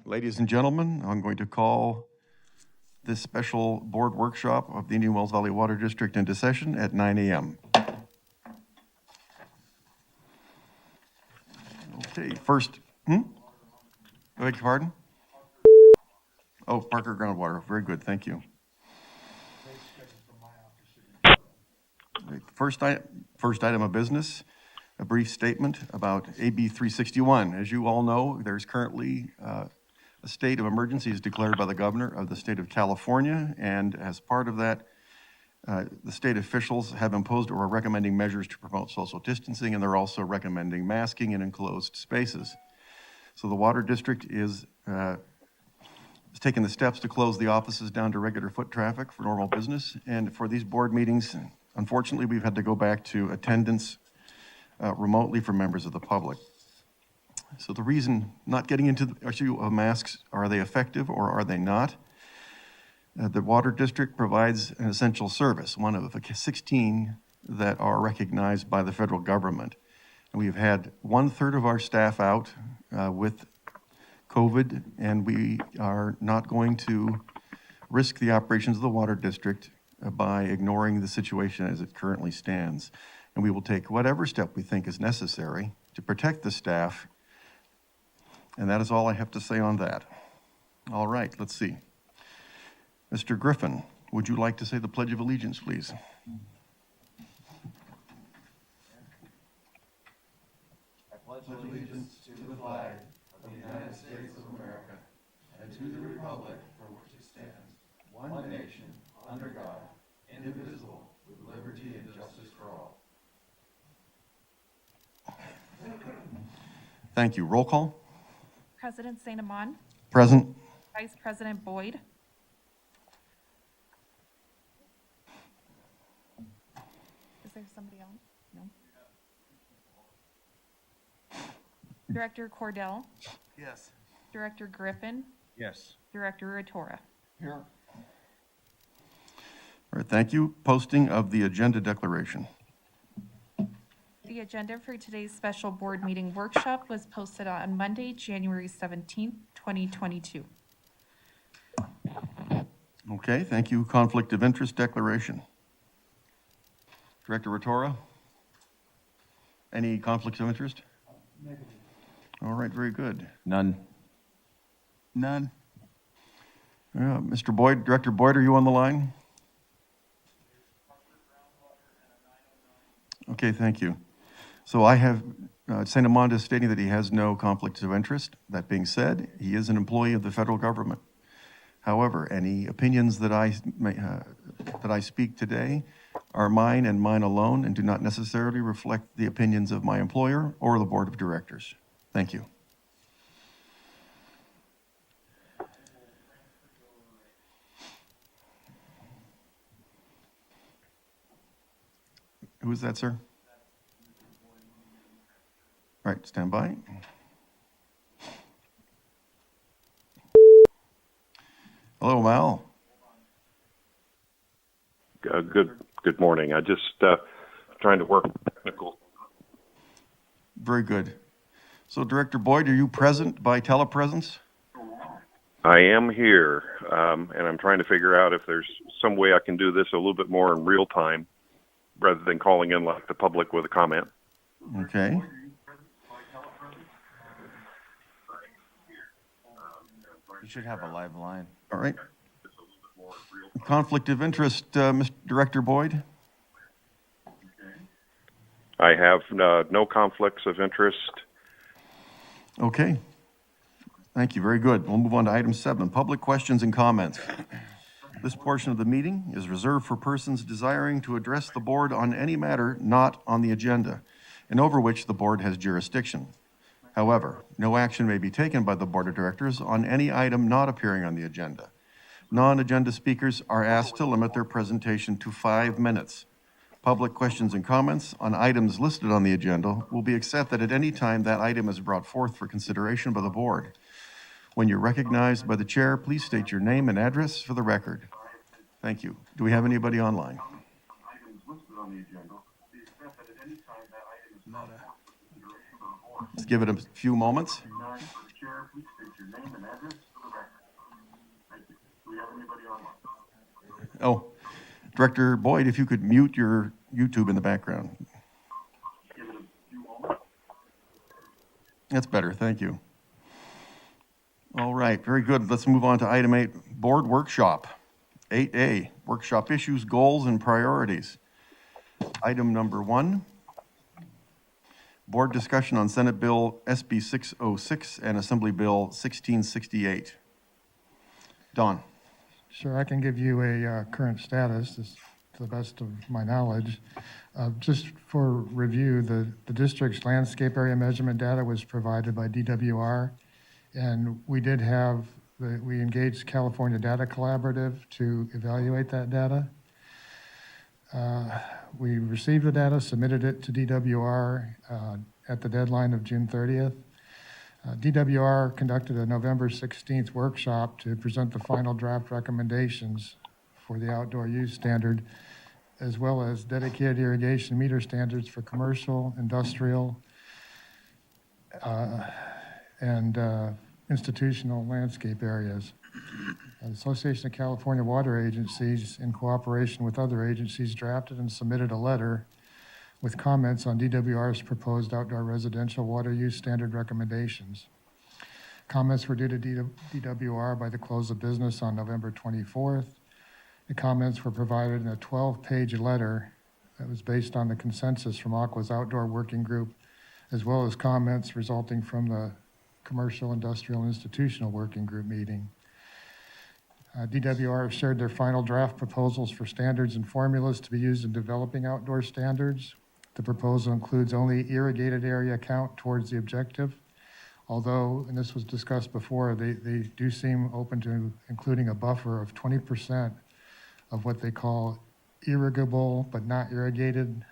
Ladies and gentlemen, I'm going to call this special board workshop of the Indian Wells Valley Water District into session at 9 a.m. Okay, first, I beg your pardon? Oh, Parker Groundwater, very good, thank you. First item of business, a brief statement about AB 361. As you all know, there's currently a state of emergency is declared by the governor of the state of California, and as part of that, the state officials have imposed or are recommending measures to promote social distancing, and they're also recommending masking in enclosed spaces. So the Water District is taking the steps to close the offices down to regular foot traffic for normal business, and for these board meetings, unfortunately, we've had to go back to attendance remotely for members of the public. So the reason, not getting into the issue of masks, are they effective or are they not? The Water District provides an essential service, one of 16 that are recognized by the federal government. And we've had 1/3 of our staff out with COVID, and we are not going to risk the operations of the Water District by ignoring the situation as it currently stands. And we will take whatever step we think is necessary to protect the staff. And that is all I have to say on that. All right, let's see. Mr. Griffin, would you like to say the Pledge of Allegiance, please? I pledge allegiance to the flag of the United States of America and to the republic for which it stands, one nation, under God, indivisible, with liberty and justice for all. Thank you. Roll call. President St. Amand. Present. Vice President BoD. Is there somebody else? No. Director Cordell. Yes. Director Griffin. Yes. Director Ratora. Here. All right, thank you. Posting of the agenda declaration. The agenda for today's special board meeting workshop was posted on Monday, January 17th, 2022. Okay, thank you. Conflict of interest declaration. Director Ratora, any conflicts of interest? Negative. All right, very good. None. None. Mr. Boyd, Director Boyd, are you on the line? Okay, thank you. So I have St. Amand is stating that he has no conflicts of interest. That being said, he is an employee of the federal government. However, any opinions that I speak today are mine and mine alone, and do not necessarily reflect the opinions of my employer or the board of directors. Thank you. Who is that, sir? All right, stand by. Hello, Mal. Good morning. I just trying to work technical. Very good. So, Director Boyd, are you present by telepresence? I am here, and I'm trying to figure out if there's some way I can do this a little bit more in real time, rather than calling in like the public with a comment. Okay. You should have a live line. All right. Conflict of interest, Mr. Director Boyd? I have no conflicts of interest. Okay. Thank you. Very good. We'll move on to item 7, public questions and comments. This portion of the meeting is reserved for persons desiring to address the board on any matter not on the agenda and over which the board has jurisdiction. However, no action may be taken by the board of directors on any item not appearing on the agenda. Non-agenda speakers are asked to limit their presentation to 5 minutes. Public questions and comments on items listed on the agenda will be accepted at any time that item is brought forth for consideration by the board. When you're recognized by the chair, please state your name and address for the record. Thank you. Do we have anybody online? Let's give it a few moments. Oh, Director Boyd, if you could mute your YouTube in the background. That's better, thank you. All right, very good. Let's move on to item 8, Board Workshop. 8A, Workshop Issues, Goals, and Priorities. Item number 1, Board Discussion on Senate Bill SB 606 and Assembly Bill 1668. Don? Sure, I can give you a current status, to the best of my knowledge. Just for review, the district's landscape area measurement data was provided by DWR, and we engaged California Data Collaborative to evaluate that data. We received the data, submitted it to DWR at the deadline of June 30th. DWR conducted a November 16th workshop to present the final draft recommendations for the outdoor use standard, as well as dedicated irrigation meter standards for commercial, industrial, and institutional landscape areas. The Association of California Water Agencies, in cooperation with other agencies, drafted and submitted a letter with comments on DWR's proposed outdoor residential water use standard recommendations. Comments were due to DWR by the close of business on November 24th. The comments were provided in a 12-page letter that was based on the consensus from Aqua's Outdoor Working Group, as well as comments resulting from the Commercial, Industrial, and Institutional Working Group meeting. DWR shared their final draft proposals for standards and formulas to be used in developing outdoor standards. The proposal includes only irrigated area count towards the objective, although, and this was discussed before, they do seem open to including a buffer of 20% of what they call irrigable but not irrigated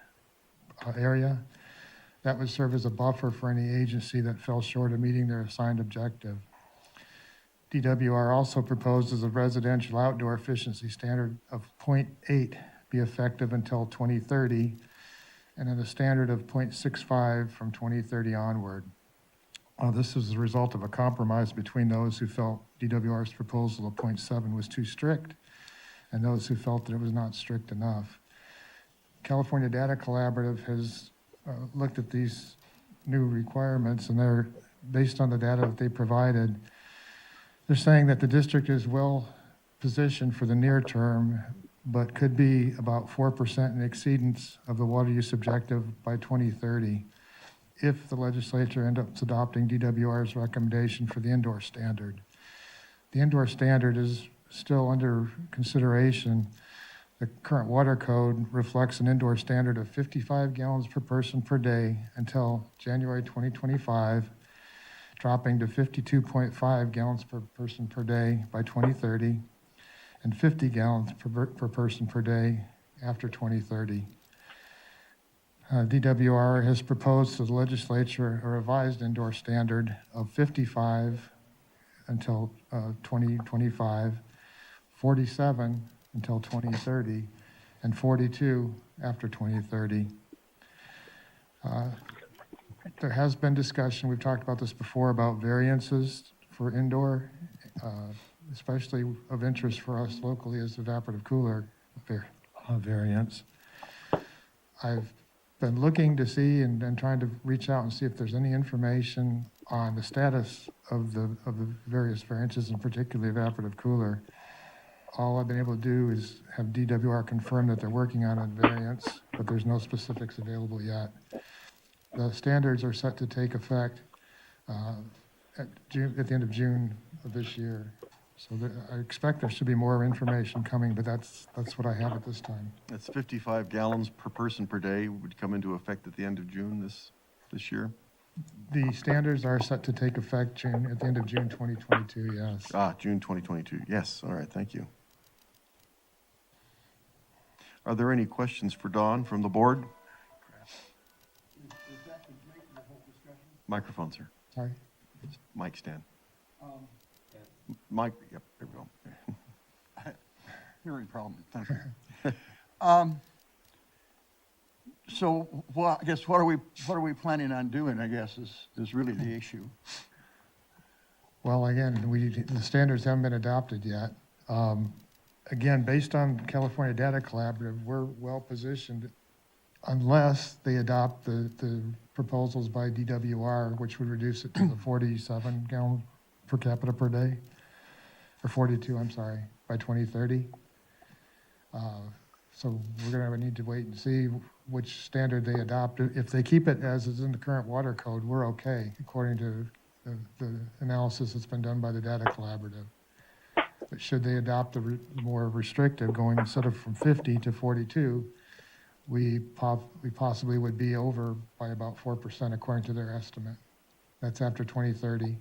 area. That would serve as a buffer for any agency that fell short of meeting their assigned objective. DWR also proposes a residential outdoor efficiency standard of 0.8 be effective until 2030, and then a standard of 0.65 from 2030 onward. This is the result of a compromise between those who felt DWR's proposal of 0.7 was too strict and those who felt that it was not strict enough. California Data Collaborative has looked at these new requirements, and they're based on the data that they provided. They're saying that the district is well positioned for the near term, but could be about 4% in exceedance of the water use objective by 2030 if the legislature ends up adopting DWR's recommendation for the indoor standard. The indoor standard is still under consideration. The current water code reflects an indoor standard of 55 gallons per person per day until January 2025, dropping to 52.5 gallons per person per day by 2030, and 50 gallons per person per day after 2030. DWR has proposed to the legislature a revised indoor standard of 55 until 2025, 47 until 2030, and 42 after 2030. There has been discussion, we've talked about this before, about variances for indoor, especially of interest for us locally as evaporative cooler variance. I've been looking to see and trying to reach out and see if there's any information on the status of the various variances, and particularly evaporative cooler. All I've been able to do is have DWR confirm that they're working on a variance, but there's no specifics available yet. The standards are set to take effect at the end of June of this year. So I expect there should be more information coming, but that's what I have at this time. That's 55 gallons per person per day would come into effect at the end of June this year? The standards are set to take effect at the end of June 2022, yes. June 2022. Yes, all right, thank you. Are there any questions for Dawn from the board? Microphone, sir. Sorry? Mic stand. Mic, yep, there we go. Hearing problem, thank you. So, well, I guess what are we planning on doing, I guess, is really the issue. Well, again, the standards haven't been adopted yet. again, based on California Data Collaborative, we're well-positioned unless they adopt the proposals by DWR, which would reduce it to the 47 gallon per capita per day, or 42, I'm sorry, by 2030. So we're gonna need to wait and see which standard they adopt. If they keep it as is in the current water code, we're okay, according to the analysis that's been done by the Data Collaborative. But should they adopt the more restrictive, going instead of from 50 to 42, we possibly would be over by about 4% according to their estimate. That's after 2030.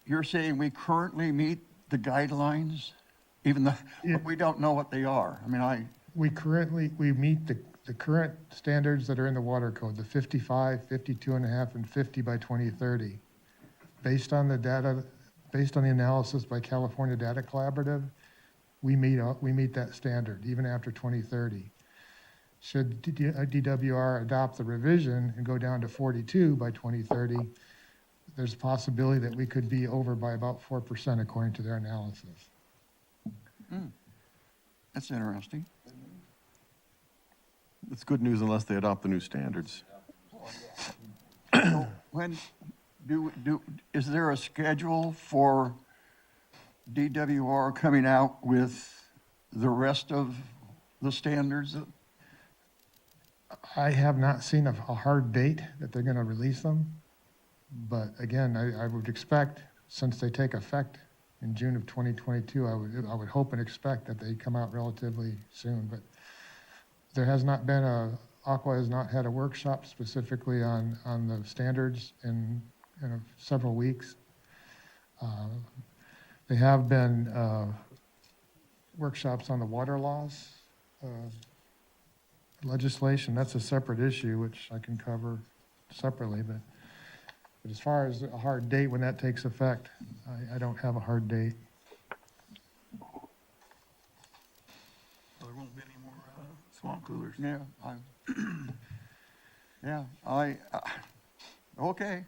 You're saying we currently meet the guidelines, even though but we don't know what they are? I mean, We meet the current standards that are in the water code, the 55, 52 and a half, and 50 by 2030. Based on the data, based on the analysis by California Data Collaborative, we meet that standard even after 2030. Should DWR adopt the revision and go down to 42 by 2030, there's a possibility that we could be over by about 4% according to their analysis. that's interesting. It's good news unless they adopt the new standards. When is there a schedule for DWR coming out with the rest of the standards? I have not seen a hard date that they're going to release them. But again, I would expect, since they take effect in June of 2022, I would hope and expect that they come out relatively soon. But there has not been Aqua has not had a workshop specifically on the standards in several weeks. They have been workshops on the water laws legislation. That's a separate issue, which I can cover separately. But as far as a hard date when that takes effect, I don't have a hard date. There won't be any more swamp coolers. Yeah, okay.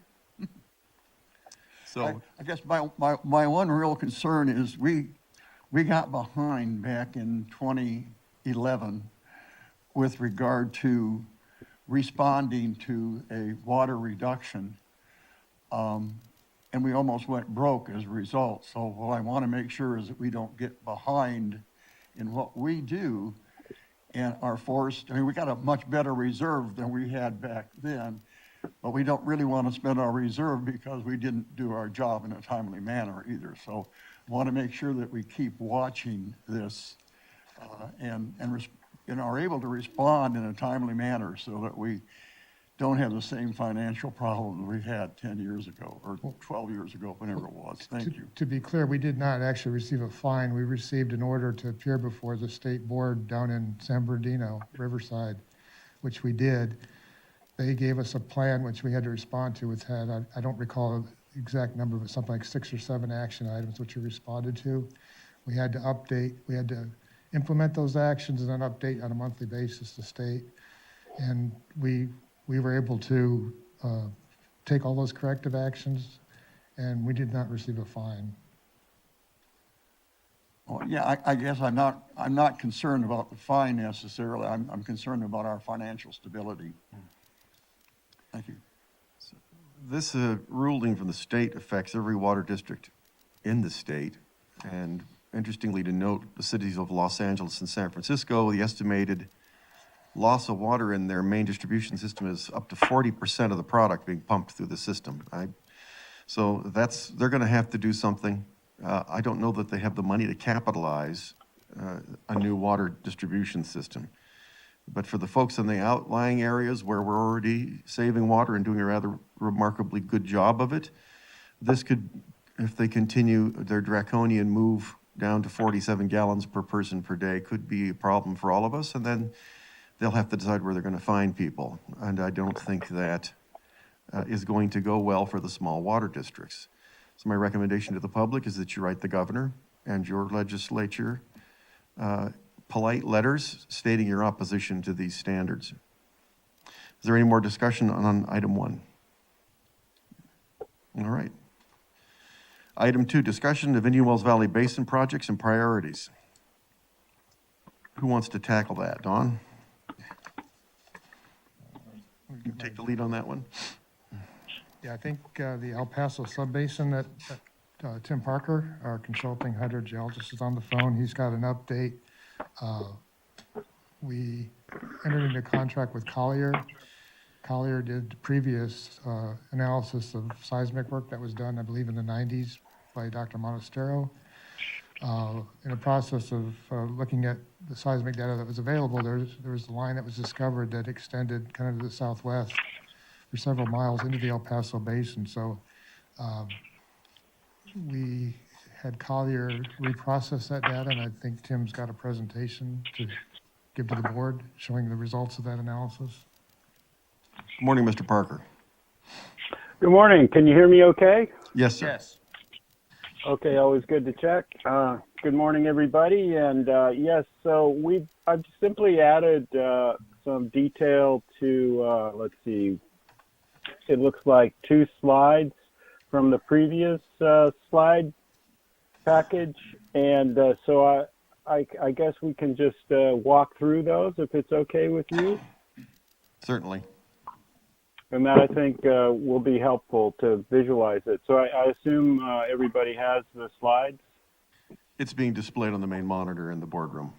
So, I guess my one real concern is we got behind back in 2011 with regard to responding to a water reduction. And we almost went broke as a result. So what I want to make sure is that we don't get behind in what we do and are forced. I mean, we got a much better reserve than we had back then, but we don't really want to spend our reserve because we didn't do our job in a timely manner either. So I want to make sure that we keep watching this and are able to respond in a timely manner so that we don't have the same financial problems we had 10 years ago or 12 years ago, whenever it was. Thank you. To be clear, we did not actually receive a fine. We received an order to appear before the state board down in San Bernardino, Riverside, which we did. They gave us a plan which we had to respond to, which had, I don't recall the exact number, but something like 6 or 7 action items which we responded to. We had to implement those actions and then update on a monthly basis the state. And we were able to take all those corrective actions, and we did not receive a fine. Well, yeah, I guess I'm not concerned about the fine necessarily. I'm concerned about our financial stability. Thank you. this ruling from the state affects every water district in the state. And interestingly to note, the cities of Los Angeles and San Francisco, the estimated loss of water in their main distribution system is up to 40% of the product being pumped through the system. So they're going to have to do something. I don't know that they have the money to capitalize a new water distribution system. But for the folks in the outlying areas where we're already saving water and doing a rather remarkably good job of it, this could, if they continue their draconian move down to 47 gallons per person per day, could be a problem for all of us. And then they'll have to decide where they're going to find people. And I don't think that is going to go well for the small water districts. So my recommendation to the public is that you write the governor and your legislature polite letters stating your opposition to these standards. Is there any more discussion on item 1? All right. Item 2, discussion of Indian Wells Valley Basin projects and priorities. Who wants to tackle that? Dawn? You take the lead on that one? Yeah, I think the El Paso Subbasin that Tim Parker, our consulting hydrogeologist, is on the phone. He's got an update. We entered into contract with Collier. Collier did previous analysis of seismic work that was done, I believe, in the 90s by Dr. Monastero. In the process of looking at the seismic data that was available, there was a line that was discovered that extended kind of to the southwest for several miles into the El Paso Basin. So we had Collier reprocess that data, and I think Tim's got a presentation to give to the board showing the results of that analysis. Good morning, Mr. Parker. Good morning. Can you hear me okay? Yes, sir. Yes. Okay, always good to check. Good morning, everybody. And yes, so I've simply added some detail to, let's see, it looks like 2 slides from the previous slide package. And so I guess we can just walk through those if it's okay with you. Certainly. And that, I think, will be helpful to visualize it. So I assume everybody has the slides? It's being displayed on the main monitor in the boardroom.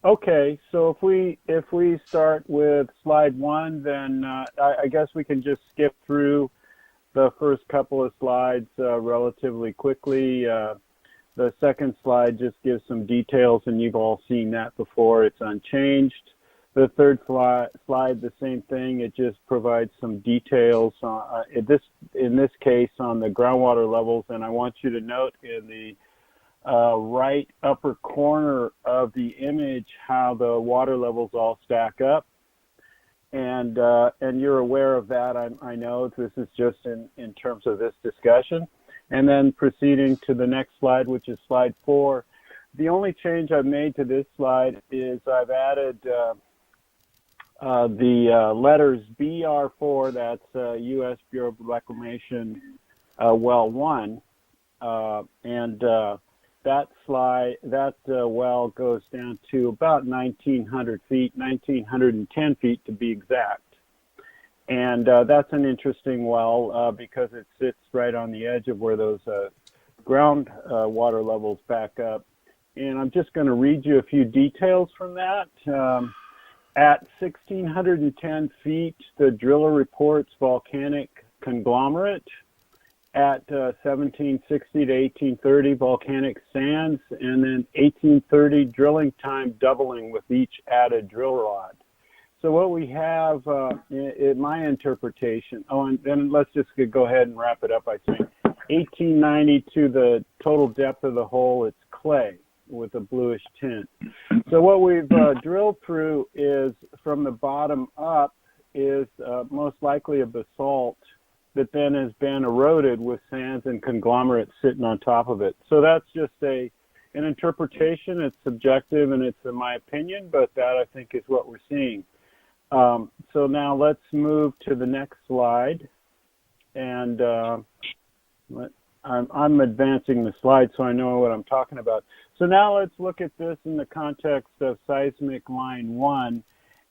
Okay, so if we start with slide 1, then I guess we can just skip through the first couple of slides relatively quickly. The second slide just gives some details, and you've all seen that before. It's unchanged. The third slide, the same thing. It just provides some details in this case on the groundwater levels. And I want you to note in the right upper corner of the image how the water levels all stack up. And you're aware of that. I know this is just in terms of this discussion. And then proceeding to the next slide, which is slide 4. The only change I've made to this slide is I've added the letters BR4, that's U.S. Bureau of Reclamation well 1, and that well goes down to about 1,900 feet, 1,910 feet to be exact. And that's an interesting well because it sits right on the edge of where those ground water levels back up. And I'm just going to read you a few details from that. At 1,610 feet, the driller reports volcanic conglomerate. At 1760 to 1830, volcanic sands, and then 1830, drilling time doubling with each added drill rod. So what we have, in my interpretation, and then let's just go ahead and wrap it up by saying 1890 to the total depth of the hole, it's clay with a bluish tint. So what we've drilled through is from the bottom up is most likely a basalt that then has been eroded with sands and conglomerates sitting on top of it. So that's just an interpretation. It's subjective and it's my opinion, but that I think is what we're seeing. So now let's move to the next slide. And I'm advancing the slide so I know what I'm talking about. So now let's look at this in the context of seismic line 1.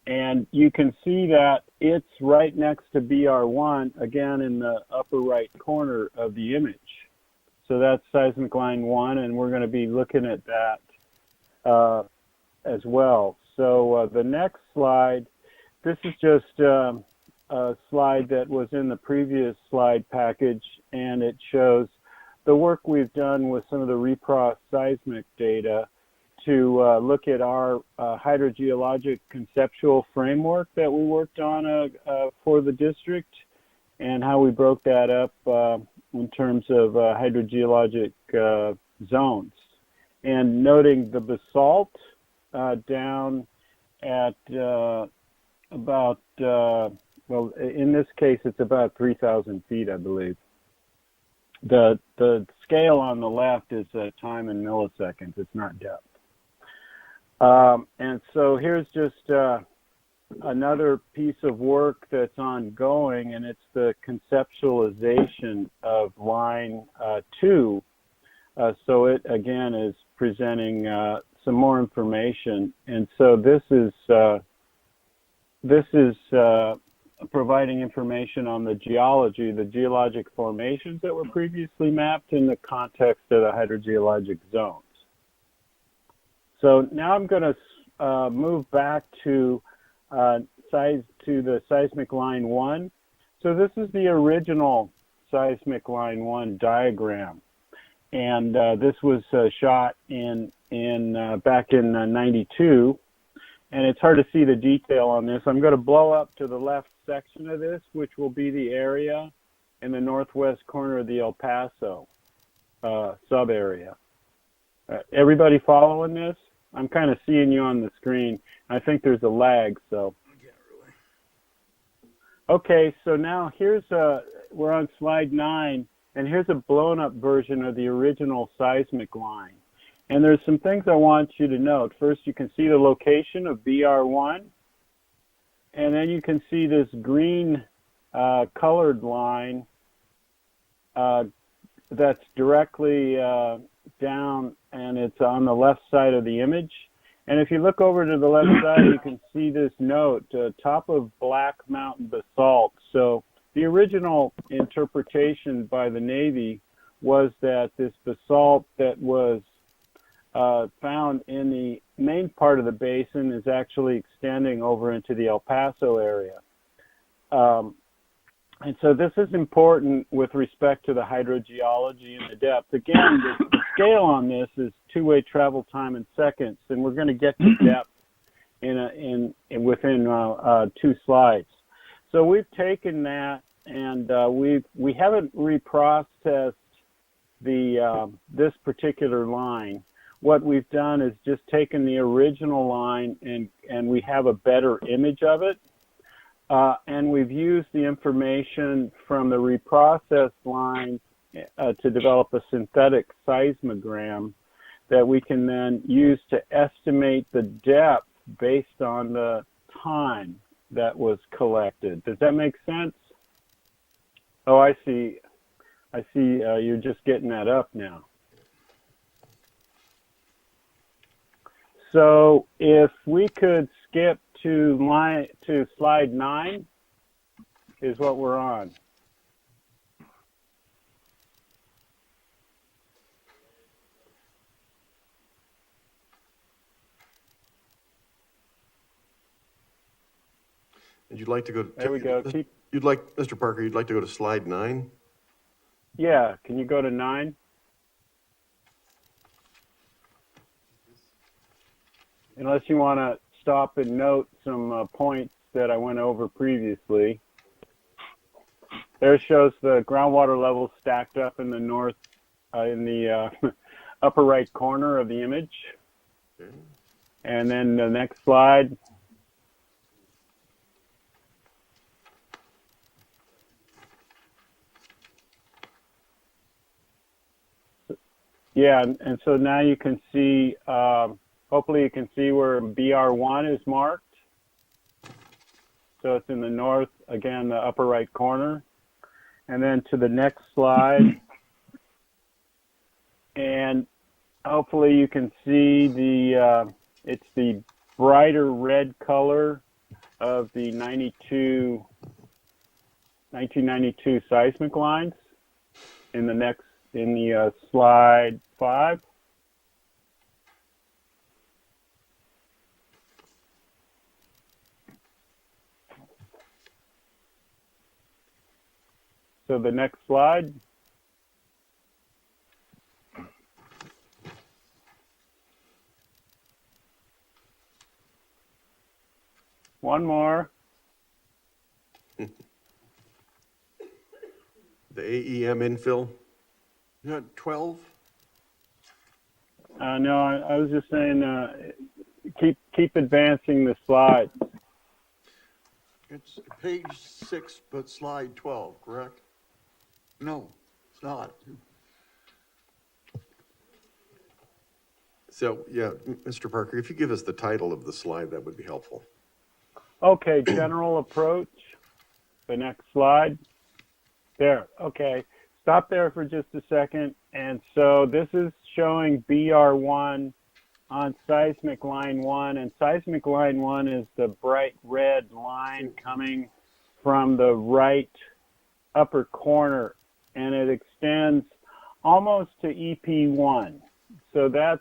And you can see that it's right next to BR1, again in the upper right corner of the image. So that's seismic line 1, and we're going to be looking at that as well. So the next slide, this is just a slide that was in the previous slide package, and it shows the work we've done with some of the repros seismic data to look at our hydrogeologic conceptual framework that we worked on for the district and how we broke that up in terms of hydrogeologic zones. And noting the basalt down at about, well, in this case, it's about 3,000 feet, I believe. The scale on the left is time in milliseconds. It's not depth. And so here's just another piece of work that's ongoing, and it's the conceptualization of line 2. So it, again, is presenting some more information. And so this is providing information on the geology, the geologic formations that were previously mapped in the context of the hydrogeologic zones. So now I'm going to move back to the seismic line 1. So this is the original seismic line 1 diagram, and this was shot back in 92. And it's hard to see the detail on this. I'm going to blow up to the left section of this, which will be the area in the northwest corner of the El Paso sub-area. Everybody following this? I'm kind of seeing you on the screen. I think there's a lag, so. Yeah, really. Okay, so now we're on slide 9, and here's a blown up version of the original seismic line. And there's some things I want you to note. First, you can see the location of BR1, and then you can see this green colored line that's directly down, and it's on the left side of the image. And if you look over to the left side, you can see this note, top of Black Mountain basalt. So the original interpretation by the Navy was that this basalt that was found in the main part of the basin is actually extending over into the El Paso area. And so this is important with respect to the hydrogeology and the depth. Again, the scale on this is two-way travel time in seconds, and we're going to get to depth within 2 slides. So we've taken that, and we haven't reprocessed this particular line. What we've done is just taken the original line, and we have a better image of it. And we've used the information from the reprocessed lines to develop a synthetic seismogram that we can then use to estimate the depth based on the time that was collected. Does that make sense? Oh, I see. You're just getting that up now. So if we could skip to slide 9 is what we're on. And you'd like to go to... There we go. Mr. Parker, you'd like to go to slide 9? Yeah, can you go to 9? Unless you want to stop and note some points that I went over previously. There shows the groundwater levels stacked up in the upper right corner of the image. Okay. And then the next slide. Yeah, and so now you can see, hopefully you can see where BR1 is marked. So it's in the north, again, the upper right corner. And then to the next slide. And hopefully you can see it's the brighter red color of the 1992 seismic lines in the slide 5. So the next slide. One more. The AEM infill? You got 12? No, I was just saying, keep advancing the slide. It's page 6, but slide 12, correct? No, it's not. So, yeah, Mr. Parker, if you give us the title of the slide, that would be helpful. Okay, general approach. The next slide. There, okay. Stop there for just a second. And so this is showing BR1 on seismic line 1. And seismic line 1 is the bright red line coming from the right upper corner. And it extends almost to EP1. So that's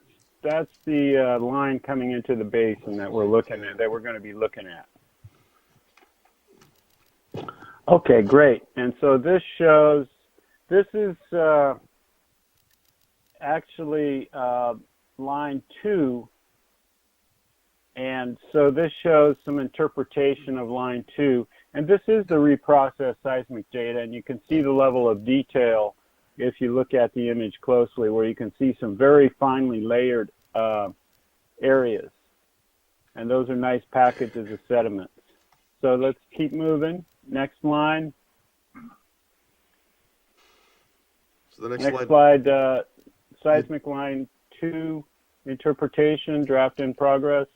the line coming into the basin that we're looking at, that we're going to be looking at. Okay, great. And so this shows, this is actually line 2. And so this shows some interpretation of line 2. And this is the reprocessed seismic data, and you can see the level of detail if you look at the image closely, where you can see some very finely layered areas. And those are nice packages of sediments. So let's keep moving. Next line. So the next Next slide. slide, seismic line 2, interpretation, draft in progress.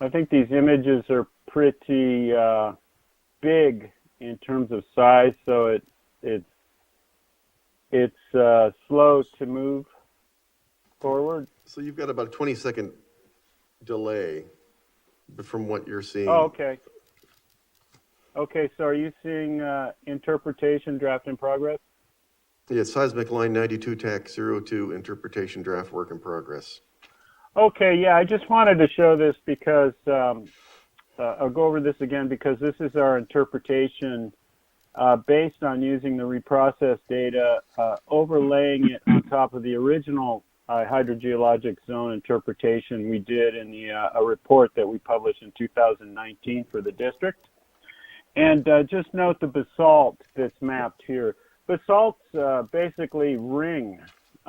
I think these images are pretty big in terms of size, so it's slow to move forward. So you've got about a 20-second delay from what you're seeing. Oh, okay. Okay, so are you seeing interpretation draft in progress? Yeah, seismic line 92 TAC 02 interpretation draft work in progress. Okay, yeah, I just wanted to show this because I'll go over this again because this is our interpretation based on using the reprocessed data, overlaying it on top of the original hydrogeologic zone interpretation we did in the a report that we published in 2019 for the district. And just note the basalt that's mapped here. Basalts basically ring.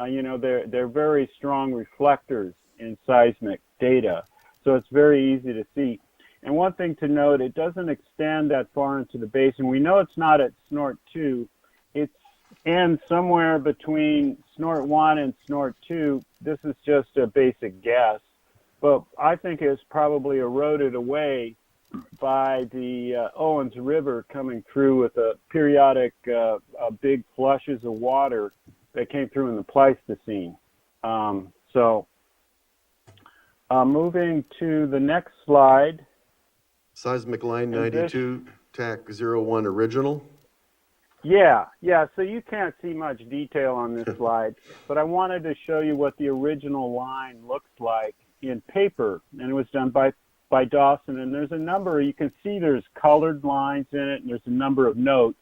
You know, they're very strong reflectors in seismic data, so it's very easy to see. And one thing to note, it doesn't extend that far into the basin. We know it's not at snort 2. It's ends somewhere between snort 1 and snort 2. This is just a basic guess, but I think it's probably eroded away by the Owens River coming through with a periodic big flushes of water that came through in the Pleistocene. Moving to the next slide. Seismic line 92 TAC 01 original. Yeah, so you can't see much detail on this slide, but I wanted to show you what the original line looks like in paper, and it was done by Dawson, and there's a number, you can see there's colored lines in it, and there's a number of notes.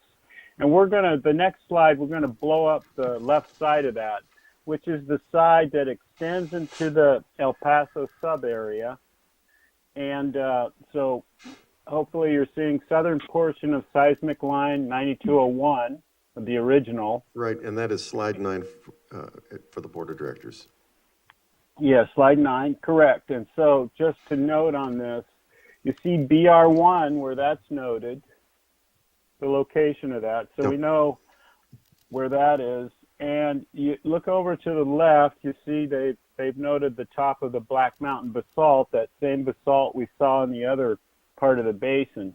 And the next slide, we're gonna blow up the left side of that, which is the side that extends into the El Paso sub-area. And so hopefully you're seeing southern portion of seismic line 9201, the original. Right, and that is slide 9 for the board of directors. Yeah, slide 9, correct. And so just to note on this, you see BR1 where that's noted, the location of that. So we know where that is. And you look over to the left, you see they've noted the top of the Black Mountain basalt, that same basalt we saw in the other part of the basin.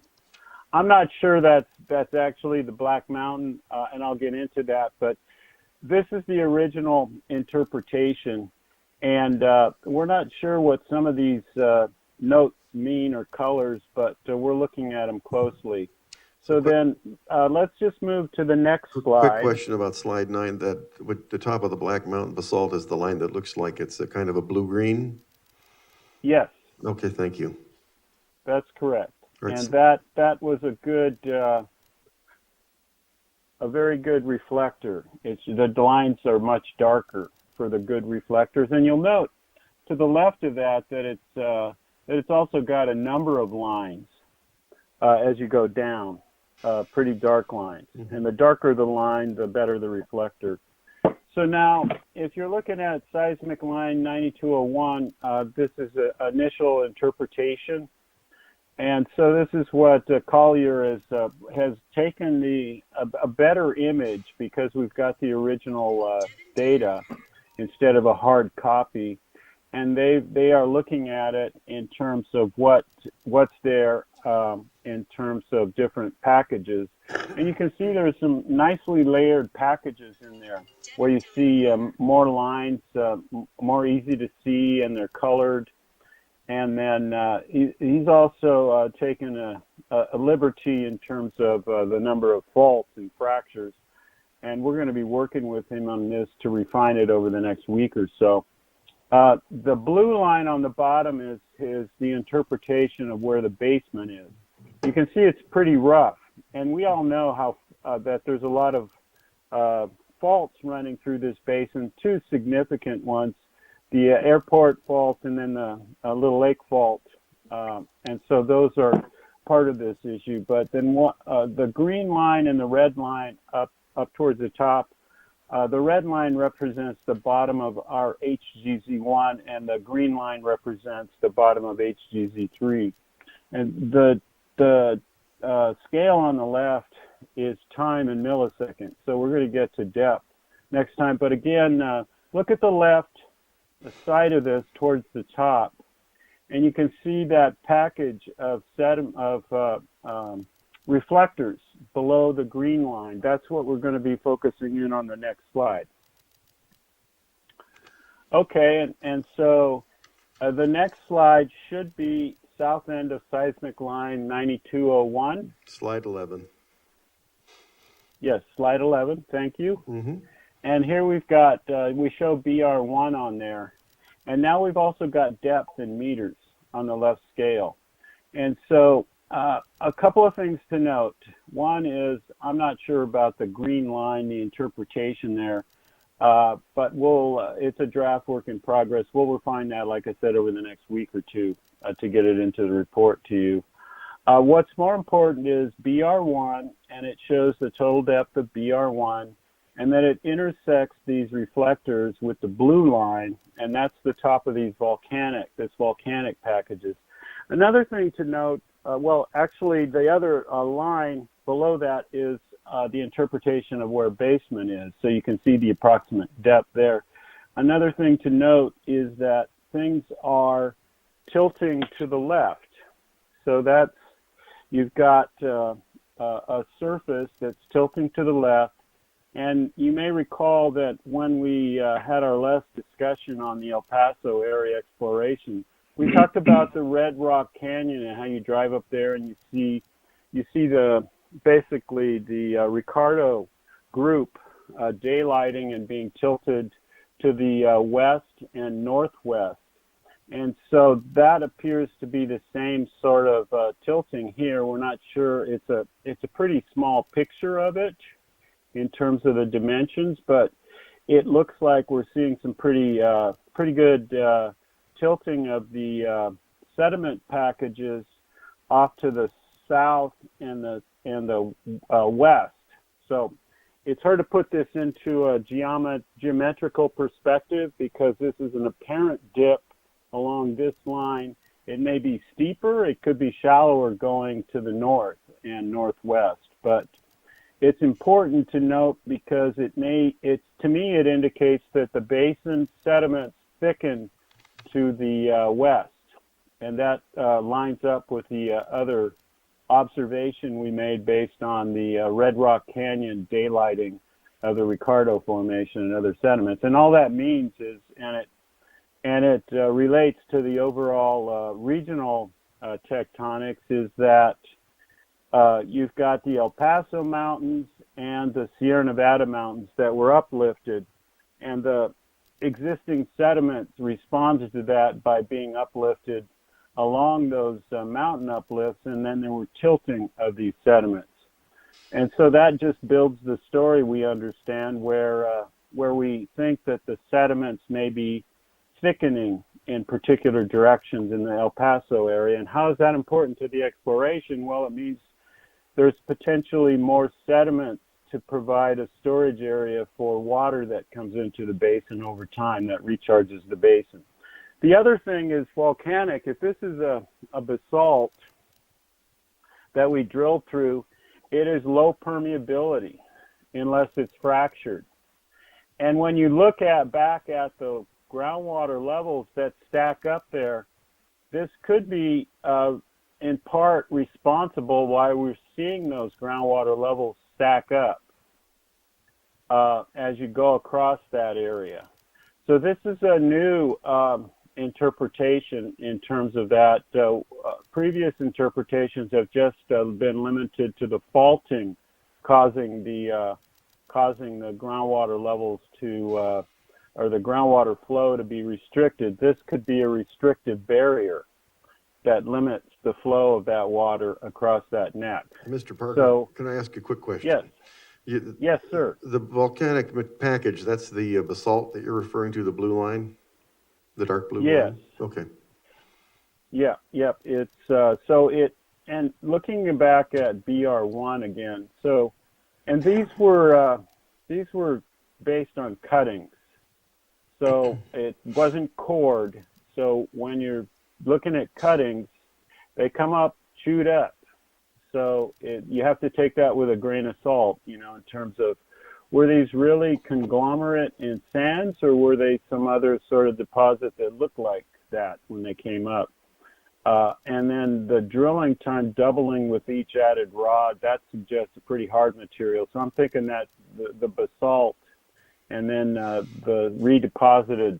I'm not sure that's actually the Black Mountain, and I'll get into that, but this is the original interpretation, and we're not sure what some of these notes mean or colors, but we're looking at them closely. So then let's just move to the next slide. Quick question about slide 9, that with the top of the Black Mountain basalt is the line that looks like it's a kind of a blue-green? Yes. Okay, thank you. That's correct. Right. And that was a very good reflector. The lines are much darker for the good reflectors. And you'll note to the left of that it's also got a number of lines as you go down, pretty dark lines. Mm-hmm. And the darker the line, the better the reflector. So now, if you're looking at seismic line 9201, this is an initial interpretation. And so this is what Collier has taken a better image because we've got the original data, instead of a hard copy. And they are looking at it in terms of what's there in terms of different packages. And you can see there's some nicely layered packages in there where you see more lines, more easy to see, and they're colored. And then he's also taken a liberty in terms of the number of faults and fractures. And we're going to be working with him on this to refine it over the next week or so. The blue line on the bottom is the interpretation of where the basement is. You can see it's pretty rough, and we all know how that there's a lot of faults running through this basin, two significant ones, the airport fault and then the Little Lake fault. And so those are part of this issue. But then the green line and the red line up towards the top, the red line represents the bottom of our HGZ1, and the green line represents the bottom of HGZ3. And the scale on the left is time in milliseconds, so we're going to get to depth next time. But again, look at the left, the side of this towards the top, and you can see that package of reflectors below the green line. That's what we're going to be focusing in on the next slide. Okay, and so the next slide should be south end of seismic line 9201. Slide 11. Yes, slide 11, thank you. Mm-hmm. And here we've got, we show BR1 on there. And now we've also got depth in meters on the left scale. And so a couple of things to note. One is I'm not sure about the green line, the interpretation there, but it's a draft work in progress. We'll refine that, like I said, over the next week or two to get it into the report to you. What's more important is BR1, and it shows the total depth of BR1, and then it intersects these reflectors with the blue line, and that's the top of these volcanic packages. Another thing to note, well, actually, the other line below that is the interpretation of where basement is, so you can see the approximate depth there. Another thing to note is that things are tilting to the left, so that's, you've got a surface that's tilting to the left, and you may recall that when we had our last discussion on the El Paso area exploration, we talked about the Red Rock Canyon and how you drive up there and you see basically the Ricardo group daylighting and being tilted to the west and northwest. And so that appears to be the same sort of tilting here. We're not sure. It's a pretty small picture of it in terms of the dimensions, but it looks like we're seeing some pretty good tilting of the sediment packages off to the south and the west. So it's hard to put this into a geometrical perspective because this is an apparent dip along this line. It may be steeper, it could be shallower going to the north and northwest, but it's important to note because to me it indicates that the basin sediments thicken to the west, and that lines up with the other observation we made based on the Red Rock Canyon daylighting of the Ricardo Formation and other sediments. And all that means is, and it relates to the overall regional tectonics, is that you've got the El Paso Mountains and the Sierra Nevada Mountains that were uplifted, and the existing sediments responded to that by being uplifted along those mountain uplifts, and then there were tilting of these sediments. And so that just builds the story, we understand, where we think that the sediments may be thickening in particular directions in the El Paso area. And how is that important to the exploration? Well, it means there's potentially more sediment to provide a storage area for water that comes into the basin over time that recharges the basin. The other thing is volcanic. If this is a basalt that we drilled through, it is low permeability unless it's fractured. And when you look back at the groundwater levels that stack up there, this could be in part responsible why we're seeing those groundwater levels stack up as you go across that area. So this is a new interpretation in terms of that. Previous interpretations have just been limited to the faulting causing the groundwater levels to or the groundwater flow to be restricted. This could be a restrictive barrier that limits the flow of that water across that neck. Mr. Parker, So, can I ask a quick question? yes, yes, sir. The volcanic package, that's the basalt that you're referring to, the blue line? The dark blue Yes. line? Okay. Yeah, yep. It's so it, and looking back at BR1 again. So, and these were based on cuttings. So it wasn't cored. So when you're looking at cuttings, they come up chewed up. So you have to take that with a grain of salt, you know, in terms of, were these really conglomerate in sands, or were they some other sort of deposit that looked like that when they came up? And then the drilling time doubling with each added rod, that suggests a pretty hard material. So I'm thinking that the basalt and then the redeposited,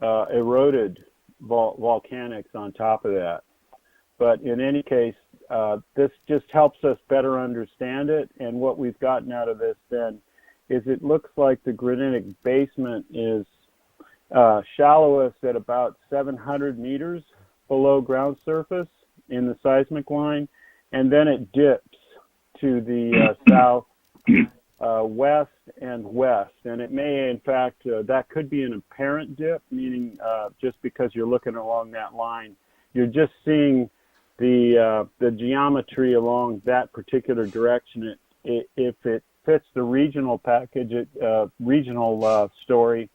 eroded volcanics on top of that. But in any case, this just helps us better understand it. And what we've gotten out of this then is it looks like the granitic basement is shallowest at about 700 meters below ground surface in the seismic line, and then it dips to the south, west, and west. And it may, in fact, that could be an apparent dip, meaning just because you're looking along that line, you're just seeing the geometry along that particular direction. If it fits the regional package, regional story,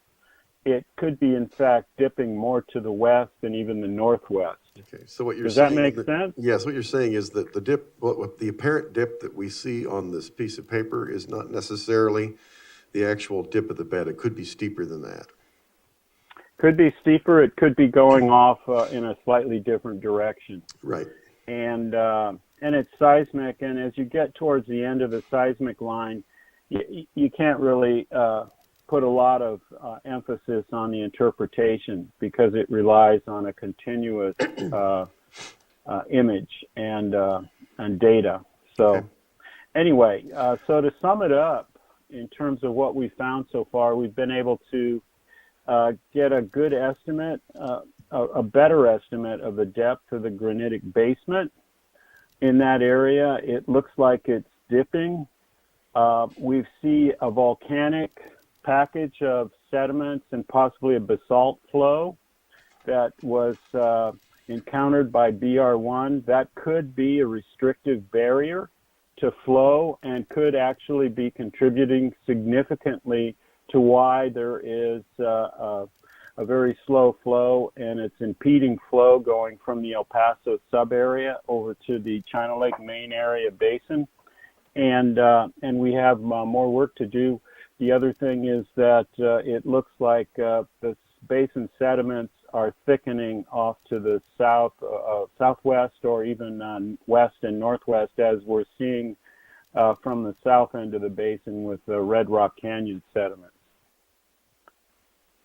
it could be, in fact, dipping more to the west and even the northwest. Okay, so what you're Does saying... that make sense? Yes, what you're saying is that the dip, what the apparent dip that we see on this piece of paper is not necessarily the actual dip of the bed. It could be steeper than that. Could be steeper. It could be going off in a slightly different direction. Right. And it's seismic. And as you get towards the end of the seismic line, you can't really put a lot of emphasis on the interpretation because it relies on a continuous image and data. So Okay. anyway, so to sum it up, in terms of what we found so far, we've been able to get a good estimate, a better estimate of the depth of the granitic basement in that area. It looks like it's dipping. We see a volcanic package of sediments and possibly a basalt flow that was encountered by BR1. That could be a restrictive barrier to flow and could actually be contributing significantly to why there is a very slow flow, and it's impeding flow going from the El Paso sub-area over to the China Lake main area basin. And we have more work to do. The other thing is that it looks like the basin sediments are thickening off to the south, southwest, or even west and northwest, as we're seeing from the south end of the basin with the Red Rock Canyon sediments.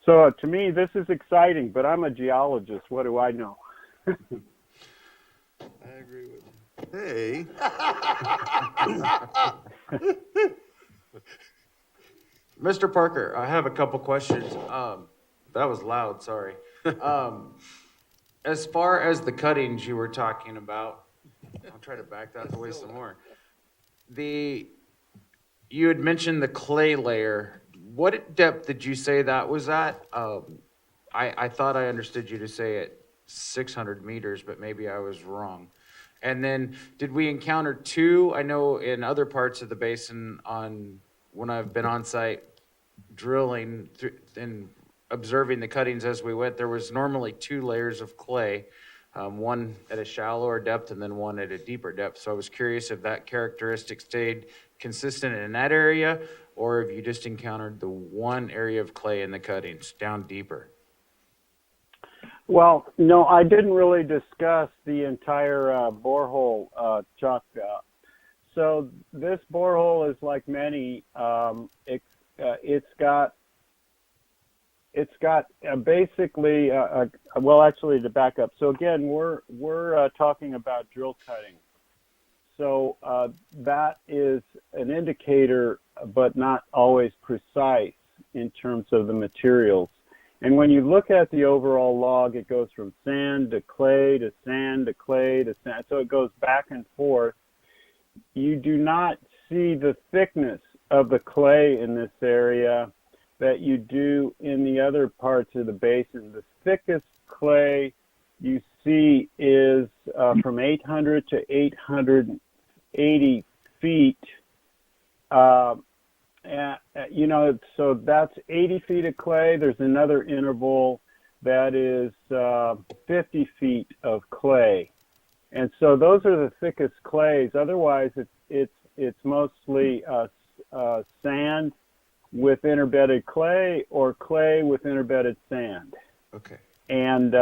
So to me, this is exciting, but I'm a geologist. What do I know? I agree with you. Hey. Mr. Parker, I have a couple questions. That was loud, sorry. As far as the cuttings you were talking about, I'll try to back that away some more. You had mentioned the clay layer. What depth did you say that was at? I thought I understood you to say at 600 meters, but maybe I was wrong. And then did we encounter two? I know in other parts of the basin when I've been on site drilling and observing the cuttings as we went, there was normally two layers of clay, one at a shallower depth and then one at a deeper depth. So I was curious if that characteristic stayed consistent in that area, or have you just encountered the one area of clay in the cuttings down deeper? Well, no, I didn't really discuss the entire borehole, Chuck. So this borehole is like many. It's got basically well, actually, to back up. So again, we're talking about drill cutting. So that is an indicator, but not always precise in terms of the materials. And when you look at the overall log, it goes from sand to clay to sand to clay to sand. So it goes back and forth. You do not see the thickness of the clay in this area that you do in the other parts of the basin. The thickest clay you see is from 800 to 880 feet. So that's 80 feet of clay. There's another interval that is 50 feet of clay. And so those are the thickest clays. Otherwise, it's mostly sand with interbedded clay or clay with interbedded sand. Okay. And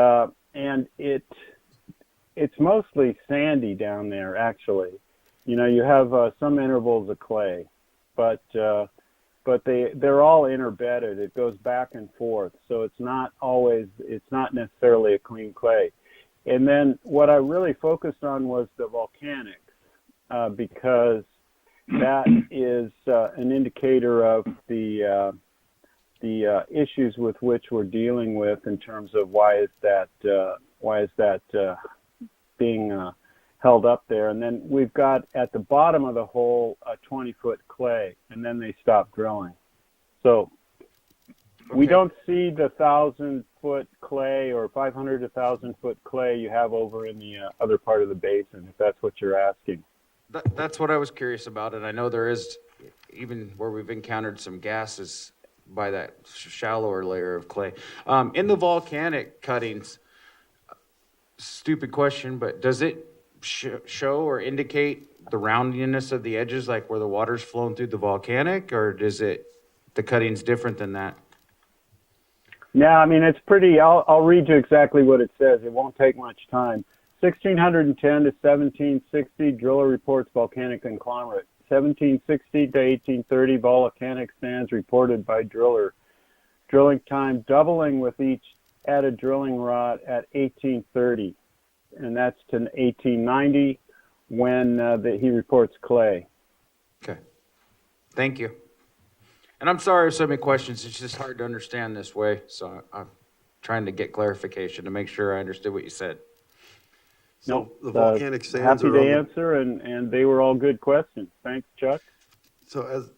it's mostly sandy down there, actually. You know, you have some intervals of clay, but they're all interbedded. It goes back and forth, so it's not necessarily a clean clay. And then what I really focused on was the volcanics, because that is an indicator of the issues with which we're dealing with in terms of why is that being held up there. And then we've got at the bottom of the hole a 20-foot clay, and then they stop drilling. So we don't see the 1,000-foot clay or 500 to 1,000-foot clay you have over in the other part of the basin, if that's what you're asking. That's what I was curious about, and I know there is, even where we've encountered some gases by that shallower layer of clay. In the volcanic cuttings, stupid question, but does it show or indicate the roundiness of the edges, like where the water's flowing through the volcanic, or is it the cutting's different than that? No, I mean, it's pretty, I'll read you exactly what it says. It won't take much time. 1610 to 1760, driller reports volcanic conglomerate. 1760 to 1830, volcanic sands reported by driller. Drilling time doubling with each added drilling rod at 1830. And that's to 1890 when he reports clay. Okay. Thank you. And I'm sorry if so many questions. It's just hard to understand this way. So I'm trying to get clarification to make sure I understood what you said. So the volcanic sands happy are to on the, answer, and they were all good questions. Thanks, Chuck. so as,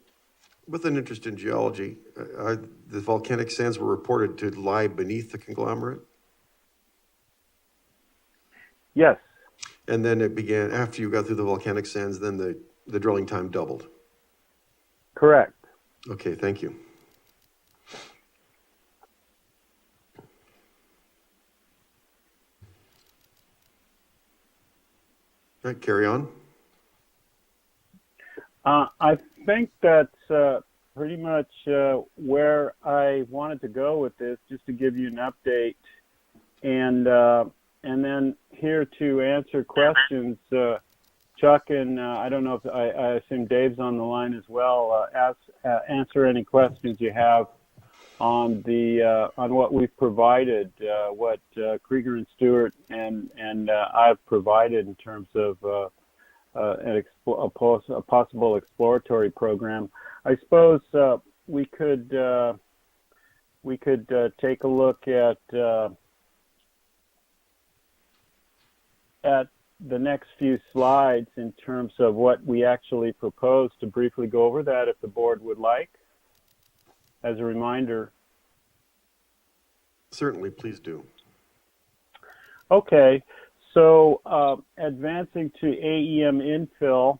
with an interest in geology, the volcanic sands were reported to lie beneath the conglomerate? Yes. And then it began, after you got through the volcanic sands, then the drilling time doubled. Correct. Okay, thank you. All right, carry on. I think that's pretty much where I wanted to go with this, just to give you an update, and then here to answer questions. Chuck and I don't know if I assume Dave's on the line as well. Answer any questions you have on what we've provided, what Krieger and Stewart and I've provided in terms of a possible exploratory program. I suppose we could take a look at the next few slides in terms of what we actually propose, to briefly go over that if the board would like, as a reminder. Certainly, please do. Okay, so advancing to AEM infill,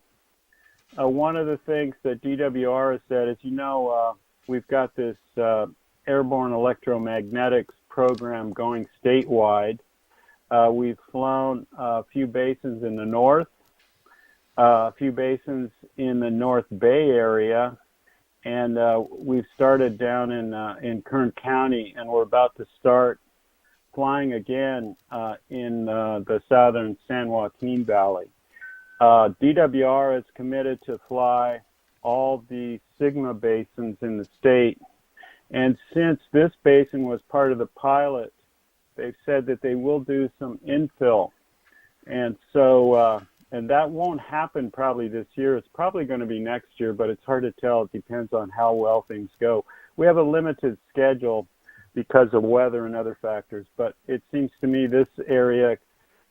one of the things that DWR has said is, we've got this airborne electromagnetics program going statewide. We've flown a few basins in the north, a few basins in the North Bay area, and we've started down in Kern County, and we're about to start flying again in the southern San Joaquin Valley. DWR is committed to fly all the Sigma basins in the state, and since this basin was part of the pilot, they've said that they will do some infill, and so and that won't happen probably this year. It's probably going to be next year, but it's hard to tell. It depends on how well things go. We have a limited schedule because of weather and other factors, but it seems to me this area,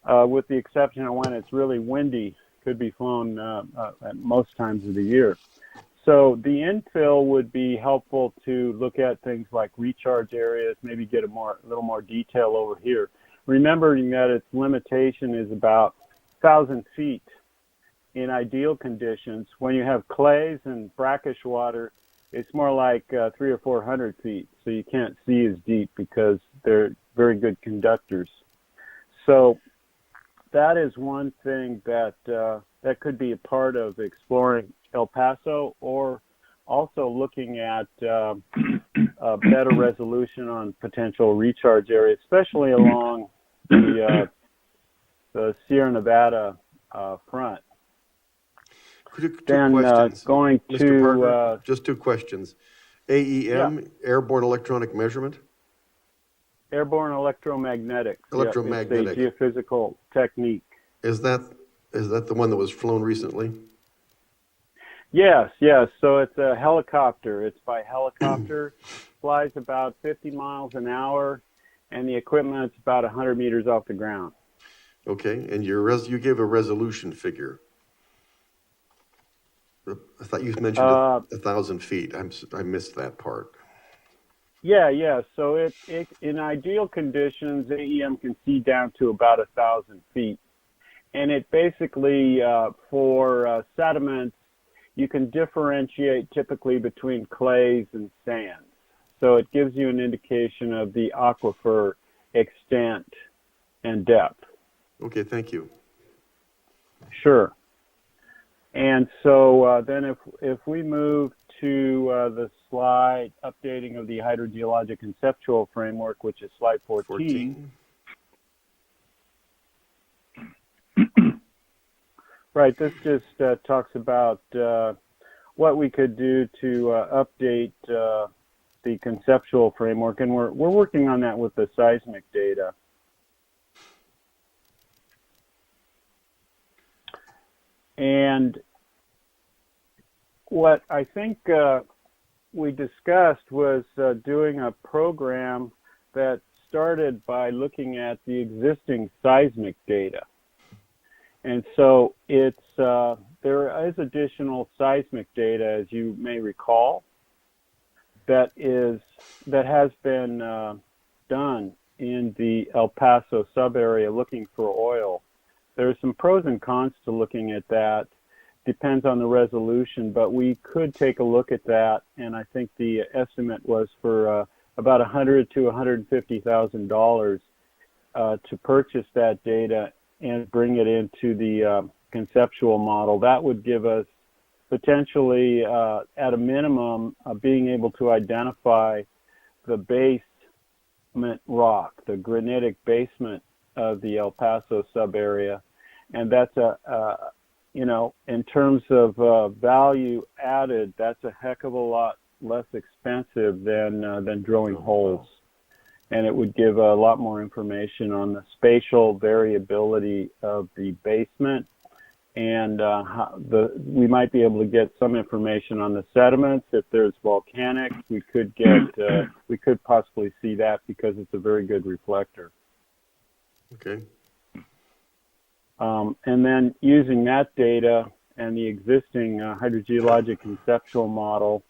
with the exception of when it's really windy, could be flown at most times of the year. So the infill would be helpful to look at things like recharge areas, maybe get a little more detail over here. Remembering that its limitation is about 1,000 feet in ideal conditions. When you have clays and brackish water, it's more like 300 or 400 feet, so you can't see as deep because they're very good conductors. So that is one thing that that could be a part of exploring El Paso, or also looking at a better resolution on potential recharge areas, especially along the Sierra Nevada front. Two Then questions. going Mr. to Parker, just two questions. AEM, airborne electronic measurement. airborne electromagnetics. Electromagnetic. Yeah, it's a geophysical technique. Is that the one that was flown recently? Yes. So it's a helicopter. It's by helicopter. Flies about 50 miles an hour, and the equipment's about 100 meters off the ground. Okay, and you gave a resolution figure. I thought you mentioned 1,000 feet. I missed that part. Yeah. So it in ideal conditions, AEM can see down to about 1,000 feet, and it basically for sediments, you can differentiate typically between clays and sands. So it gives you an indication of the aquifer extent and depth. Okay, thank you. Sure. And so then if we move to the slide updating of the hydrogeologic conceptual framework, which is slide 14. Right, this just talks about what we could do to update the conceptual framework, and we're working on that with the seismic data. And what I think we discussed was doing a program that started by looking at the existing seismic data. And so it's there is additional seismic data, as you may recall, that has been done in the El Paso subarea looking for oil. There are some pros and cons to looking at that. Depends on the resolution, but we could take a look at that, and I think the estimate was for about $100,000 to $150,000 to purchase that data and bring it into the conceptual model. That would give us potentially, at a minimum, being able to identify the basement rock, the granitic basement of the El Paso subarea, and that's in terms of value added, that's a heck of a lot less expensive than drilling holes. And it would give a lot more information on the spatial variability of the basement, and we might be able to get some information on the sediments. If there's volcanic, we could possibly see that because it's a very good reflector. Okay. And then using that data and the existing hydrogeologic conceptual model,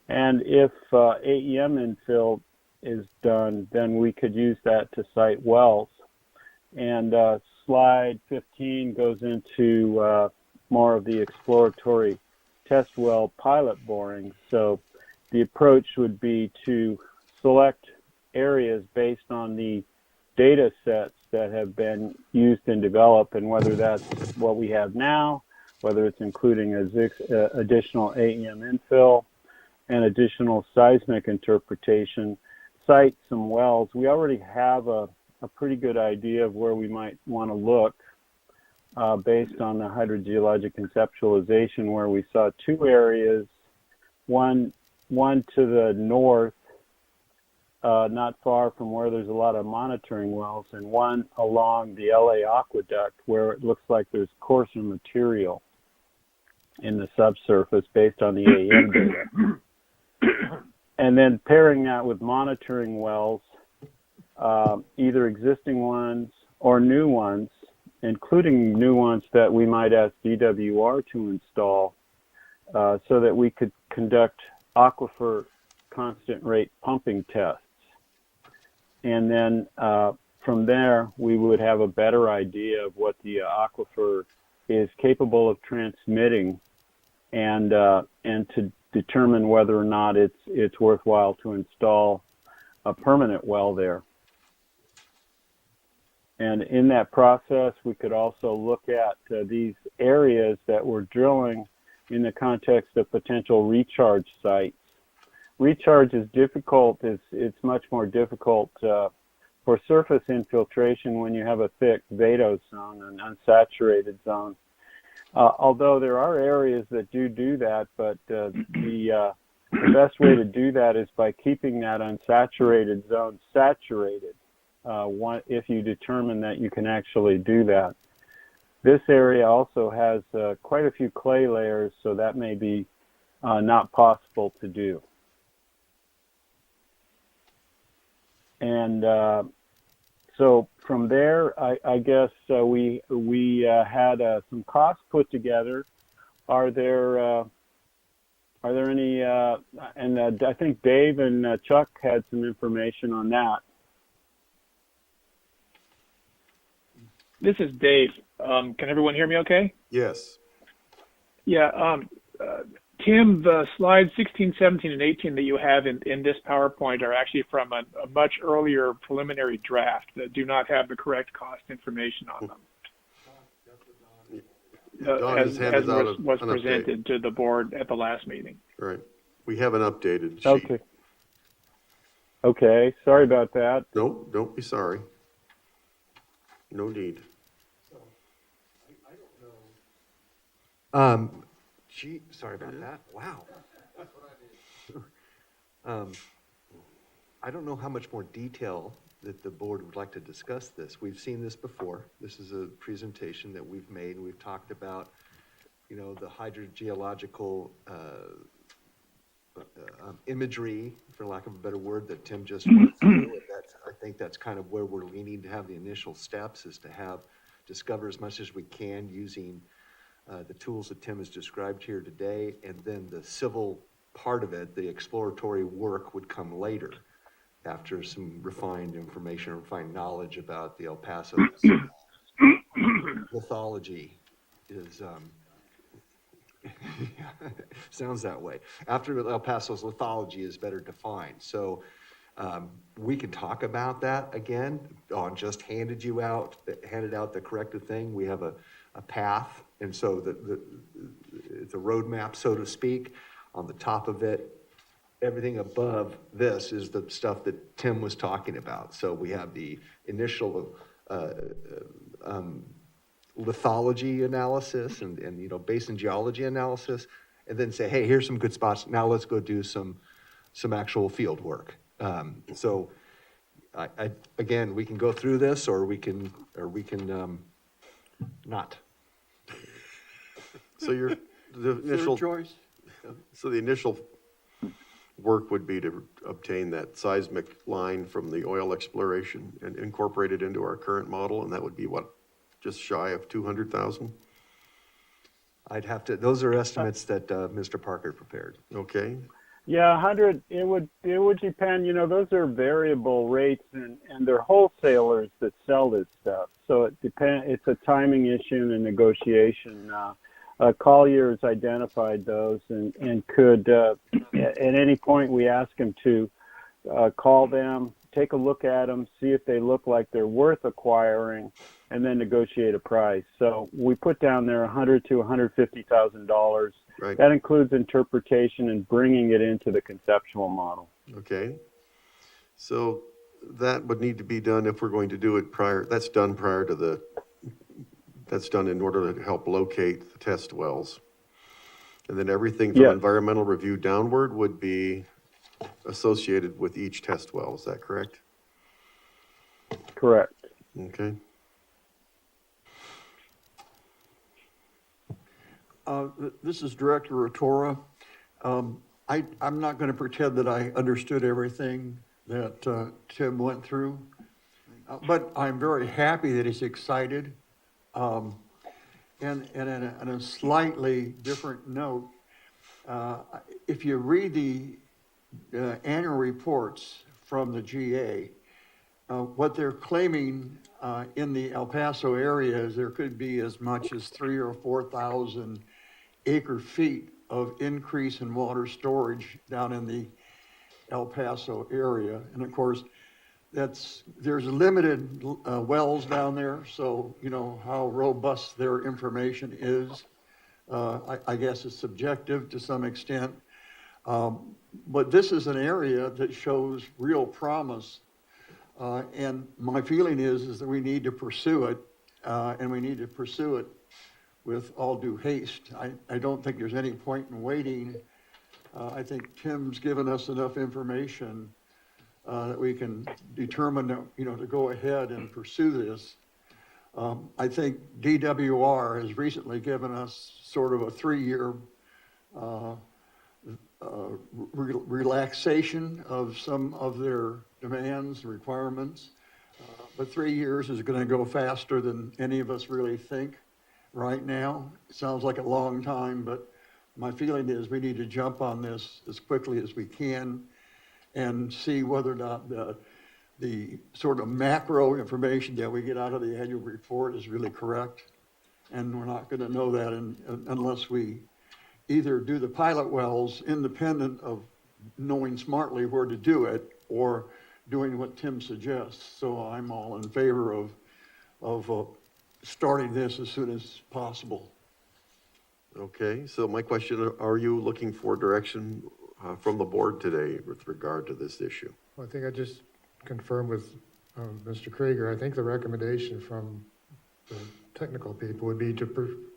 and if AEM infill is done, then we could use that to site wells. And slide 15 goes into more of the exploratory test well pilot boring. So the approach would be to select areas based on the data sets that have been used and developed, and whether that's what we have now, whether it's including additional AEM infill, and additional seismic interpretation, cite some wells. We already have a pretty good idea of where we might want to look based on the hydrogeologic conceptualization, where we saw two areas, one to the north, not far from where there's a lot of monitoring wells, and one along the LA aqueduct where it looks like there's coarser material in the subsurface based on the AM data. And then pairing that with monitoring wells, either existing ones or new ones, including new ones that we might ask DWR to install, so that we could conduct aquifer constant rate pumping tests. And then from there, we would have a better idea of what the aquifer is capable of transmitting, and to determine whether or not it's worthwhile to install a permanent well there. And in that process, we could also look at these areas that we're drilling in the context of potential recharge sites. Recharge is difficult. It's much more difficult for surface infiltration when you have a thick vadose zone, an unsaturated zone. Although there are areas that do that, but the best way to do that is by keeping that unsaturated zone saturated, if you determine that you can actually do that. This area also has quite a few clay layers, so that may be not possible to do. And so from there, I guess we had some costs put together. Are there any? And I think Dave and Chuck had some information on that. This is Dave. Can everyone hear me okay? Yes. Yeah. Tim, the slides 16, 17, and 18 that you have in this PowerPoint are actually from a much earlier preliminary draft that do not have the correct cost information on them. As was presented to the board at the last meeting. Right. We have an updated sheet. Okay. Okay. Sorry about that. No, don't be sorry. No need. Gee, sorry about that. Wow. That's what I did. I don't know how much more detail that the board would like to discuss this. We've seen this before. This is a presentation that we've made. We've talked about, you know, the hydrogeological imagery, for lack of a better word, that Tim just went through. I think that's kind of where we're leaning to have the initial steps, is to discover as much as we can using the tools that Tim has described here today, and then the civil part of it, the exploratory work, would come later after some refined information, refined knowledge about the El Paso lithology is, sounds that way. After El Paso's lithology is better defined. So we can talk about that again. On just handed out the corrected thing. We have a path, and so it's a roadmap, so to speak. On the top of it, everything above this is the stuff that Tim was talking about. So we have the initial lithology analysis and you know, basin geology analysis, and then say, hey, here's some good spots. Now let's go do some actual field work. So I again, we can go through this, or we can not. So the initial choice. So the initial work would be to obtain that seismic line from the oil exploration and incorporate it into our current model, and that would be what, just shy of 200,000? I'd have to. Those are estimates that Mr. Parker prepared. Okay. Yeah, 100. It would depend. You know, those are variable rates, and they're wholesalers that sell this stuff. So it depends. It's a timing issue and a negotiation. Collier's identified those and could at any point we ask him to call them take a look at them, see if they look like they're worth acquiring, and then negotiate a price. So we put down there $100,000 to $150,000. Right. That includes interpretation and bringing it into the conceptual model. Okay. So that would need to be done if we're going to do it prior, that's done prior to that's done in order to help locate the test wells. And then everything from Yes. environmental review downward would be associated with each test well, is that correct? Correct. Okay. This is Director Rotora. I'm not going to pretend that I understood everything that Tim went through, but I'm very happy that he's excited. And on a slightly different note, if you read the annual reports from the GA, what they're claiming in the El Paso area is there could be as much as 3,000 or 4,000 acre feet of increase in water storage down in the El Paso area. And of course, there's limited wells down there, so you know how robust their information is. I guess it's subjective to some extent. But this is an area that shows real promise. And my feeling is that we need to pursue it, and we need to pursue it with all due haste. I don't think there's any point in waiting. I think Tim's given us enough information that we can determine, to go ahead and pursue this. I think DWR has recently given us sort of a 3-year relaxation of some of their demands, requirements. But 3 years is going to go faster than any of us really think right now. It sounds like a long time, but my feeling is we need to jump on this as quickly as we can and see whether or not the sort of macro information that we get out of the annual report is really correct. And we're not going to know that unless we either do the pilot wells independent of knowing smartly where to do it or doing what Tim suggests. So I'm all in favor of starting this as soon as possible. Okay, so my question, are you looking for direction from the board today with regard to this issue? Well, I think I just confirmed with Mr. Krieger. I think the recommendation from the technical people would be to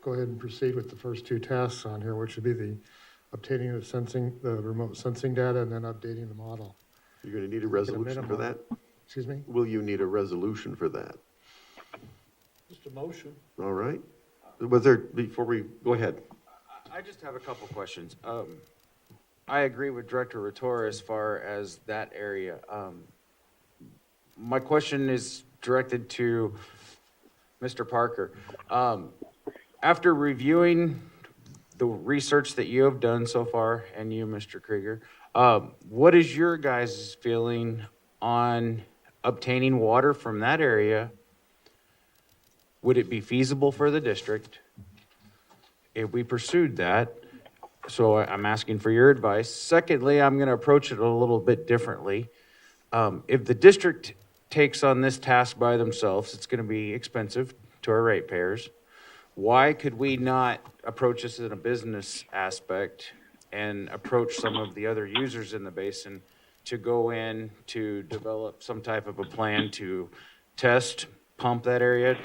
go ahead and proceed with the first 2 tasks on here, which would be the obtaining the remote sensing data and then updating the model. You're going to need a resolution for that? Excuse me? Will you need a resolution for that? Just a motion. All right. Was there, before we, go ahead. I just have a couple questions. I agree with Director Rotora as far as that area. My question is directed to Mr. Parker. After reviewing the research that you have done so far, and you, Mr. Krieger, what is your guys' feeling on obtaining water from that area? Would it be feasible for the district if we pursued that? So I'm asking for your advice. Secondly, I'm going to approach it a little bit differently. If the district takes on this task by themselves, it's going to be expensive to our ratepayers. Why could we not approach this in a business aspect and approach some of the other users in the basin to go in to develop some type of a plan to test, pump that area,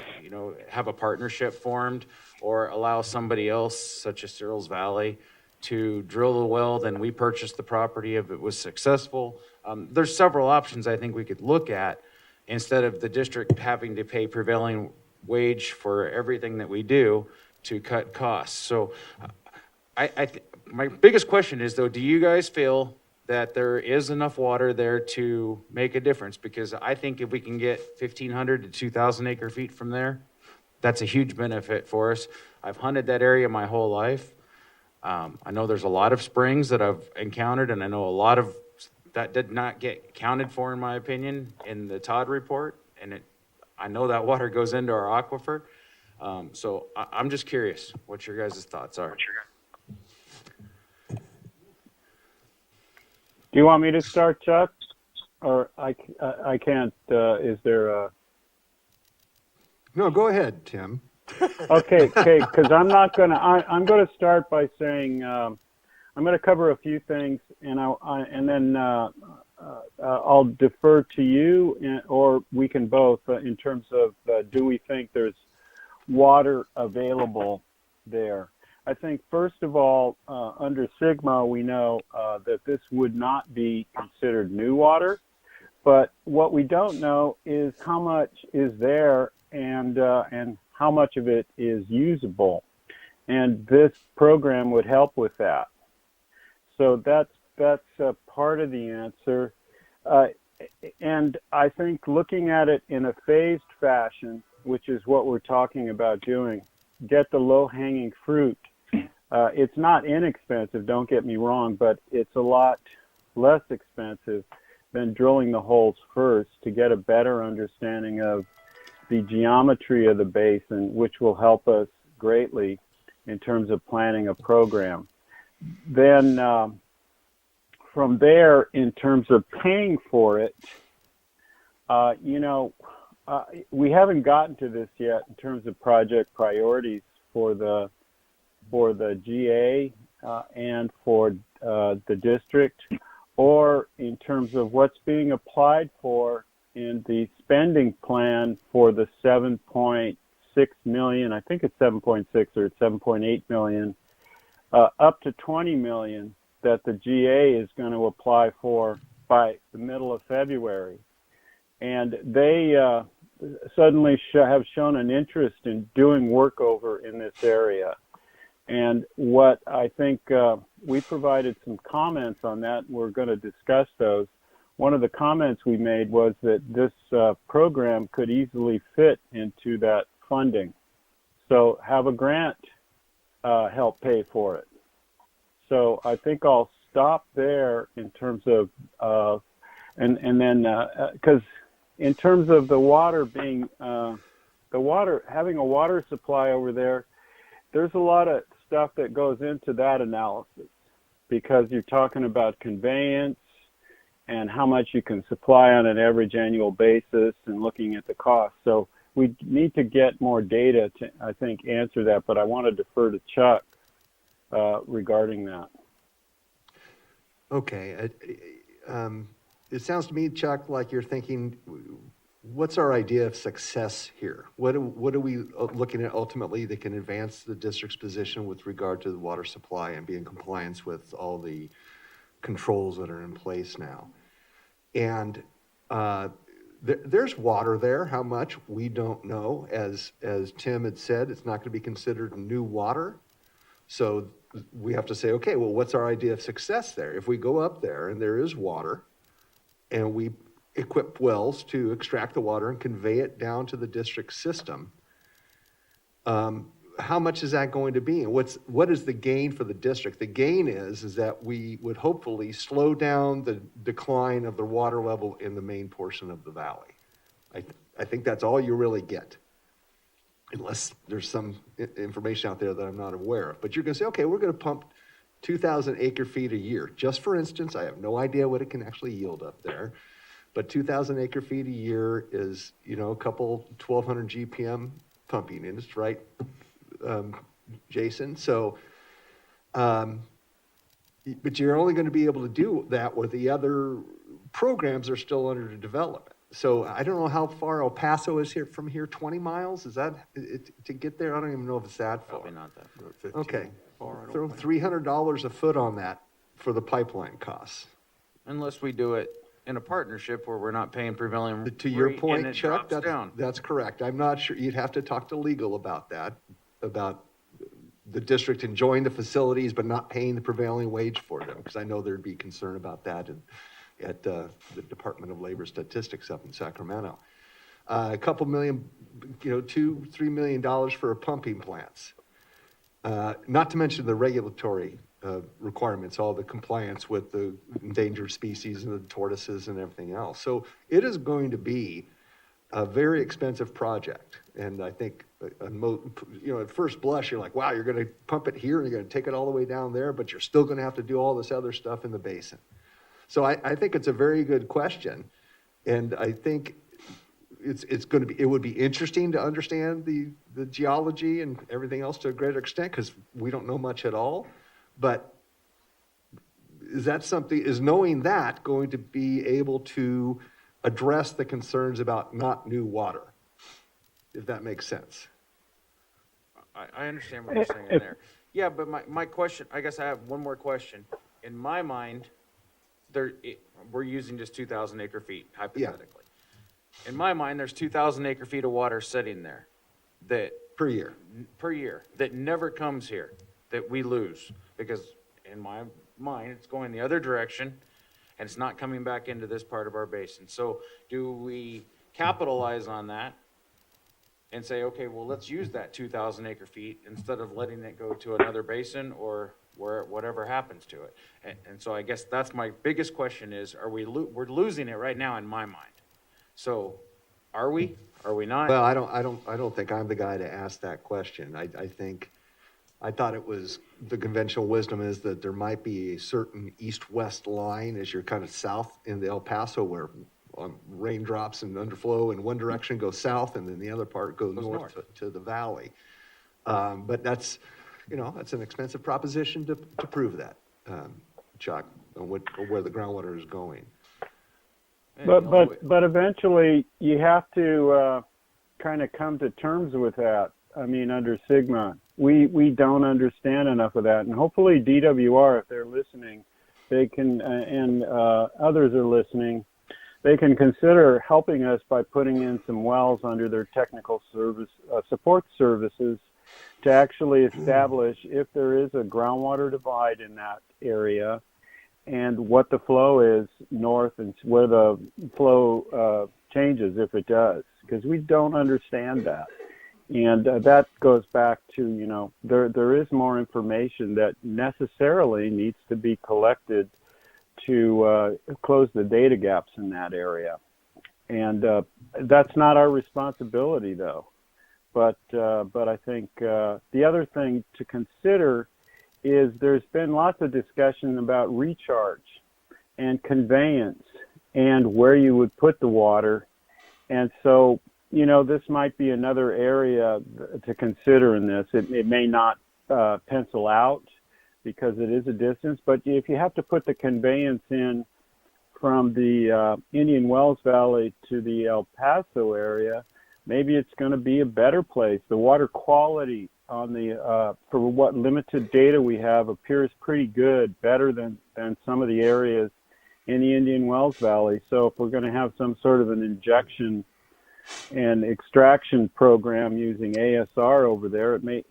have a partnership formed, or allow somebody else, such as Cyril's Valley, to drill the well, then we purchase the property if it was successful. There's several options I think we could look at instead of the district having to pay prevailing wage for everything that we do to cut costs. So my biggest question is, though, do you guys feel that there is enough water there to make a difference? Because I think if we can get 1,500 to 2,000 acre feet from there, that's a huge benefit for us. I've hunted that area my whole life. I know there's a lot of springs that I've encountered, and I know a lot of that did not get accounted for, in my opinion, in the Todd report. And I know that water goes into our aquifer. So I'm just curious what your guys' thoughts are. Do you want me to start, Chuck? or I can't, is there a, No, go ahead, Tim. okay, because I'm gonna start by saying, I'm gonna cover a few things, and then I'll defer to you, or we can both, in terms of, do we think there's water available there? I think, first of all, under Sigma, we know that this would not be considered new water, but what we don't know is how much is there and how much of it is usable. And this program would help with that. So that's part of the answer. And I think looking at it in a phased fashion, which is what we're talking about doing, get the low-hanging fruit. It's not inexpensive, don't get me wrong, but it's a lot less expensive than drilling the holes first to get a better understanding of the geometry of the basin, which will help us greatly in terms of planning a program. Then from there, in terms of paying for it, we haven't gotten to this yet in terms of project priorities for the GA and for the district, or in terms of what's being applied for in the spending plan for the 7.6 million, I think it's 7.6 or it's 7.8 million, up to 20 million that the GA is going to apply for by the middle of February. And they suddenly have shown an interest in doing work over in this area. And what I think we provided some comments on that. We're going to discuss those. One of the comments we made was that this program could easily fit into that funding. So have a grant help pay for it. So I think I'll stop there in terms of, and then, because in terms of the water being, having a water supply over there, there's a lot of stuff that goes into that analysis, because you're talking about conveyance and how much you can supply on an average annual basis and looking at the cost. So we need to get more data to, I think, answer that, but I want to defer to Chuck regarding that. Okay. It sounds to me, Chuck, like you're thinking, what's our idea of success here? What are we looking at ultimately that can advance the district's position with regard to the water supply and be in compliance with all the controls that are in place now? And there's water there. How much? We don't know. As Tim had said, it's not going to be considered new water. So we have to say, okay, well, what's our idea of success there? If we go up there and there is water and we equip wells to extract the water and convey it down to the district system, how much is that going to be? And what is the gain for the district? The gain is that we would hopefully slow down the decline of the water level in the main portion of the valley. I think that's all you really get, unless there's some information out there that I'm not aware of. But you're going to say, okay, we're going to pump 2,000 acre feet a year. Just for instance, I have no idea what it can actually yield up there, but 2,000 acre feet a year is, a couple 1,200 GPM pumping units, right, Jason? So, but you're only going to be able to do that where the other programs are still under development. So I don't know how far El Paso is here from here, 20 miles? Is that, to get there? I don't even know if it's that far. Probably not that far. Okay, throw $300 a foot on that for the pipeline costs. Unless we do it in a partnership where we're not paying prevailing To your rate and point, it Chuck, drops down. that's correct. I'm not sure, you'd have to talk to legal about that, about the district enjoying the facilities but not paying the prevailing wage for them, because I know there'd be concern about that at the Department of Labor Statistics up in Sacramento. A couple million, $2-3 million for pumping plants. Not to mention the regulatory requirements, all the compliance with the endangered species and the tortoises and everything else. So it is going to be a very expensive project. And I think, at first blush, you're like, wow, you're going to pump it here and you're going to take it all the way down there, but you're still going to have to do all this other stuff in the basin. So I think it's a very good question. And I think it's going to be, it would be interesting to understand the geology and everything else to a greater extent, because we don't know much at all. But is knowing that going to be able to address the concerns about not new water? If that makes sense. I understand what you're saying there. Yeah, but my question, I guess I have one more question. In my mind, we're using just 2,000 acre feet hypothetically. In my mind, there's 2,000 acre feet of water sitting there that Per year. that never comes here, that we lose, because in my mind, it's going the other direction and it's not coming back into this part of our basin. So do we capitalize on that and say, okay, well, let's use that 2,000 acre feet instead of letting it go to another basin or whatever happens to it? And so I guess that's my biggest question is, we're losing it right now in my mind. So are we not? Well, I don't think I'm the guy to ask that question. I thought it was, the conventional wisdom is that there might be a certain east-west line as you're kind of south in the El Paso, where raindrops and underflow in one direction go south, and then the other part goes north to the valley. But that's an expensive proposition to prove that, Chuck, on where the groundwater is going. But eventually you have to kind of come to terms with that. I mean, under Sigma, we don't understand enough of that, and hopefully DWR, if they're listening, they can, and others are listening, they can consider helping us by putting in some wells under their technical service support services to actually establish if there is a groundwater divide in that area, and what the flow is north and where the flow changes if it does, because we don't understand that. And that goes back to, there is more information that necessarily needs to be collected to close the data gaps in that area. And that's not our responsibility, though. But I think the other thing to consider is there's been lots of discussion about recharge and conveyance and where you would put the water. And so, this might be another area to consider in this. It may not pencil out because it is a distance, but if you have to put the conveyance in from the Indian Wells Valley to the El Paso area, maybe it's going to be a better place. The water quality on the for what limited data we have appears pretty good, better than some of the areas in the Indian Wells Valley. So if we're going to have some sort of an injection and extraction program using ASR over there, it may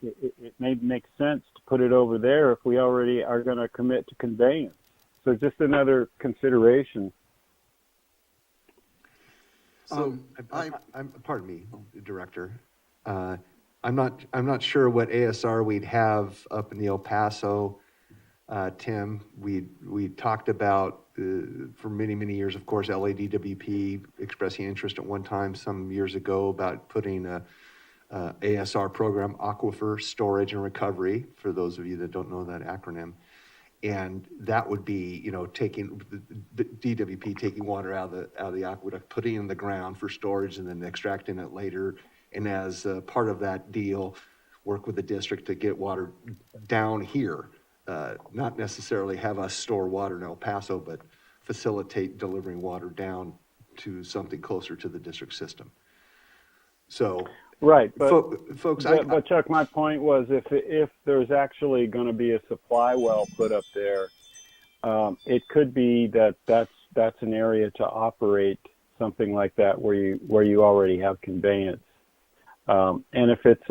make sense to put it over there if we already are going to commit to conveyance. So just another consideration. So pardon me, Director. I'm not sure what ASR we'd have up in the El Paso. Tim, we talked about for many years, of course, LADWP expressing interest at one time some years ago about putting a ASR program, Aquifer Storage and Recovery, for those of you that don't know that acronym. And that would be, taking the DWP, taking water out of the aqueduct, putting it in the ground for storage, and then extracting it later. And as part of that deal, work with the district to get water down here, not necessarily have us store water in El Paso, but facilitate delivering water down to something closer to the district system. So, right, but folks, but Chuck, my point was if there's actually going to be a supply well put up there, it could be that's an area to operate something like that where you already have conveyance. And if it's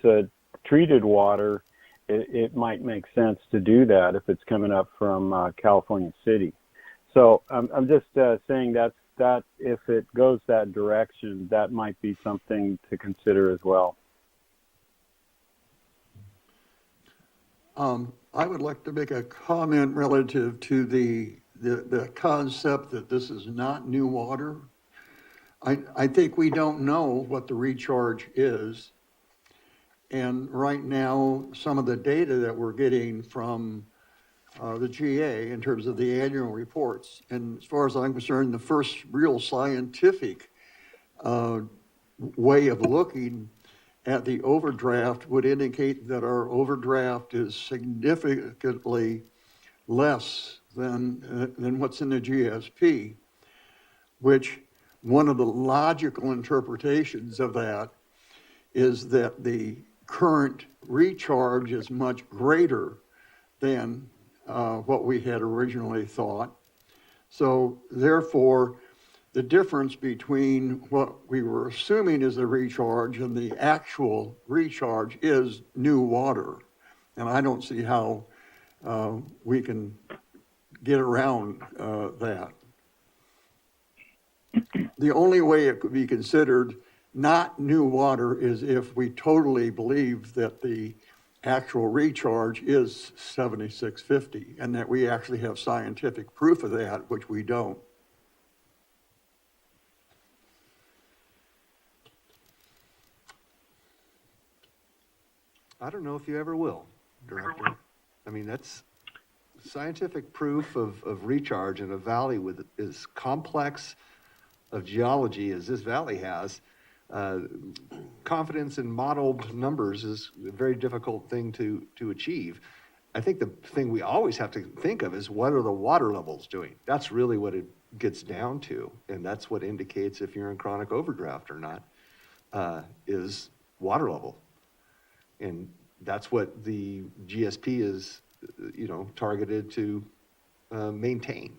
a treated water, it might make sense to do that if it's coming up from California City. So I'm just saying that if it goes that direction, that might be something to consider as well. I would like to make a comment relative to the concept that this is not new water. I think we don't know what the recharge is. And right now, some of the data that we're getting from the GA in terms of the annual reports. And as far as I'm concerned, the first real scientific way of looking at the overdraft would indicate that our overdraft is significantly less than what's in the GSP, which one of the logical interpretations of that is that the current recharge is much greater than what we had originally thought. So therefore, the difference between what we were assuming is a recharge and the actual recharge is new water. And I don't see how we can get around that. The only way it could be considered not new water is if we totally believe that the actual recharge is 7650 and that we actually have scientific proof of that, which we don't. I don't know if you ever will, Director. I mean, that's scientific proof of recharge in a valley with as complex of geology as this valley has. Confidence in modeled numbers is a very difficult thing to achieve. I think the thing we always have to think of is what are the water levels doing? That's really what it gets down to, and that's what indicates if you're in chronic overdraft or not, is water level. And that's what the GSP is, targeted to maintain.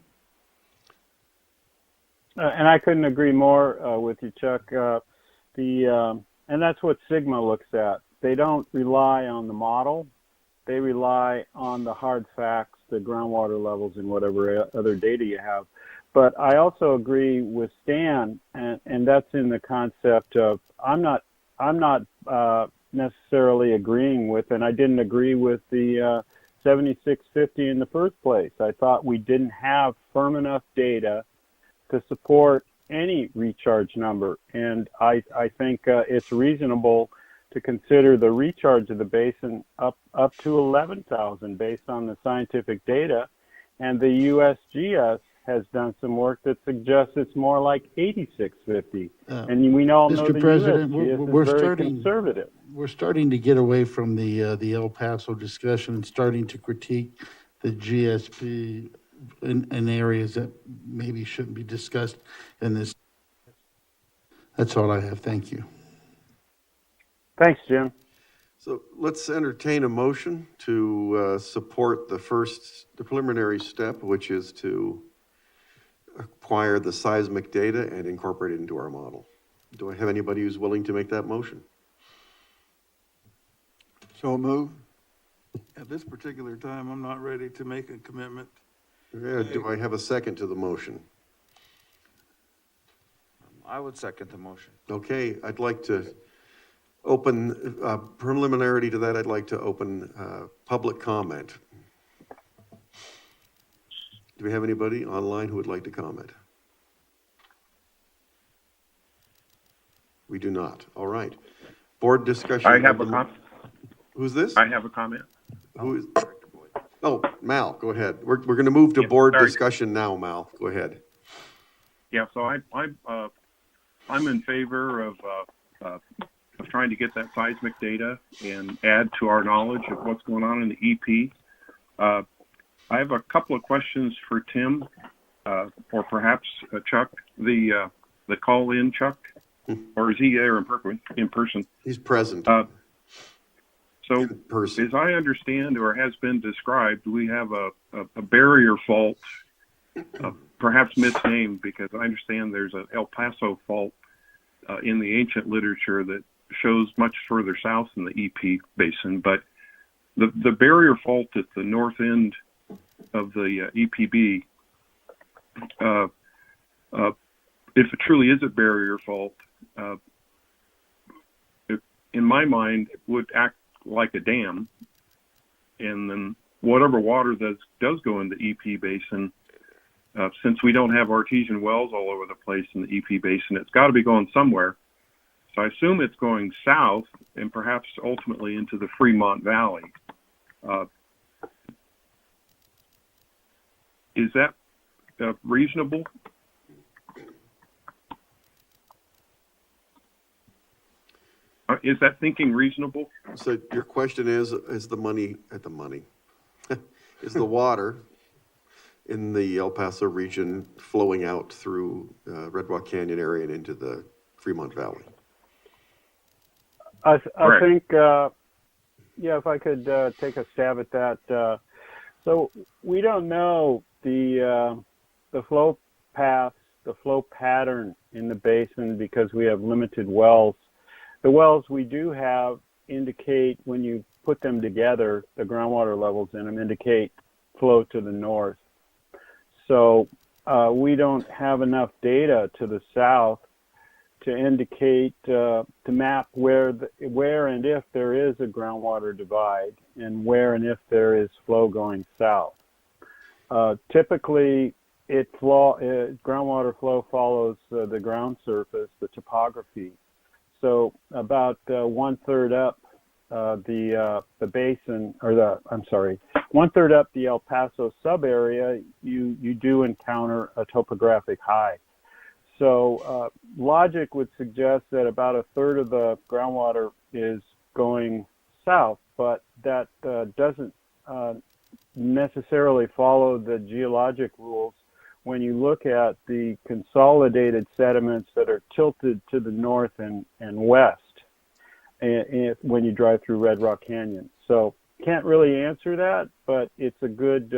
And I couldn't agree more with you, Chuck. And that's what Sigma looks at. They don't rely on the model. They rely on the hard facts, the groundwater levels, and whatever other data you have. But I also agree with Stan, and that's in the concept of I'm not necessarily agreeing with, and I didn't agree with the 7650 in the first place. I thought we didn't have firm enough data to support any recharge number, and I think it's reasonable to consider the recharge of the basin up to 11,000 based on the scientific data, and the USGS has done some work that suggests it's more like 8650, and we all know Mr. the President, USGS is very conservative. We're starting to get away from the El Paso discussion and starting to critique the GSP in areas that maybe shouldn't be discussed in this. That's all I have. Thank you. Thanks, Jim. So let's entertain a motion to support the preliminary step, which is to acquire the seismic data and incorporate it into our model. Do I have anybody who's willing to make that motion? So move. At this particular time, I'm not ready to make a commitment. Do I have a second to the motion? I would second the motion. Okay, I'd like to open, preliminary to that, I'd like to open public comment. Do we have anybody online who would like to comment? We do not. All right. Board discussion. I have a comment. Who's this? I have a comment. Who is? Oh, Mal, go ahead. We're going to move to board discussion now, Mal. Go ahead. Yeah, so I'm in favor of trying to get that seismic data and add to our knowledge of what's going on in the EP. I have a couple of questions for Tim, or perhaps Chuck, the call-in Chuck, or is he there in person? He's present. So, as I understand or has been described, we have a barrier fault, perhaps misnamed, because I understand there's an El Paso fault in the ancient literature that shows much further south in the EP basin. But the barrier fault at the north end of the EPB, if it truly is a barrier fault, in my mind, it would act like a dam, and then whatever water that does go in the EP basin, since we don't have artesian wells all over the place in the EP basin, it's got to be going somewhere. So I assume it's going south and perhaps ultimately into the Fremont Valley. Is that reasonable? Is that thinking reasonable? So your question is the money, is the water in the El Paso region flowing out through Red Rock Canyon area and into the Fremont Valley? I Correct. think, yeah, if I could take a stab at that. So we don't know the flow path, the flow pattern in the basin because we have limited wells. The wells we do have indicate, when you put them together, the groundwater levels in them indicate flow to the north. So we don't have enough data to the south to indicate, to map where and if there is a groundwater divide and where and if there is flow going south. Typically, groundwater flow follows the ground surface, the topography. So about 1/3 up the basin, or 1/3 up the El Paso sub area, you do encounter a topographic high. So logic would suggest that about 1/3 of the groundwater is going south, but that doesn't necessarily follow the geologic rules when you look at the consolidated sediments that are tilted to the north and west when you drive through Red Rock Canyon. So can't really answer that, but it's a good,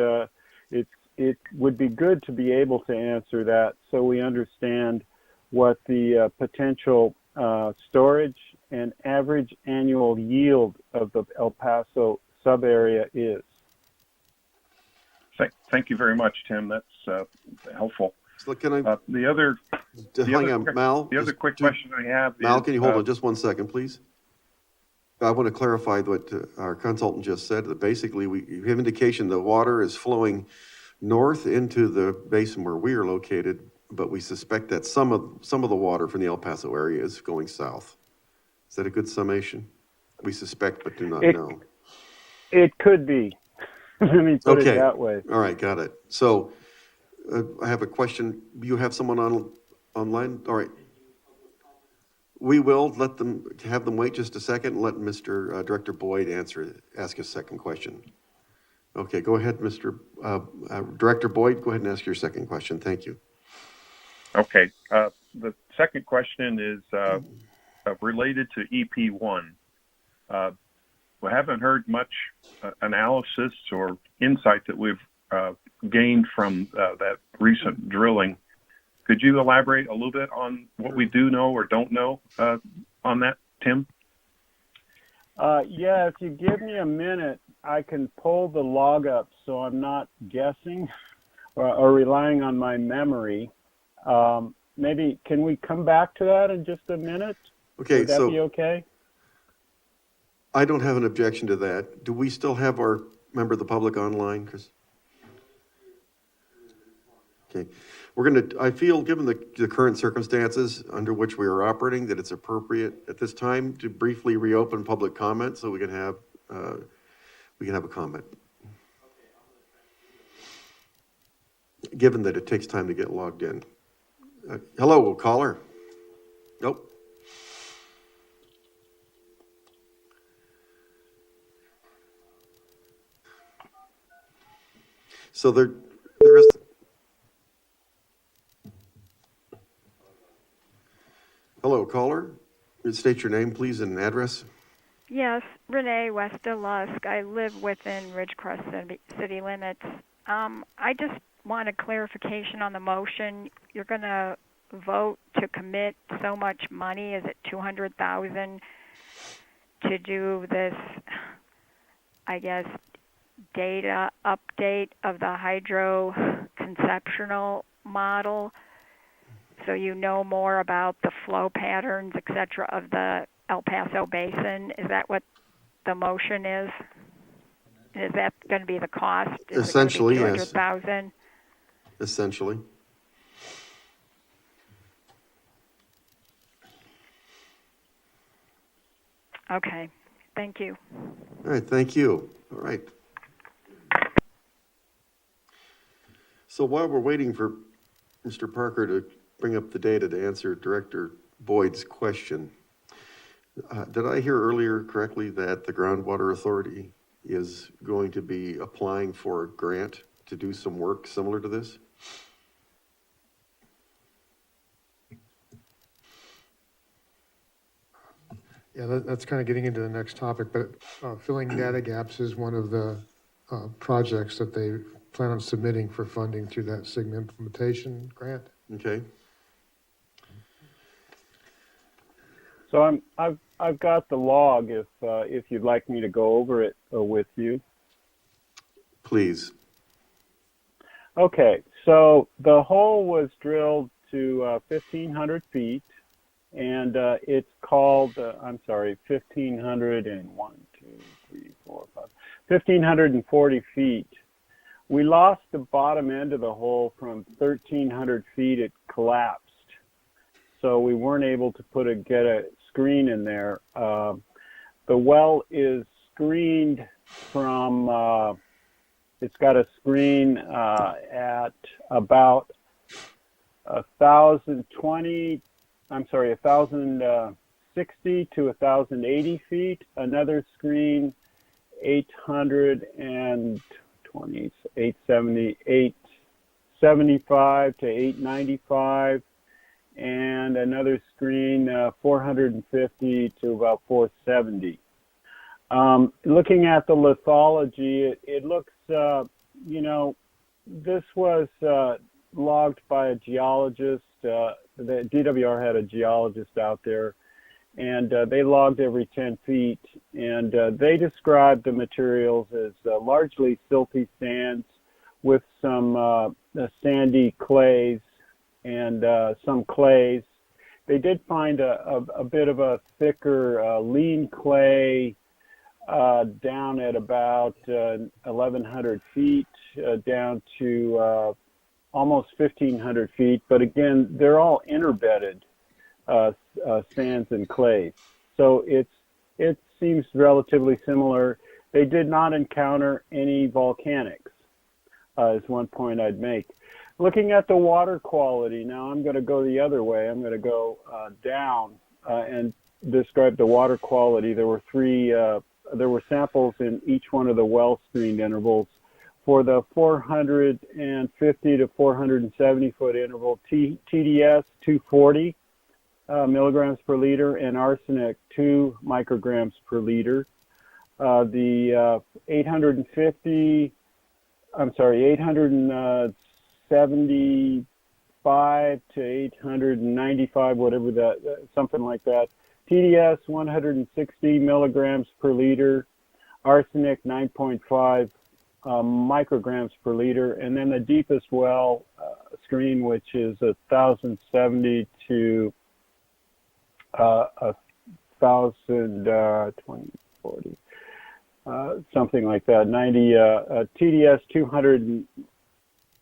it would be good to be able to answer that so we understand what the potential storage and average annual yield of the El Paso sub-area is. Thank you very much, Tim. That's helpful. So can I, The other Mal? the other quick question I have Mal, is, can you hold on just 1 second, please? I want to clarify what our consultant just said, that basically we have indication the water is flowing north into the basin where we are located, but we suspect that some of the water from the El Paso area is going south. Is that a good summation? We suspect but do not know. It could be. Let me put it that way. All right, got it. So I have a question. You have someone online? All right. We will have them wait just a second and let Mr. Director Boyd ask his second question. Okay, go ahead, Mr. Director Boyd. Go ahead and ask your second question. Thank you. okay. The second question is related to EP1. We haven't heard much analysis or insight that we've gained from that recent drilling. Could you elaborate a little bit on what we do know or don't know on that, Tim? Yeah, if you give me a minute, I can pull the log up so I'm not guessing or relying on my memory. Maybe can we come back to that in just a minute? Okay, Would that be okay? I don't have an objection to that. Do we still have our member of the public online, Chris? Okay. I feel, given the current circumstances under which we are operating, that it's appropriate at this time to briefly reopen public comment so we can have a comment. Given that it takes time to get logged in. Hello, caller. Nope. So there is. Hello, caller. State your name, please, and address. Yes, Renee Westa-Lusk. I live within Ridgecrest city limits. I just want a clarification on the motion. You're going to vote to commit so much money. Is it $200,000 to do this, I guess, data update of the hydro conceptual model, so you know more about the flow patterns, et cetera, of the El Paso Basin? Is that what the motion is? Is that going to be the cost? Essentially, yes. $200,000? Essentially. Okay, thank you. All right, thank you. All right. So while we're waiting for Mr. Parker to bring up the data to answer Director Boyd's question, did I hear earlier correctly that the Groundwater Authority is going to be applying for a grant to do some work similar to this? Yeah, that's kind of getting into the next topic, but filling data gaps is one of the projects that they plan on submitting for funding through that SIGMA implementation grant. Okay. So I've got the log if you'd like me to go over it with you. Please. Okay, so the hole was drilled to 1,500 feet, and it's called, 1,540 feet. We lost the bottom end of the hole from 1,300 feet. It collapsed, so we weren't able to get a screen in there. The well is screened from, it's got a screen at about 1,060 to 1,080 feet. Another screen, 875 to 895, and another screen, 450 to about 470. Looking at the lithology, it looks, this was logged by a geologist. The DWR had a geologist out there, and they logged every 10 feet, and they described the materials as largely silty sands with some sandy clays and some clays. They did find a bit of a thicker lean clay down at about 1,100 feet down to almost 1,500 feet, but again, they're all interbedded sands and clays. So it seems relatively similar. They did not encounter any volcanics, is one point I'd make. Looking at the water quality, now I'm going to go the other way. I'm going to go down and describe the water quality. There were there were samples in each one of the well screened intervals. For the 450 to 470 foot interval, TDS 240 milligrams per liter and arsenic 2 micrograms per liter. The 875 to 895, whatever that, something like that. TDS 160 milligrams per liter, arsenic 9.5 micrograms per liter, and then the deepest well screen, which is 1,070 to 1,040, something like that. 90 TDS 200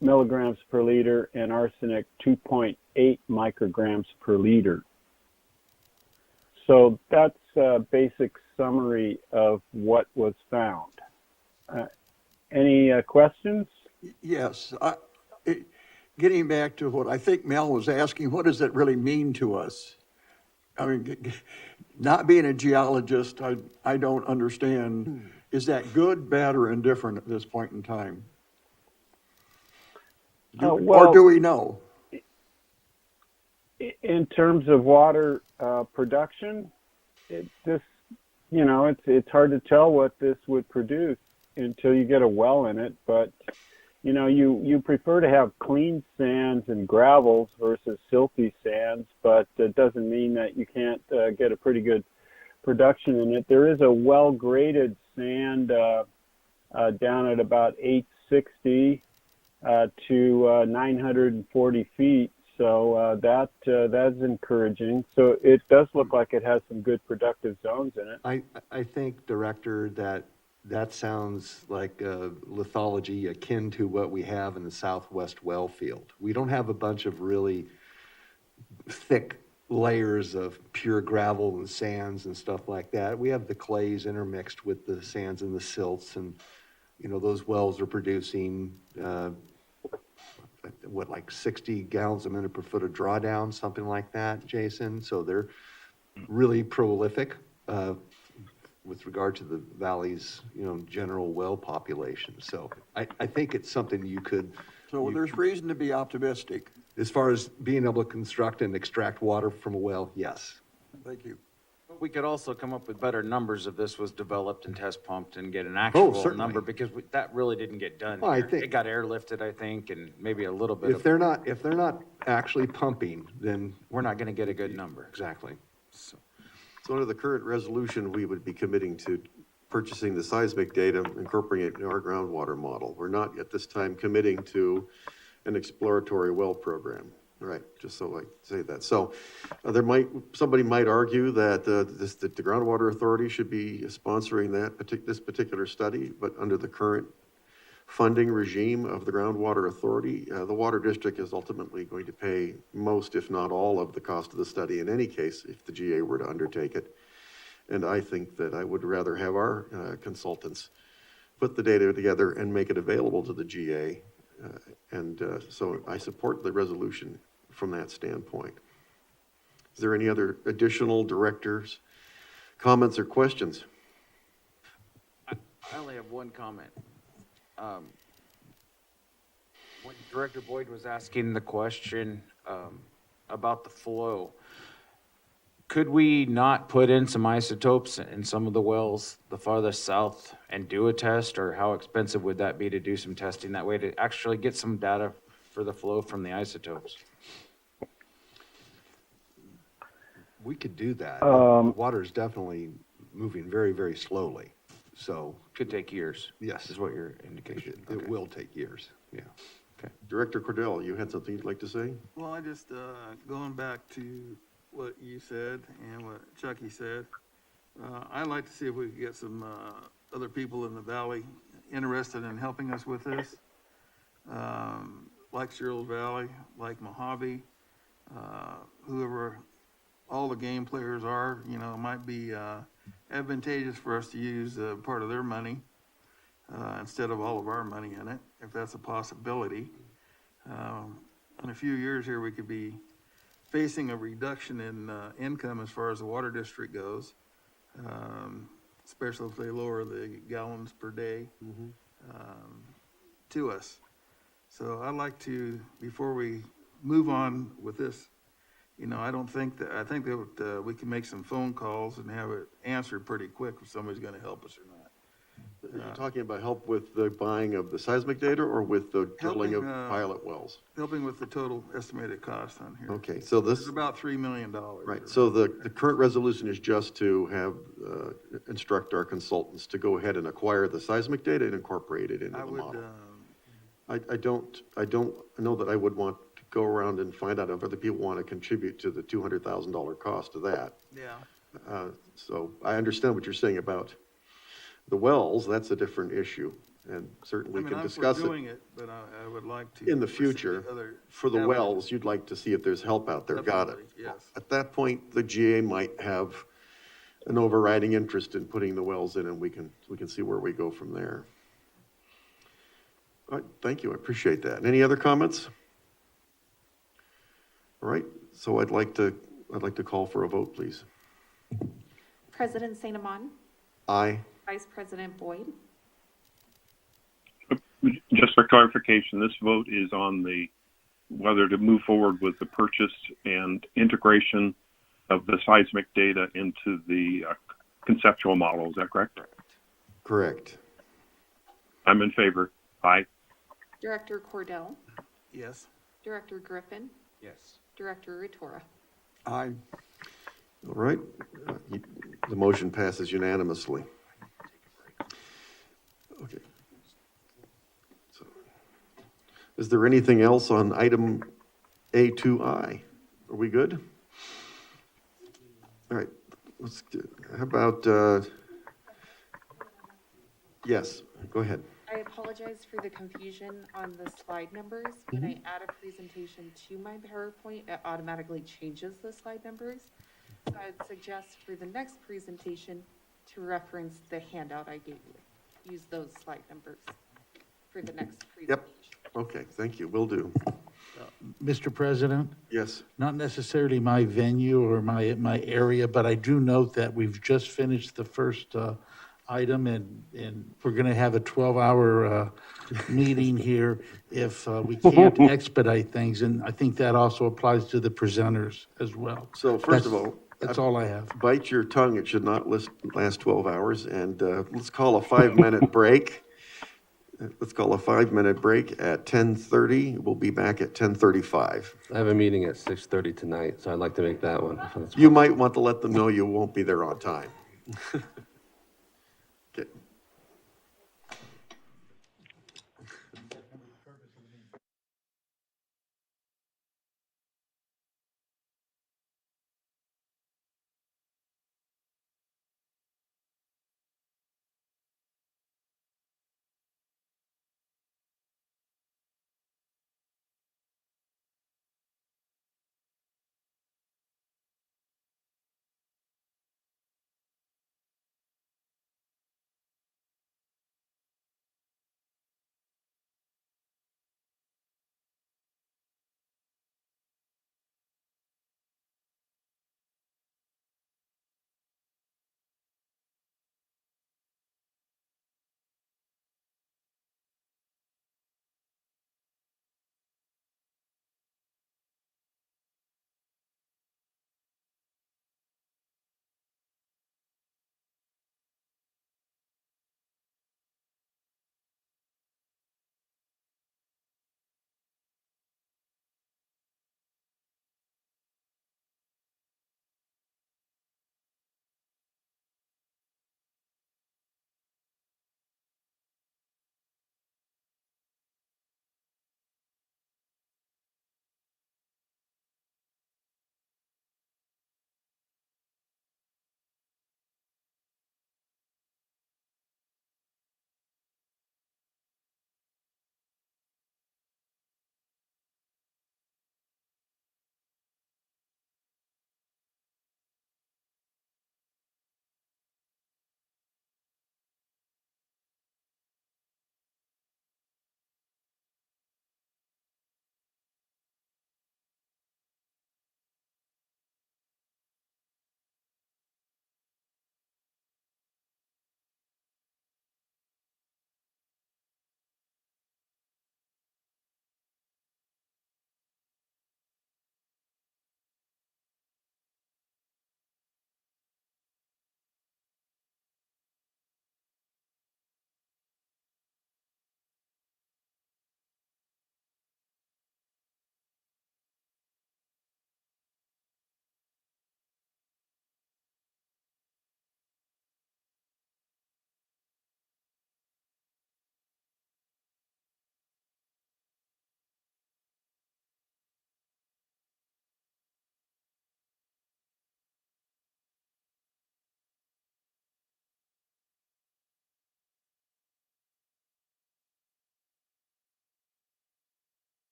milligrams per liter and arsenic 2.8 micrograms per liter. So that's a basic summary of what was found. Any questions? Yes. Getting back to what I think Mel was asking, what does it really mean to us? I mean, not being a geologist, I don't understand. Is that good, bad, or indifferent at this point in time? Or do we know? In terms of water production, it's hard to tell what this would produce until you get a well in it. But you prefer to have clean sands and gravels versus silty sands, but it doesn't mean that you can't get a pretty good production in it. There is a well-graded sand down at about 860 to 940 feet. So that's encouraging. So it does look like it has some good productive zones in it. I think, Director, that sounds like lithology akin to what we have in the Southwest well field. We don't have a bunch of really thick layers of pure gravel and sands and stuff like that. We have the clays intermixed with the sands and the silts, and those wells are producing what, like 60 gallons a minute per foot of drawdown, something like that, Jason. So they're really prolific, with regard to the valley's, general well population. So I think it's something you could, So there's reason to be optimistic. as far as being able to construct and extract water from a well, yes. Thank you. We could also come up with better numbers if this was developed and test pumped and get an actual certainly. number, because that really didn't get done Well, I here. think- It got airlifted, I think, and maybe a little bit If of, they're not actually pumping, then we're not gonna get a good number. exactly. So, So under the current resolution, we would be committing to purchasing the seismic data, incorporating it in our groundwater model. We're not at this time committing to an exploratory well program. Right, just so I say that. So somebody might argue that that the groundwater authority should be sponsoring this particular study, but under the current funding regime of the groundwater authority, the water district is ultimately going to pay most, if not all, of the cost of the study in any case, if the GA were to undertake it. And I think that I would rather have our consultants put the data together and make it available to the GA. So I support the resolution from that standpoint. Is there any other additional directors' comments or questions? I only have one comment. When Director Boyd was asking the question, about the flow, could we not put in some isotopes in some of the wells the farthest south and do a test, or how expensive would that be to do some testing that way to actually get some data for the flow from the isotopes? We could do that. Um, Water is definitely moving very, very slowly. So, Could take years. yes, Is what your indication. it will take years, yeah. Director Cordell, you had something you'd like to say? Well, I just, going back to what you said and what Chucky said, I'd like to see if we could get some, other people in the valley interested in helping us with this. Like Sherrills Valley, like Mojave, whoever all the game players are, it might be, advantageous for us to use, part of their money, instead of all of our money in it, if that's a possibility. In a few years here, we could be facing a reduction in, income as far as the water district goes, especially if they lower the gallons per day, to us. So I'd like to, before we move on with this, I think that we can make some phone calls and have it answered pretty quick if somebody's gonna help us or not. Are you talking about help with the buying of the seismic data or with the drilling of Helping, pilot wells? Helping with the total estimated cost on here. Okay, so It's this, about $3 million. right, so the current resolution is just to have, instruct our consultants to go ahead and acquire the seismic data and incorporate it into I the would, model. I don't know that I would want to go around and find out if other people want to contribute to the $200,000 cost of that. yeah, So I understand what you're saying about the wells, that's a different issue, and certainly we can I'm for discuss doing it it, but I would like to. in the pursue future. other For the avenues. wells, you'd like to see if there's help out there, got it. Definitely, yes. At that point, the GA might have an overriding interest in putting the wells in, and we can see where we go from there. All right, thank you, I appreciate that. Any other comments? All right, so I'd like to call for a vote, please. President Saint Amand, Aye. Vice President Boyd, Just for clarification, this vote is on whether to move forward with the purchase and integration of the seismic data into the conceptual model. Is that correct? Correct. I'm in favor. Aye. Director Cordell, Yes. Director Griffin, Yes. Director Rotora. Aye. All right, the motion passes unanimously. Okay. So, is there anything else on item A2I? Are we good? All right, how about, yes, go ahead. I apologize for the confusion on the slide numbers. When I add a presentation to my PowerPoint, it automatically changes the slide numbers. So I'd suggest for the next presentation to reference the handout I gave you. Use those slide numbers for the next presentation. Okay, thank you, will do. Mr. President, Yes. not necessarily my venue or my area, but I do note that we've just finished the first item, and we're going to have a 12-hour meeting here if we can't expedite things, and I think that also applies to the presenters as well. So first of That's- all, That's all I have. bite your tongue. It should not last 12 hours. And let's call a 5-minute break. Let's call a 5-minute break at 10:30. We'll be back at 10:35. I have a meeting at 6:30 tonight, so I'd like to make that one. You might want to let them know you won't be there on time. Okay.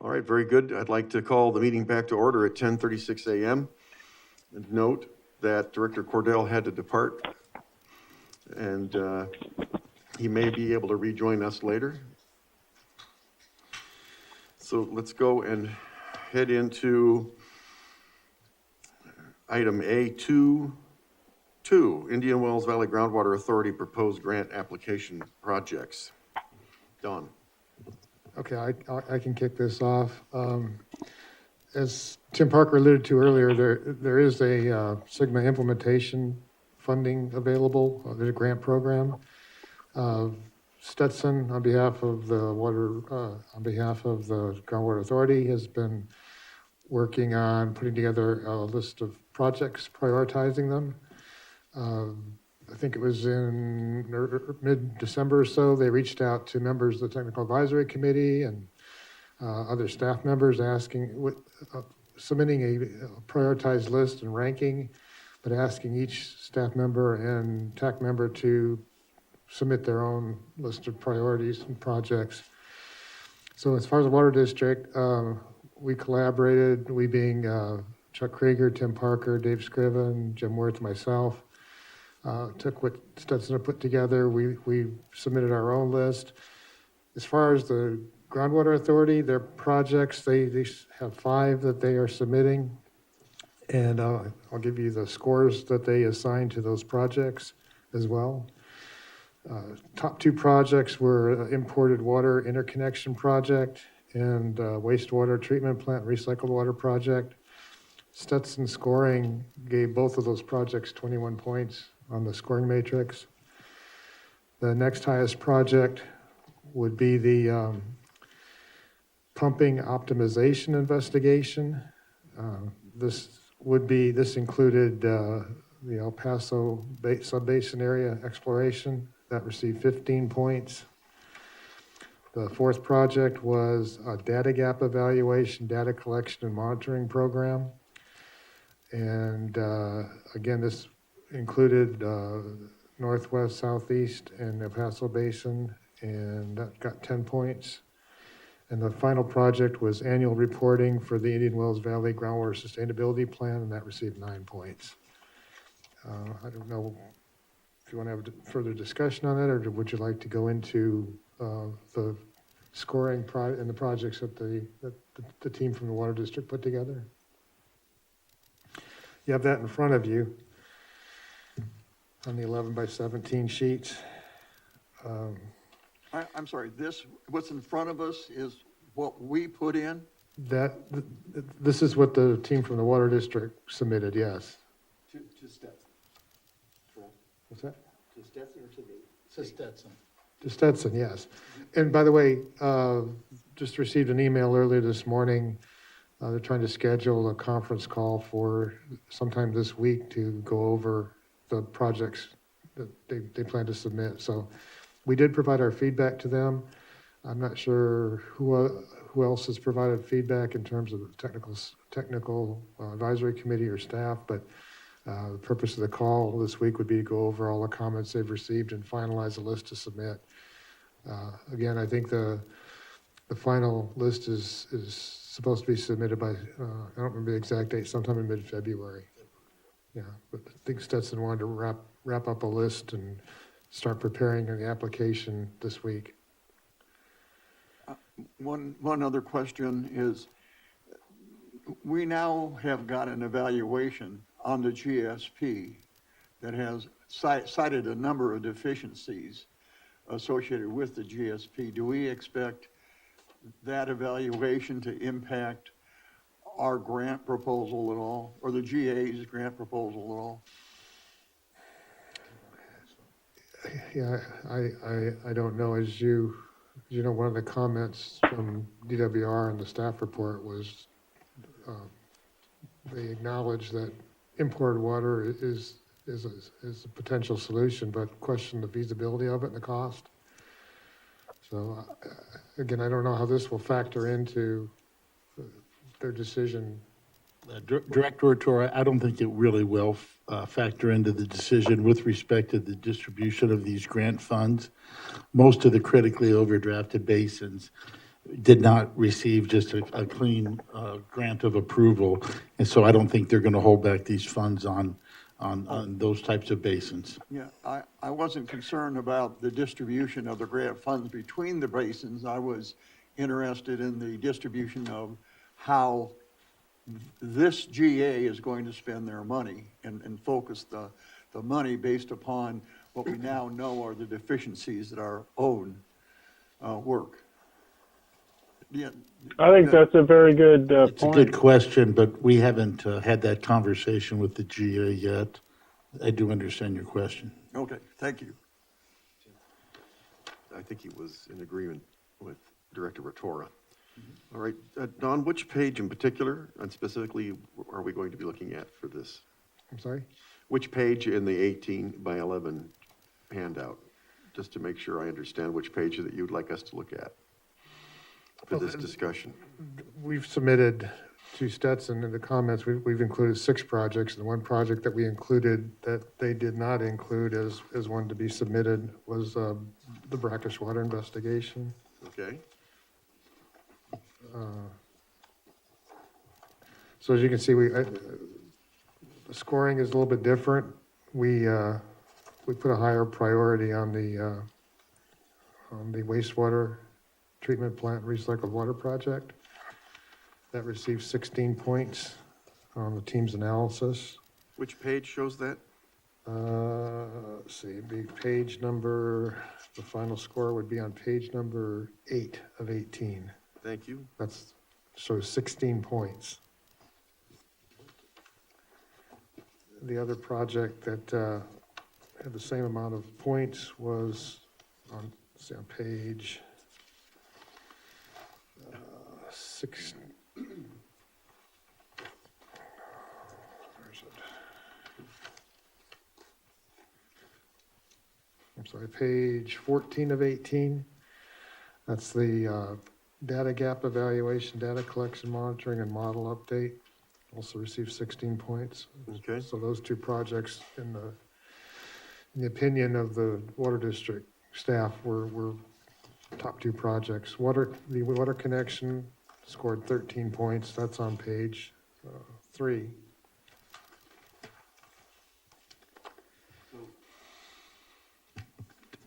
All right, very good. I'd like to call the meeting back to order at 10:36 a.m. And note that Director Cordell had to depart, and he may be able to rejoin us later. So let's go and head into item A2-2, Indian Wells Valley Groundwater Authority proposed grant application projects. Don. Okay, I can kick this off. As Tim Parker alluded to earlier, there is a Sigma implementation funding available. There's a grant program. Stetson, on behalf of the Groundwater Authority, has been working on putting together a list of projects, prioritizing them. I think it was in mid-December or so, they reached out to members of the Technical Advisory Committee and other staff members submitting a prioritized list and ranking, but asking each staff member and TAC member to submit their own list of priorities and projects. So as far as the Water District, we collaborated, we being Chuck Krieger, Tim Parker, Dave Scriven, Jim Wirth, myself, took what Stetson had put together. We submitted our own list. As far as the Groundwater Authority, their projects, they have 5 that they are submitting. And I'll give you the scores that they assigned to those projects as well. Top 2 projects were imported water interconnection project and wastewater treatment plant recycled water project. Stetson scoring gave both of those projects 21 points on the scoring matrix. The next highest project would be the pumping optimization investigation. This included the El Paso Subbasin area exploration that received 15 points. The 4th project was a data gap evaluation, data collection and monitoring program. And again, this included Northwest, Southeast, and El Paso Basin, and that got 10 points. And the final project was annual reporting for the Indian Wells Valley Groundwater Sustainability Plan, and that received 9 points. I don't know if you want to have further discussion on it, or would you like to go into the scoring and the projects that the team from the Water District put together? You have that in front of you on the 11 by 17 sheets. I'm sorry, what's in front of us is what we put in? This is what the team from the Water District submitted, yes. To Stetson. Correct. What's that? To Stetson or to the? To Stetson. To Stetson, yes. And by the way, just received an email earlier this morning. They're trying to schedule a conference call for sometime this week to go over the projects that they plan to submit. So we did provide our feedback to them. I'm not sure who else has provided feedback in terms of the technical advisory committee or staff, but the purpose of the call this week would be to go over all the comments they've received and finalize a list to submit. Again, I think the final list is supposed to be submitted by, I don't remember the exact date, sometime in mid-February. Yeah, but I think Stetson wanted to wrap up a list and start preparing the application this week. One other question is, we now have got an evaluation on the GSP that has cited a number of deficiencies associated with the GSP. Do we expect that evaluation to impact our grant proposal at all, or the GA's grant proposal at all? Yeah, I don't know. As you know, one of the comments from DWR in the staff report was they acknowledge that imported water is a potential solution, but question the feasibility of it and the cost. So again, I don't know how this will factor into their decision. Director Ortora, I don't think it really will factor into the decision with respect to the distribution of these grant funds. Most of the critically overdrafted basins did not receive just a clean grant of approval. And so I don't think they're going to hold back these funds on those types of basins. Yeah, I wasn't concerned about the distribution of the grant funds between the basins. I was interested in the distribution of how this GA is going to spend their money and focus the money based upon what we now know are the deficiencies that our own work. Yeah, I think that's a very good It's a good point. question, but we haven't had that conversation with the GA yet. I do understand your question. okay, thank you. I think he was in agreement with Director Rotora. All right, Don, which page in particular and specifically are we going to be looking at for this? I'm sorry? Which page in the 18 by 11 handout? Just to make sure I understand which page that you'd like us to look at for this discussion. We've submitted to Stetson in the comments, we've included 6 projects. And the one project that we included that they did not include as one to be submitted was the brackish water investigation. Okay. So as you can see, the scoring is a little bit different. We put a higher priority on the wastewater treatment plant recycled water project. That received 16 points on the team's analysis. Which page shows that? Let's see, it'd be page number, the final score would be on page number 8 of 18. Thank you. That's, so 16 points. The other project that had the same amount of points was on, let's see, on page 6. Where's it? I'm sorry, page 14 of 18. That's the data gap evaluation, data collection, monitoring, and model update. Also received 16 points. Okay. So those 2 projects, in the opinion of the water district staff, were top 2 projects. The water connection scored 13 points. That's on page 3.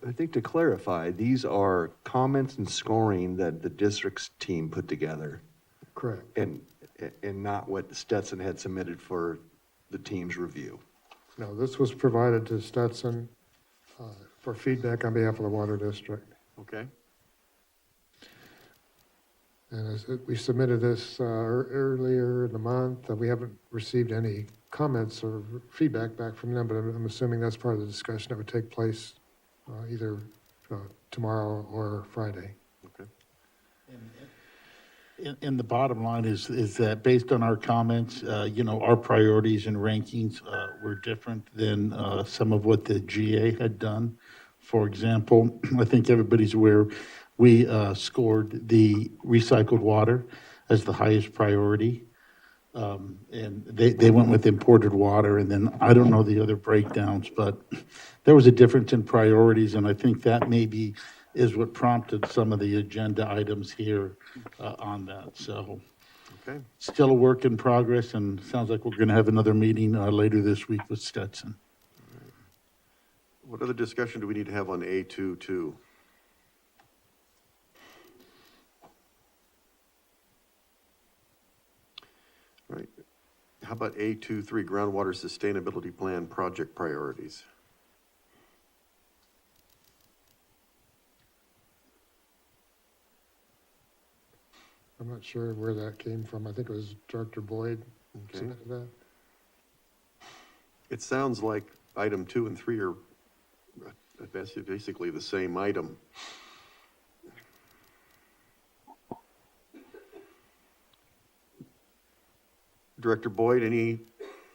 I think to clarify, these are comments and scoring that the district's team put together Correct. and not what Stetson had submitted for the team's review. No, this was provided to Stetson for feedback on behalf of the water district. Okay. And we submitted this earlier in the month. We haven't received any comments or feedback back from them, but I'm assuming that's part of the discussion that would take place either tomorrow or Friday. Okay. And the bottom line is that based on our comments, our priorities and rankings were different than some of what the GA had done. For example, I think everybody's aware, we scored the recycled water as the highest priority. And they went with imported water, and then I don't know the other breakdowns, but there was a difference in priorities, and I think that maybe is what prompted some of the agenda items here on that. So Okay. still a work in progress, and sounds like we're going to have another meeting later this week with Stetson. What other discussion do we need to have on A22? Right. How about A23, groundwater sustainability plan project priorities? I'm not sure where that came from. I think it was Director Boyd Okay. submitted that. It sounds like item 2 and 3 are basically the same item. Director Boyd, any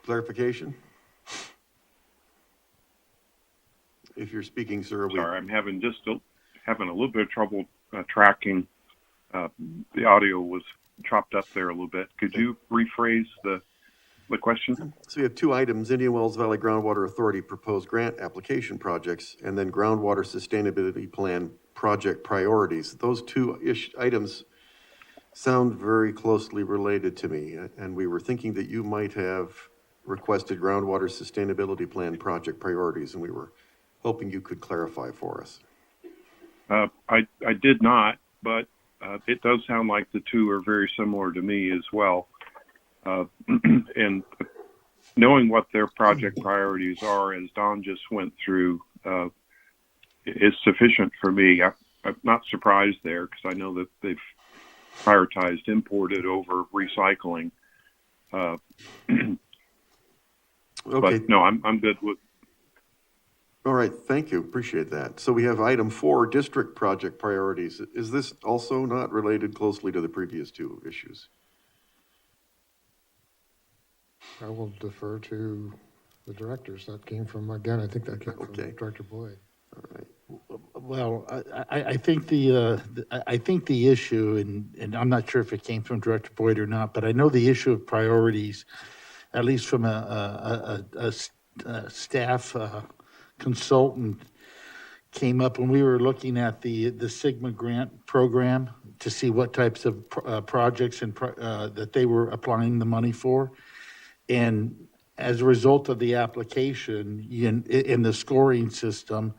clarification? If you're speaking, sir, Sorry, I'm having having a little bit of trouble tracking. The audio was chopped up there a little bit. Could you rephrase the question? So we have 2 items, Indian Wells Valley Groundwater Authority proposed grant application projects, and then groundwater sustainability plan project priorities. Those 2 items sound very closely related to me, and we were thinking that you might have requested groundwater sustainability plan project priorities, and we were hoping you could clarify for us. I did not, but it does sound like the two are very similar to me as well. And knowing what their project priorities are, as Don just went through, is sufficient for me. I'm not surprised there because I know that they've prioritized imported over recycling. Okay. But no, I'm good with. All right, thank you, appreciate that. So we have item 4, district project priorities. Is this also not related closely to the previous two issues? I will defer to the directors. That came from, again, I think that came from Okay. Director Boyd. All right. Well, I think the issue, and I'm not sure if it came from Director Boyd or not, but I know the issue of priorities, at least from a staff consultant, came up when we were looking at the Sigma grant program to see what types of projects and that they were applying the money for. And as a result of the application in the scoring system,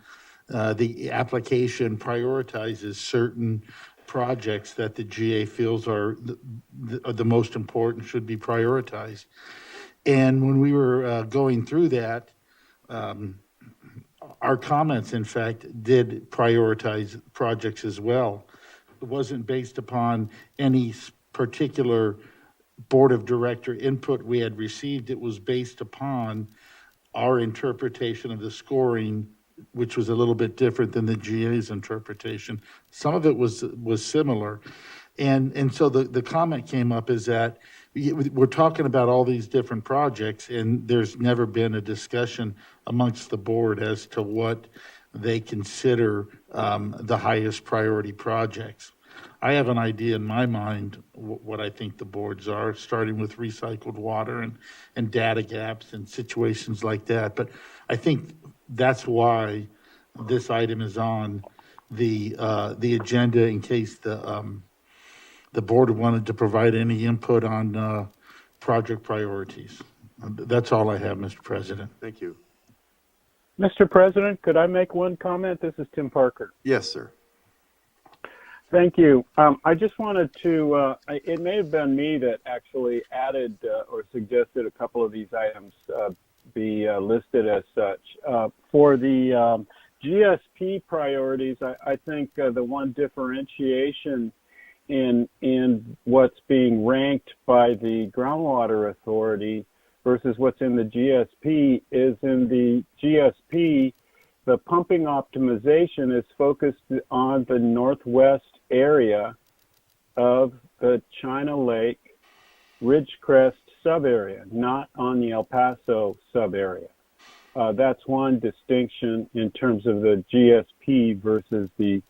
the application prioritizes certain projects that the GA feels are the most important, should be prioritized. And when we were going through that, our comments, in fact, did prioritize projects as well. It wasn't based upon any particular board of director input we had received. It was based upon our interpretation of the scoring, which was a little bit different than the GA's interpretation. Some of it was similar. And so the comment came up is that we're talking about all these different projects, and there's never been a discussion amongst the board as to what they consider the highest priority projects. I have an idea in my mind what I think the boards are, starting with recycled water and data gaps and situations like that. But I think that's why this item is on the agenda, in case the board wanted to provide any input on project priorities. That's all I have, Mr. President. Thank you. Mr. President, could I make one comment? This is Tim Parker. Yes, sir. Thank you. I just wanted to, it may have been me that actually added or suggested a couple of these items be listed as such. For the GSP priorities, I think the one differentiation in what's being ranked by the Groundwater Authority versus what's in the GSP is in the GSP, the pumping optimization is focused on the northwest area of the China Lake Ridgecrest sub-area, not on the El Paso sub-area. That's one distinction in terms of the GSP versus the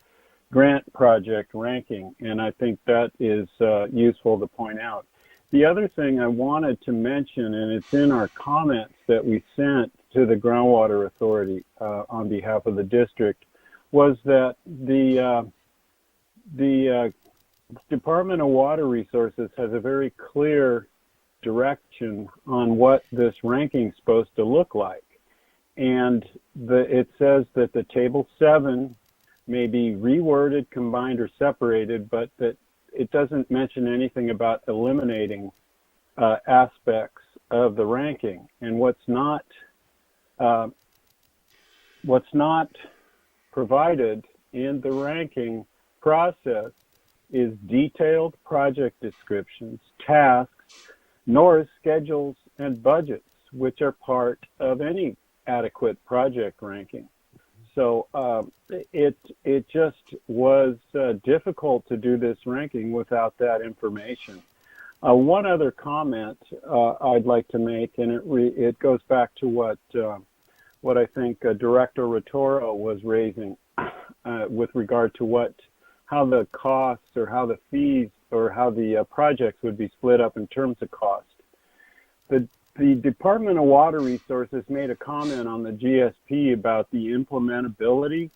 grant project ranking, and I think that is useful to point out. The other thing I wanted to mention, and it's in our comments that we sent to the Groundwater Authority on behalf of the district, was that the Department of Water Resources has a very clear direction on what this ranking is supposed to look like. And it says that the Table 7 may be reworded, combined, or separated, but that it doesn't mention anything about eliminating aspects of the ranking. And what's not provided in the ranking process is detailed project descriptions, tasks, nor schedules and budgets, which are part of any adequate project ranking. So it just was difficult to do this ranking without that information. One other comment I'd like to make, and it goes back to what I think Director Rotoro was raising with regard to how the costs or how the fees or how the projects would be split up in terms of cost. The Department of Water Resources made a comment on the GSP about the implementability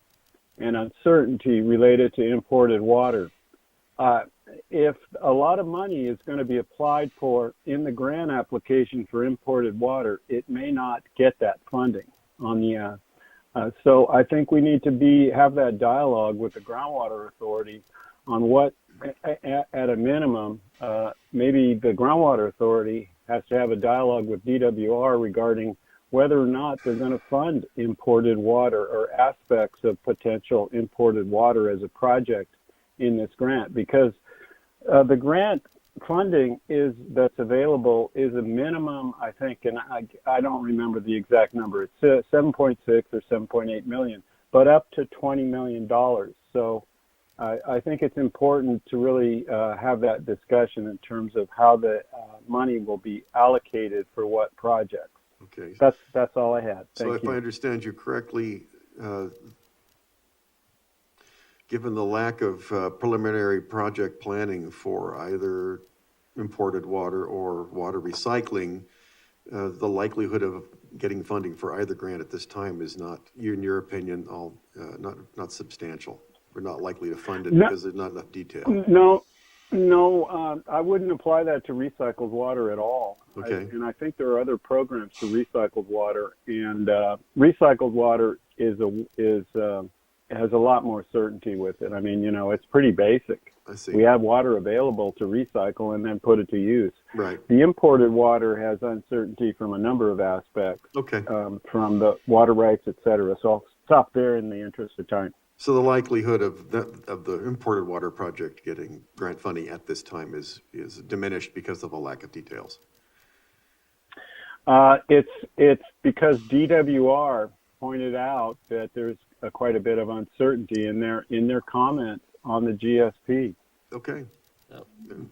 and uncertainty related to imported water. if a lot of money is going to be applied for in the grant application for imported water, it may not get that funding on the. So I think we need to have that dialogue with the groundwater authority on what, at a minimum, maybe the groundwater authority has to have a dialogue with DWR regarding whether or not they're going to fund imported water or aspects of potential imported water as a project in this grant, because the grant funding that's available is a minimum, I think, and I don't remember the exact number. It's 7.6 or 7.8 million, but up to $20 million. So I think it's important to really have that discussion in terms of how the money will be allocated for what projects. Okay. That's all I had. So if I understand you correctly, given the lack of preliminary project planning for either imported water or water recycling, the likelihood of getting funding for either grant at this time is not, in your opinion, not substantial. We're not likely to fund it because there's not enough detail. No, I wouldn't apply that to recycled water at all. Okay. And I think there are other programs for recycled water, and recycled water has a lot more certainty with it. I mean, it's pretty basic. I see. We have water available to recycle and then put it to use. Right. The imported water has uncertainty from a number of aspects. Okay. From the water rights, et cetera. So I'll stop there in the interest of time. So the likelihood of the imported water project getting grant funding at this time is diminished because of a lack of details. It's because DWR pointed out that there's quite a bit of uncertainty in their comments on the GSP. Okay.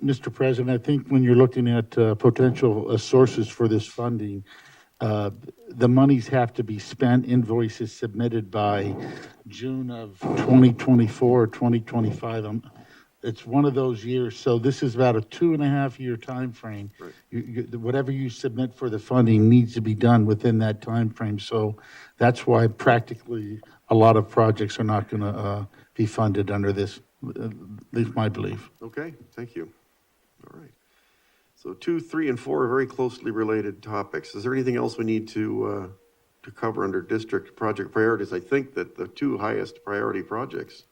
Mr. President, I think when you're looking at potential sources for this funding, the monies have to be spent, invoices submitted by June of 2024 or 2025. It's one of those years. So this is about a 2.5 year time frame. Right. Whatever you submit for the funding needs to be done within that time frame. So that's why practically a lot of projects are not going to be funded under this, at least my belief. Okay, thank you. All right. So 2, 3, and 4 are very closely related topics. Is there anything else we need to cover under district project priorities? I think that the 2 highest priority projects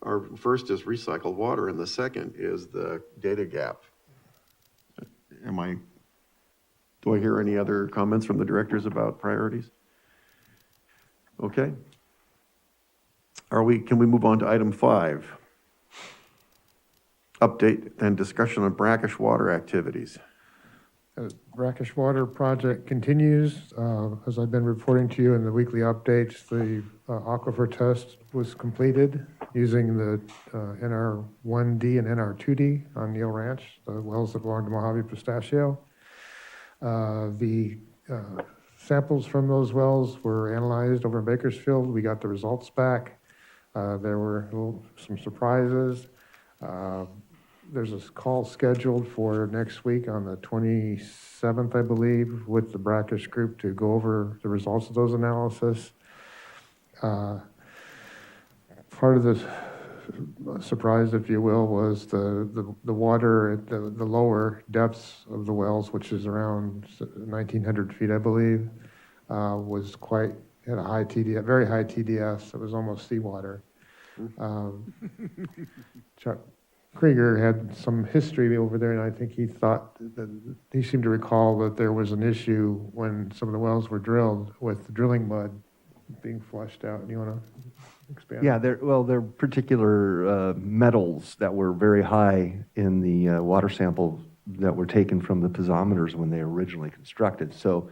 are, first is recycled water, and the second is the data gap. Do I hear any other comments from the directors about priorities? Okay. Can we move on to item 5? Update and discussion on brackish water activities. Brackish water project continues. As I've been reporting to you in the weekly updates, the aquifer test was completed using the NR1D and NR2D on Neil Ranch, the wells that belong to Mojave Pistachio. The samples from those wells were analyzed over in Bakersfield. We got the results back. There were some surprises. There's a call scheduled for next week on the 27th, I believe, with the brackish group to go over the results of those analysis. Part of the surprise, if you will, was the water at the lower depths of the wells, which is around 1,900 feet, I believe, had a high TDS, very high TDS. It was almost seawater. Chuck Krieger had some history over there, and I think he seemed to recall that there was an issue when some of the wells were drilled with drilling mud being flushed out. You want to expand? Yeah, there are particular metals that were very high in the water samples that were taken from the piezometers when they were originally constructed. So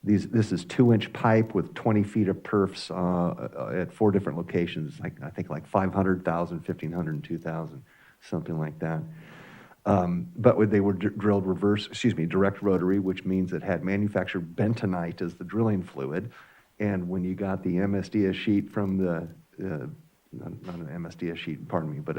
this is 2-inch pipe with 20 feet of perfs at 4 different locations, I think like 500,000, 1,500, and 2,000. Something like that. But they were drilled direct rotary, which means it had manufactured bentonite as the drilling fluid. And when you got the MSDS sheet from the, not an MSDS sheet, pardon me, but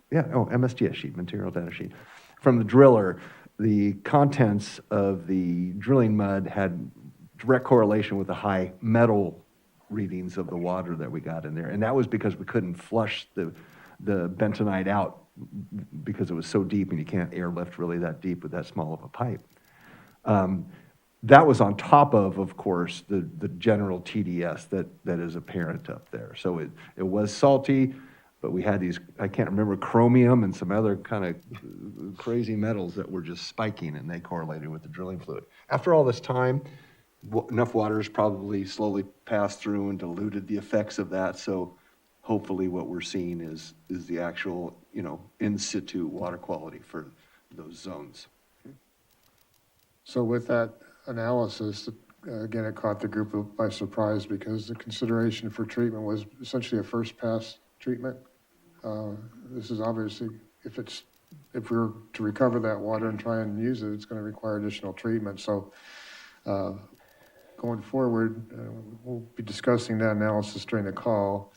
MSDS sheet, material data sheet, from the driller, the contents of the drilling mud had direct correlation with the high metal readings of the water that we got in there. And that was because we couldn't flush the the bentonite out because it was so deep and you can't airlift really that deep with that small of a pipe. That was on top of course, the general TDS that is apparent up there. So it was salty, but we had these, I can't remember, chromium and some other kind of crazy metals that were just spiking, and they correlated with the drilling fluid. After all this time, enough water has probably slowly passed through and diluted the effects of that. So hopefully what we're seeing is the actual, in situ water quality for those zones. So with that analysis, again, it caught the group by surprise because the consideration for treatment was essentially a first pass treatment. This is obviously, if we're to recover that water and try and use it, it's going to require additional treatment. So going forward, we'll be discussing that analysis during the call.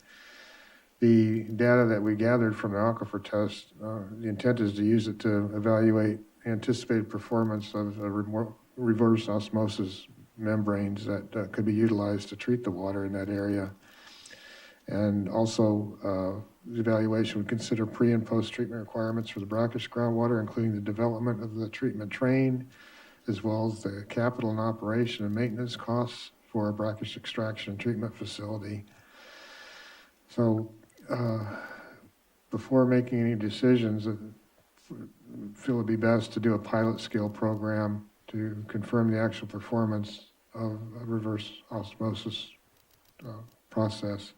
The data that we gathered from the aquifer test, the intent is to use it to evaluate anticipated performance of reverse osmosis membranes that could be utilized to treat the water in that area. And also, the evaluation would consider pre and post-treatment requirements for the brackish groundwater, including the development of the treatment train, as well as the capital and operation and maintenance costs for a brackish extraction and treatment facility. So, before making any decisions, I feel it'd be best to do a pilot scale program to confirm the actual performance of a reverse osmosis process.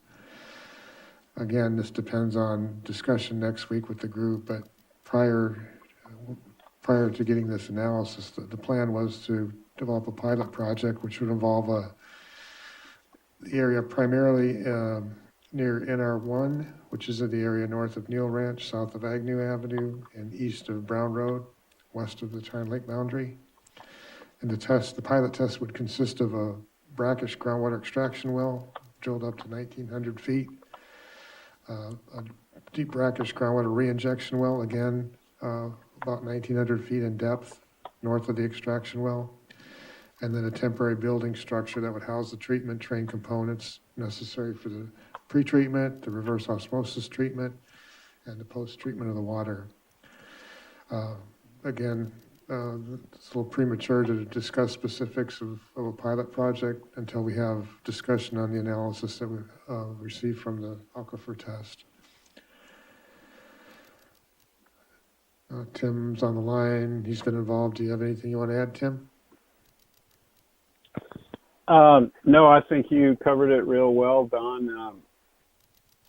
Again, this depends on discussion next week with the group, but prior to getting this analysis, the plan was to develop a pilot project which would involve the area primarily near NR1, which is in the area north of Neal Ranch, south of Agnew Avenue, and east of Brown Road, west of the China Lake boundary. And the pilot test would consist of a brackish groundwater extraction well drilled up to 1,900 feet, a deep brackish groundwater reinjection well, again, about 1,900 feet in depth, north of the extraction well, and then a temporary building structure that would house the treatment train components necessary for the pre-treatment, the reverse osmosis treatment, and the post-treatment of the water. Again, it's a little premature to discuss specifics of a pilot project until we have discussion on the analysis that we received from the aquifer test. Tim's on the line. He's been involved. Do you have anything you want to add, Tim? No, I think you covered it real well, Don.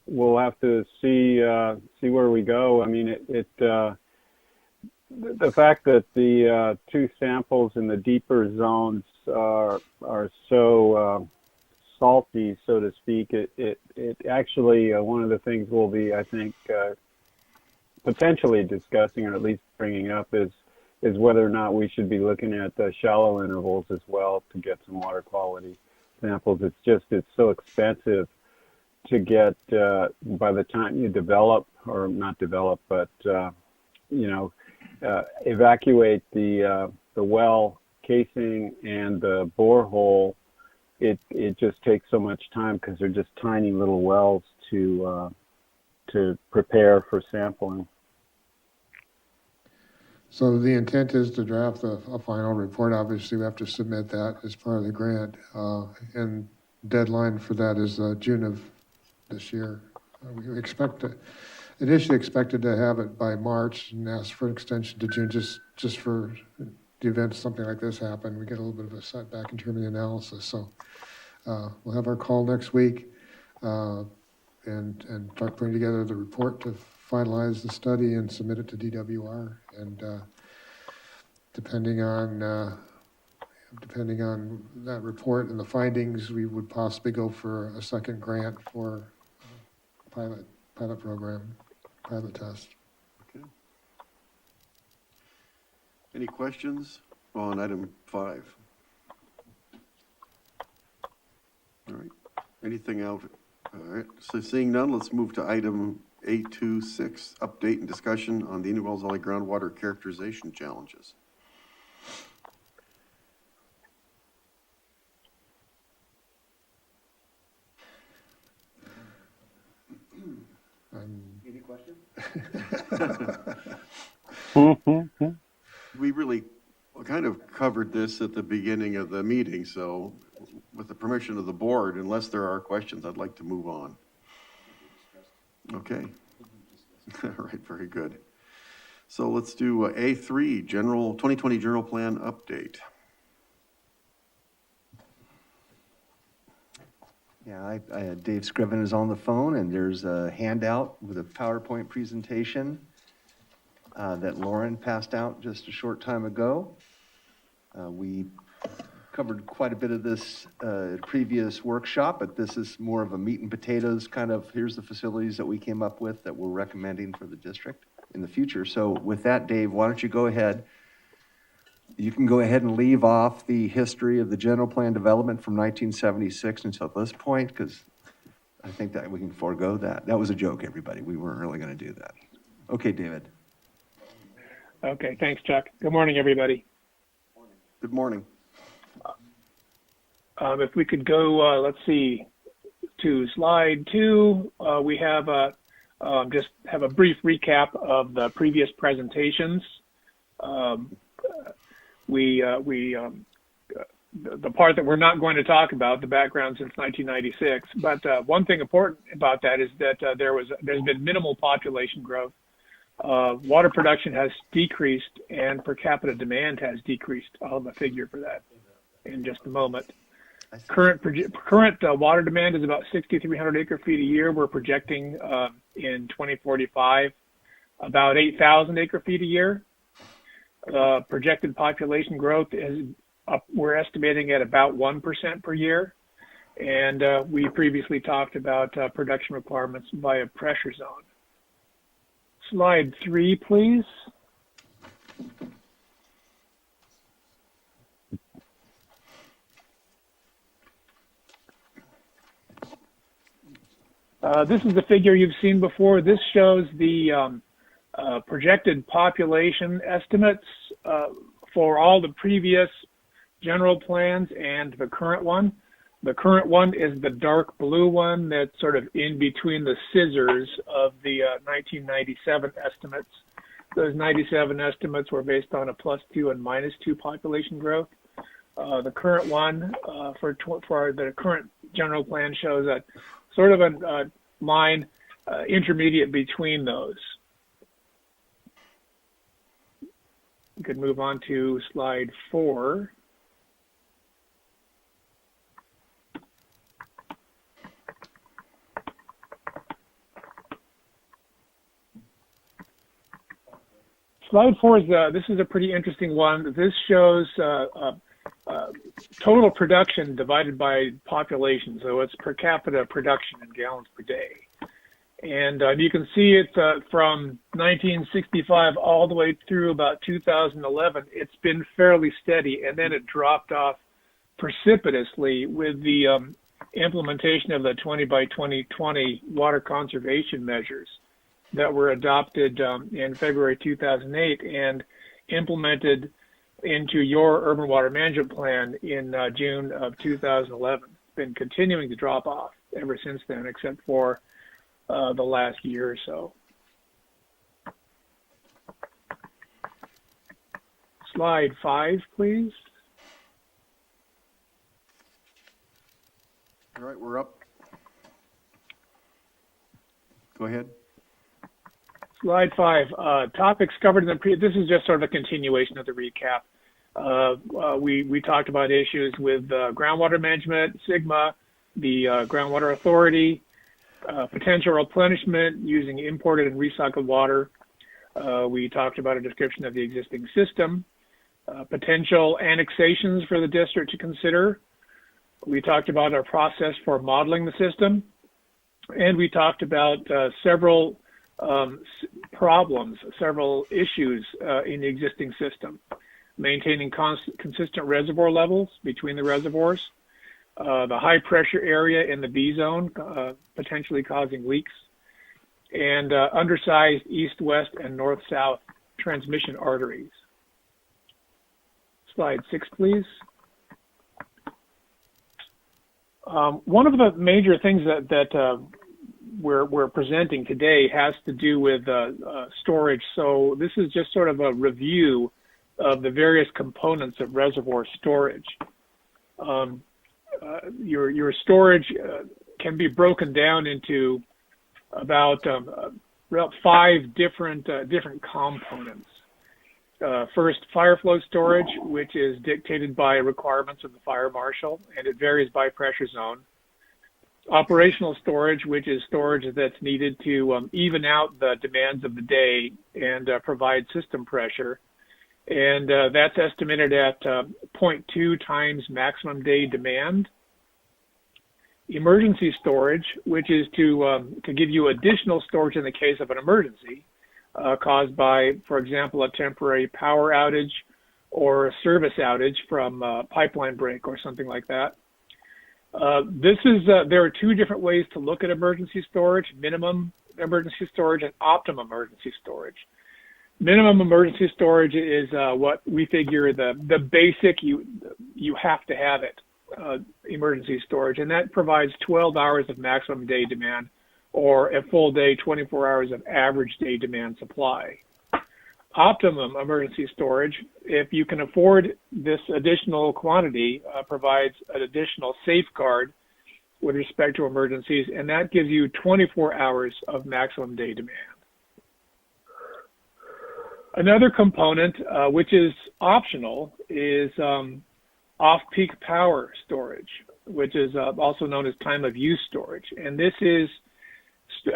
We'll have to see where we go. I mean, the fact that the two samples in the deeper zones are so salty, so to speak, it actually one of the things we'll be, I think, potentially discussing, or at least bringing up, is whether or not we should be looking at the shallow intervals as well to get some water quality samples. It's so expensive to get by the time you develop, or not develop, but evacuate the well casing and the borehole. It just takes so much time because they're just tiny little wells to prepare for sampling. So the intent is to draft a final report. Obviously, we have to submit that as part of the grant, and deadline for that is June of this year. We initially expected to have it by March and asked for an extension to June just for the event something like this happen. We get a little bit of a setback in terms of the analysis. So we'll have our call next week and start putting together the report to finalize the study and submit it to DWR. And depending on that report and the findings, we would possibly go for a second grant for pilot program, pilot test. Okay. Any questions on item 5? All right. Anything else? All right. So seeing none, let's move to item 826, update and discussion on the Indian Wells Valley groundwater characterization challenges. Any questions? We really kind of covered this at the beginning of the meeting, so with the permission of the board, unless there are questions, I'd like to move on. Okay. All right, very good. So let's do A3, 2020 General Plan Update. Yeah, Dave Scriven is on the phone, and there's a handout with a PowerPoint presentation that Lauren passed out just a short time ago. We covered quite a bit of this previous workshop, but this is more of a meat and potatoes kind of, here's the facilities that we came up with that we're recommending for the district in the future. So with that, Dave, why don't you go ahead? You can go ahead and leave off the history of the general plan development from 1976 until this point, because I think that we can forego that. That was a joke, everybody. We weren't really going to do that. Okay, David. Okay, thanks, Chuck. Good morning, everybody. Good morning. If we could go, let's see, to slide 2, we have just have a brief recap of the previous presentations. The part that we're not going to talk about, the background since 1996, but one thing important about that is that there's been minimal population growth. Water production has decreased and per capita demand has decreased. I'll have a figure for that in just a moment. Current water demand is about 6,300 acre feet a year. We're projecting in 2045 about 8,000 acre feet a year. Projected population growth is up, we're estimating at about 1% per year. And we previously talked about production requirements via pressure zone. Slide 3, please. This is the figure you've seen before. This shows the projected population estimates for all the previous general plans and the current one. The current one is the dark blue one that's sort of in between the scissors of the 1997 estimates. Those 97 estimates were based on a +2 and -2 population growth. The current one for the current general plan shows that sort of a line intermediate between those. We could move on to slide 4. Slide 4 is this is a pretty interesting one. This shows total production divided by population, so it's per capita production in gallons per day. And you can see it from 1965 all the way through about 2011. It's been fairly steady, and then it dropped off precipitously with the implementation of the 20 by 2020 water conservation measures that were adopted in February 2008 and implemented into your urban water management plan in June of 2011. It's been continuing to drop off ever since then, except for the last year or so. Slide 5, please. All right, we're up. Go ahead. Slide 5, topics covered in the this is just sort of a continuation of the recap. We talked about issues with groundwater management, SGMA, the Groundwater Authority, potential replenishment using imported and recycled water. We talked about a description of the existing system, potential annexations for the district to consider. We talked about our process for modeling the system, and we talked about several problems, several issues in the existing system, maintaining consistent reservoir levels between the reservoirs, the high pressure area in the B zone, potentially causing leaks, and undersized east-west and north-south transmission arteries. Slide 6, please. One of the major things that we're presenting today has to do with storage. So this is just sort of a review of the various components of reservoir storage. Your storage can be broken down into about 5 different components. First, fire flow storage, which is dictated by requirements of the fire marshal, and it varies by pressure zone. Operational storage, which is storage that's needed to even out the demands of the day and provide system pressure. And that's estimated at 0.2 times maximum day demand. Emergency storage, which is to give you additional storage in the case of an emergency caused by, for example, a temporary power outage or a service outage from a pipeline break or something like that. There are 2 different ways to look at emergency storage: minimum emergency storage and optimum emergency storage. Minimum emergency storage is what we figure the basic, you have to have it, emergency storage, and that provides 12 hours of maximum day demand or a full day, 24 hours of average day demand supply. Optimum emergency storage, if you can afford this additional quantity, provides an additional safeguard with respect to emergencies, and that gives you 24 hours of maximum day demand. Another component, which is optional, is off-peak power storage, which is also known as time of use storage. And this is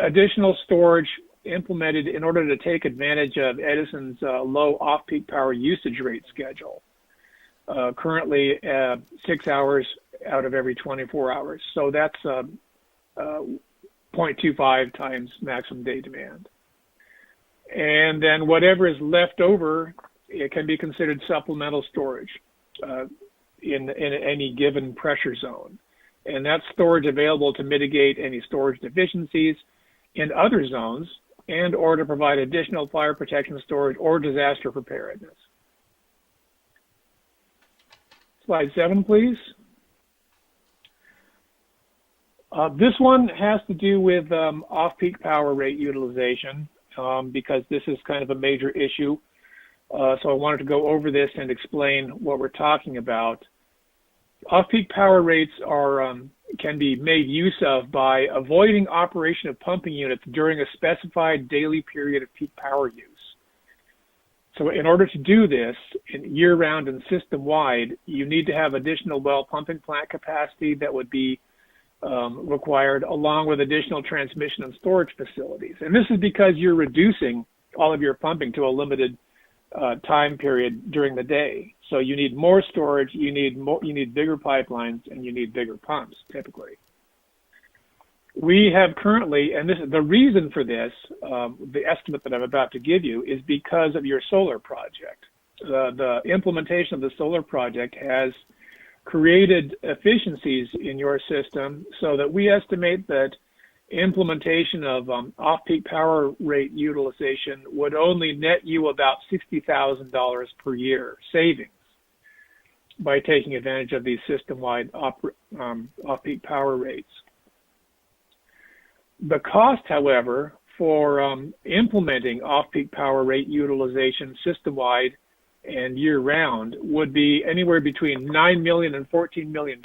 additional storage implemented in order to take advantage of Edison's low off-peak power usage rate schedule, currently 6 hours out of every 24 hours. So that's 0.25 times maximum day demand. And then whatever is left over, it can be considered supplemental storage in any given pressure zone. And that's storage available to mitigate any storage deficiencies in other zones and or to provide additional fire protection storage or disaster preparedness. Slide 7, please. This one has to do with off-peak power rate utilization because this is kind of a major issue. So I wanted to go over this and explain what we're talking about. Off-peak power rates can be made use of by avoiding operation of pumping units during a specified daily period of peak power use. So in order to do this year-round and system-wide, you need to have additional well pumping plant capacity that would be required, along with additional transmission and storage facilities. And this is because you're reducing all of your pumping to a limited time period during the day. So you need more storage, you need bigger pipelines, and you need bigger pumps, typically. We have currently, and this is the reason for this, the estimate that I'm about to give you is because of your solar project. The implementation of the solar project has created efficiencies in your system so that we estimate that implementation of off-peak power rate utilization would only net you about $60,000 per year savings by taking advantage of these system-wide off-peak power rates. The cost, however, for implementing off-peak power rate utilization system-wide and year-round would be anywhere between $9 million and $14 million.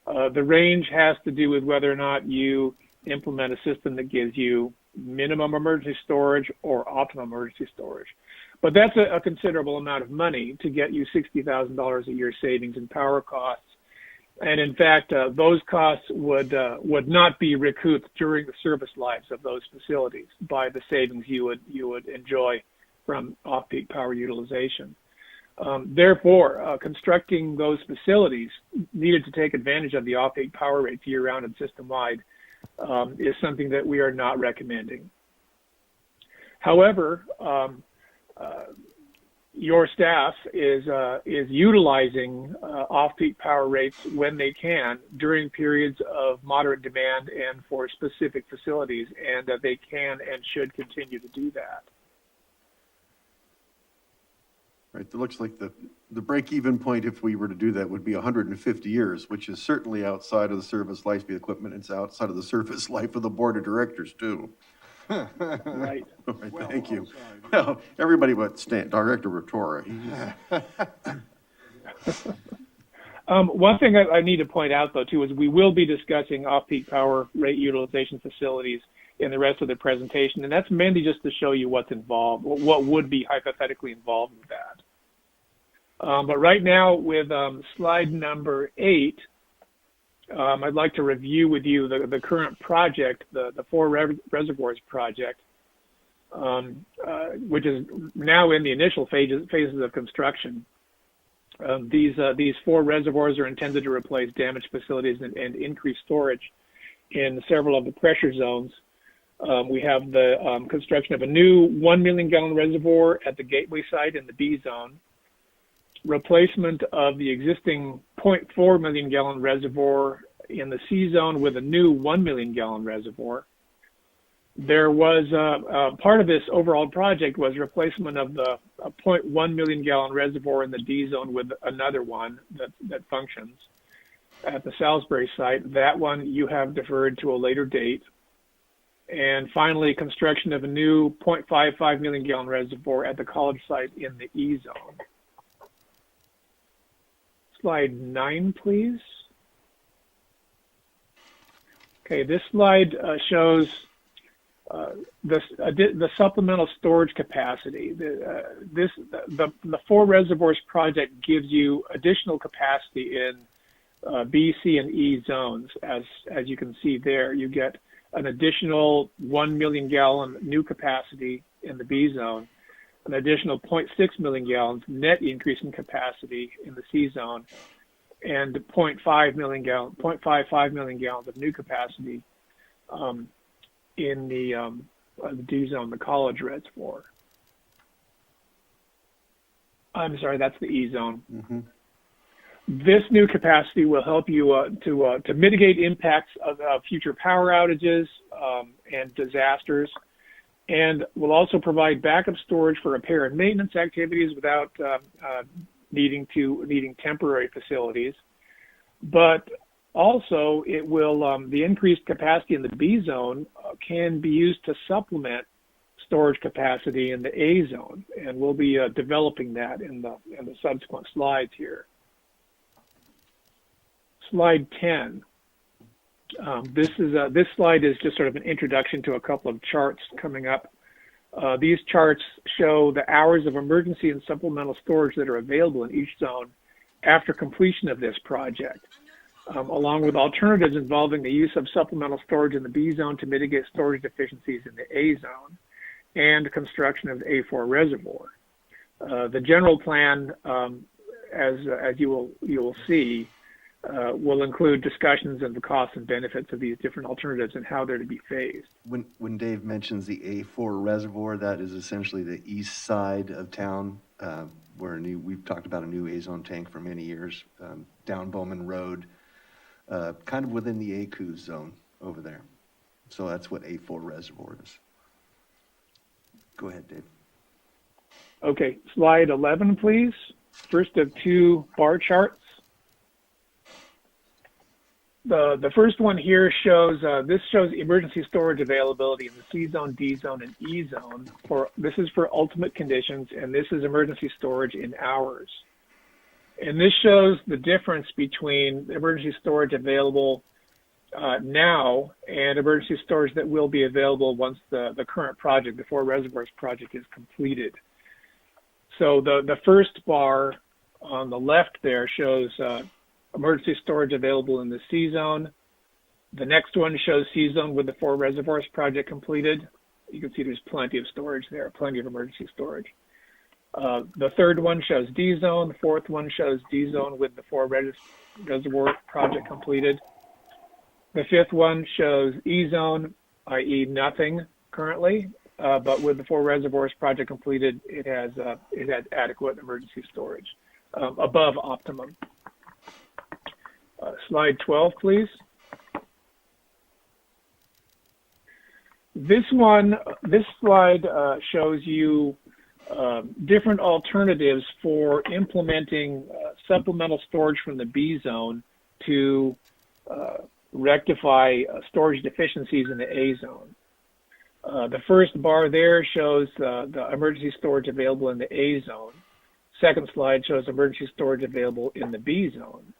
The range has to do with whether or not you implement a system that gives you minimum emergency storage or optimum emergency storage. But that's a considerable amount of money to get you $60,000 a year savings in power costs. And in fact, those costs would not be recouped during the service lives of those facilities by the savings you would enjoy from off-peak power utilization. Therefore, constructing those facilities needed to take advantage of the off-peak power rates year-round and system-wide is something that we are not recommending. However, your staff is utilizing off-peak power rates when they can during periods of moderate demand and for specific facilities, and they can and should continue to do that. Right, it looks like the break-even point, if we were to do that, would be 150 years, which is certainly outside of the service life of the equipment. It's outside of the service life of the board of directors, too. Right. All right, thank you. Well, everybody but Director Rotora. One thing I need to point out, though, too, is we will be discussing off-peak power rate utilization facilities in the rest of the presentation, and that's mainly just to show you what's involved, what would be hypothetically involved with that. But right now, with slide number 8, I'd like to review with you the current project, the Four Reservoirs project, which is now in the initial phases of construction. These 4 reservoirs are intended to replace damaged facilities and increase storage in several of the pressure zones. We have the construction of a new 1 million gallon reservoir at the Gateway site in the B zone, replacement of the existing 0.4 million gallon reservoir in the C zone with a new 1 million gallon reservoir. There was part of this overall project was replacement of the 0.1 million gallon reservoir in the D zone with another one that functions at the Salisbury site. That one you have deferred to a later date. And finally, construction of a new 0.55 million gallon reservoir at the college site in the E zone. Slide 9, please. Okay, this slide shows the supplemental storage capacity. The Four Reservoirs project gives you additional capacity in B, C, and E zones. As you can see there, you get an additional 1 million gallon new capacity in the B zone, an additional 0.6 million gallons net increase in capacity in the C zone, and 0.55 million gallons of new capacity in the D zone, the college reservoir. I'm sorry, that's the E zone. Mm-hmm. This new capacity will help you to mitigate impacts of future power outages and disasters, and will also provide backup storage for repair and maintenance activities without needing temporary facilities. But also, it will the increased capacity in the B zone can be used to supplement storage capacity in the A zone, and we'll be developing that in the subsequent slides here. Slide 10. This slide is just sort of an introduction to a couple of charts coming up. These charts show the hours of emergency and supplemental storage that are available in each zone after completion of this project, along with alternatives involving the use of supplemental storage in the B zone to mitigate storage deficiencies in the A zone, and construction of the A4 reservoir. The general plan, as you will see, will include discussions of the costs and benefits of these different alternatives and how they're to be phased. When Dave mentions the A4 reservoir, that is essentially the east side of town, where we've talked about a new A-zone tank for many years, down Bowman Road, kind of within the ACU zone over there. So that's what A4 reservoir is. Go ahead, Dave. Okay, slide 11, please. First of 2 bar charts. The first one here shows emergency storage availability in the C zone, D zone, and E zone. This is for ultimate conditions, and this is emergency storage in hours. And this shows the difference between emergency storage available now and emergency storage that will be available once the current project, the Four Reservoirs project, is completed. So the first bar on the left there shows emergency storage available in the C zone. The next one shows C zone with the Four Reservoirs project completed. You can see there's plenty of storage there, plenty of emergency storage. The third one shows D zone. The fourth one shows D zone with the Four Reservoir project completed. The fifth one shows E zone, i.e. nothing currently, but with the Four Reservoirs project completed, it has adequate emergency storage above optimum. Slide 12, please. This slide shows you different alternatives for implementing supplemental storage from the B zone to rectify storage deficiencies in the A zone. The first bar there shows the emergency storage available in the A zone. Second slide shows emergency storage available in the B zone.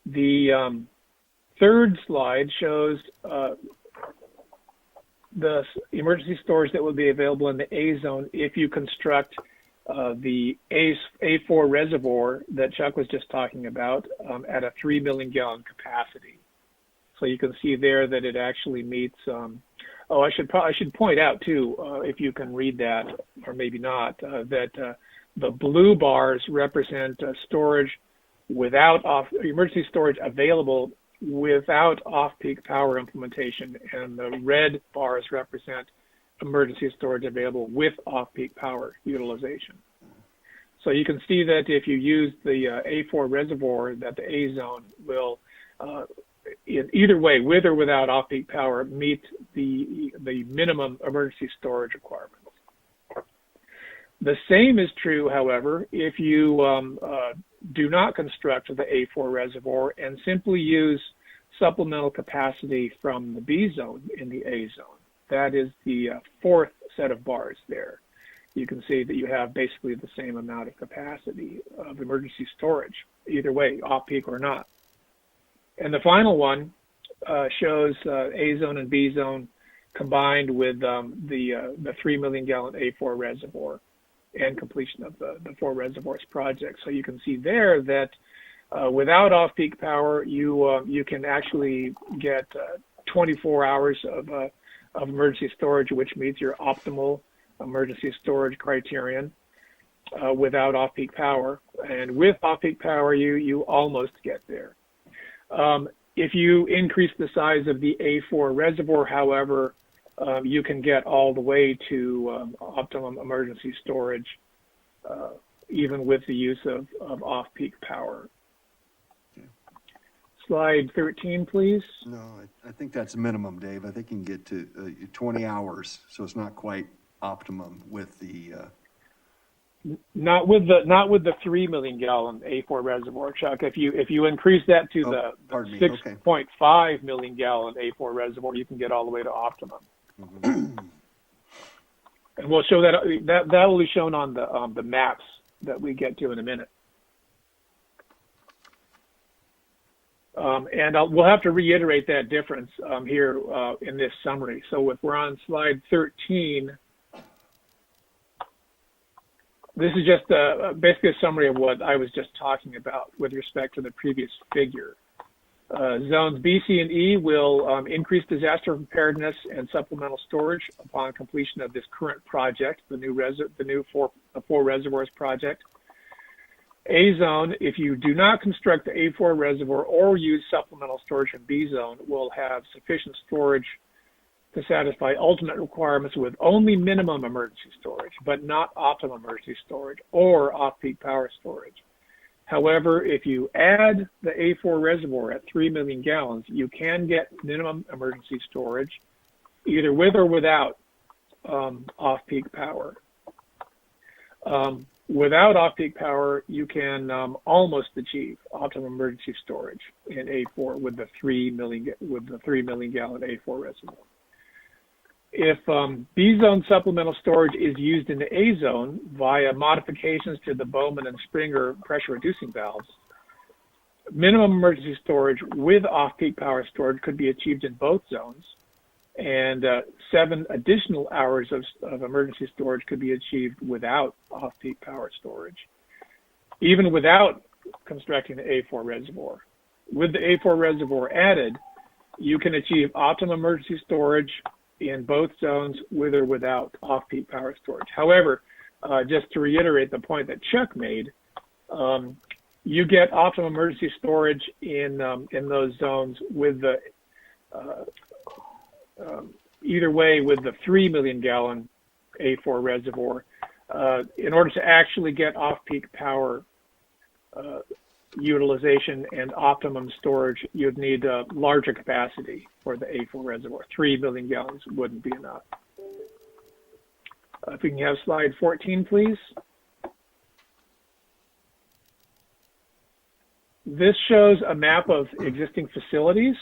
The third slide shows the emergency storage that will be available in the A zone if you construct the A4 reservoir that Chuck was just talking about at a 3 million gallon capacity. So you can see there that it actually meets. I should point out too, if you can read that, or maybe not, that the blue bars represent storage without emergency storage available without off-peak power implementation, and the red bars represent emergency storage available with off-peak power utilization. So you can see that if you use the A4 reservoir, that the A zone will, in either way, with or without off-peak power, meet the minimum emergency storage requirements. The same is true, however, if you do not construct the A4 reservoir and simply use supplemental capacity from the B zone in the A zone. That is the fourth set of bars there. You can see that you have basically the same amount of capacity of emergency storage, either way, off-peak or not. And the final one shows A zone and B zone combined with the 3 million gallon A4 reservoir and completion of the 4 reservoirs project. So you can see there that without off-peak power, you can actually get 24 hours of emergency storage, which meets your optimal emergency storage criterion without off-peak power. And with off-peak power, you almost get there. If you increase the size of the A4 reservoir, however, you can get all the way to optimum emergency storage, even with the use of off-peak power. Slide 13, please. No, I think that's minimum, Dave. I think you can get to 20 hours, so it's not quite optimum with the. Not with the 3 million gallon A4 reservoir, Chuck. If you increase that to the 6.5 million gallon A4 reservoir, you can get all the way to optimum. Mm-hmm. And we'll show that will be shown on the maps that we get to in a minute. And we'll have to reiterate that difference here in this summary. So if we're on slide 13, this is just basically a summary of what I was just talking about with respect to the previous figure. Zones B, C, and E will increase disaster preparedness and supplemental storage upon completion of this current project, the 4 reservoirs project. A zone, if you do not construct the A4 reservoir or use supplemental storage in B zone, will have sufficient storage to satisfy ultimate requirements with only minimum emergency storage, but not optimum emergency storage or off-peak power storage. However, if you add the A4 reservoir at 3 million gallons, you can get minimum emergency storage, either with or without off-peak power. Without off-peak power, you can almost achieve optimum emergency storage in A4 with the 3 million gallon A4 reservoir. If B zone supplemental storage is used in the A zone via modifications to the Bowman and Springer pressure reducing valves, minimum emergency storage with off-peak power storage could be achieved in both zones, and 7 additional hours of emergency storage could be achieved without off-peak power storage, even without constructing the A4 reservoir. With the A4 reservoir added, you can achieve optimum emergency storage in both zones with or without off-peak power storage. However, just to reiterate the point that Chuck made, you get optimum emergency storage in those zones with the either way with the 3 million gallon A4 reservoir. In order to actually get off-peak power utilization and optimum storage, you'd need a larger capacity for the A4 reservoir. 3 million gallons wouldn't be enough. If we can have slide 14, please. This shows a map of existing facilities.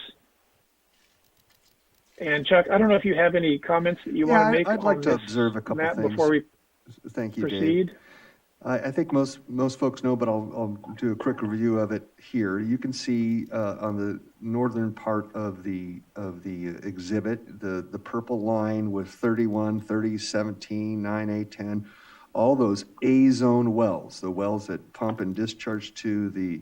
And Chuck, I don't know if you have any comments that you want to make I'd like on to this observe a couple map things. before we Thank you, Dave. proceed. I think most folks know, but I'll do a quick review of it here. You can see on the northern part of the exhibit, the purple line with 31, 30, 17, 9A, 10, all those A-zone wells, the wells that pump and discharge to the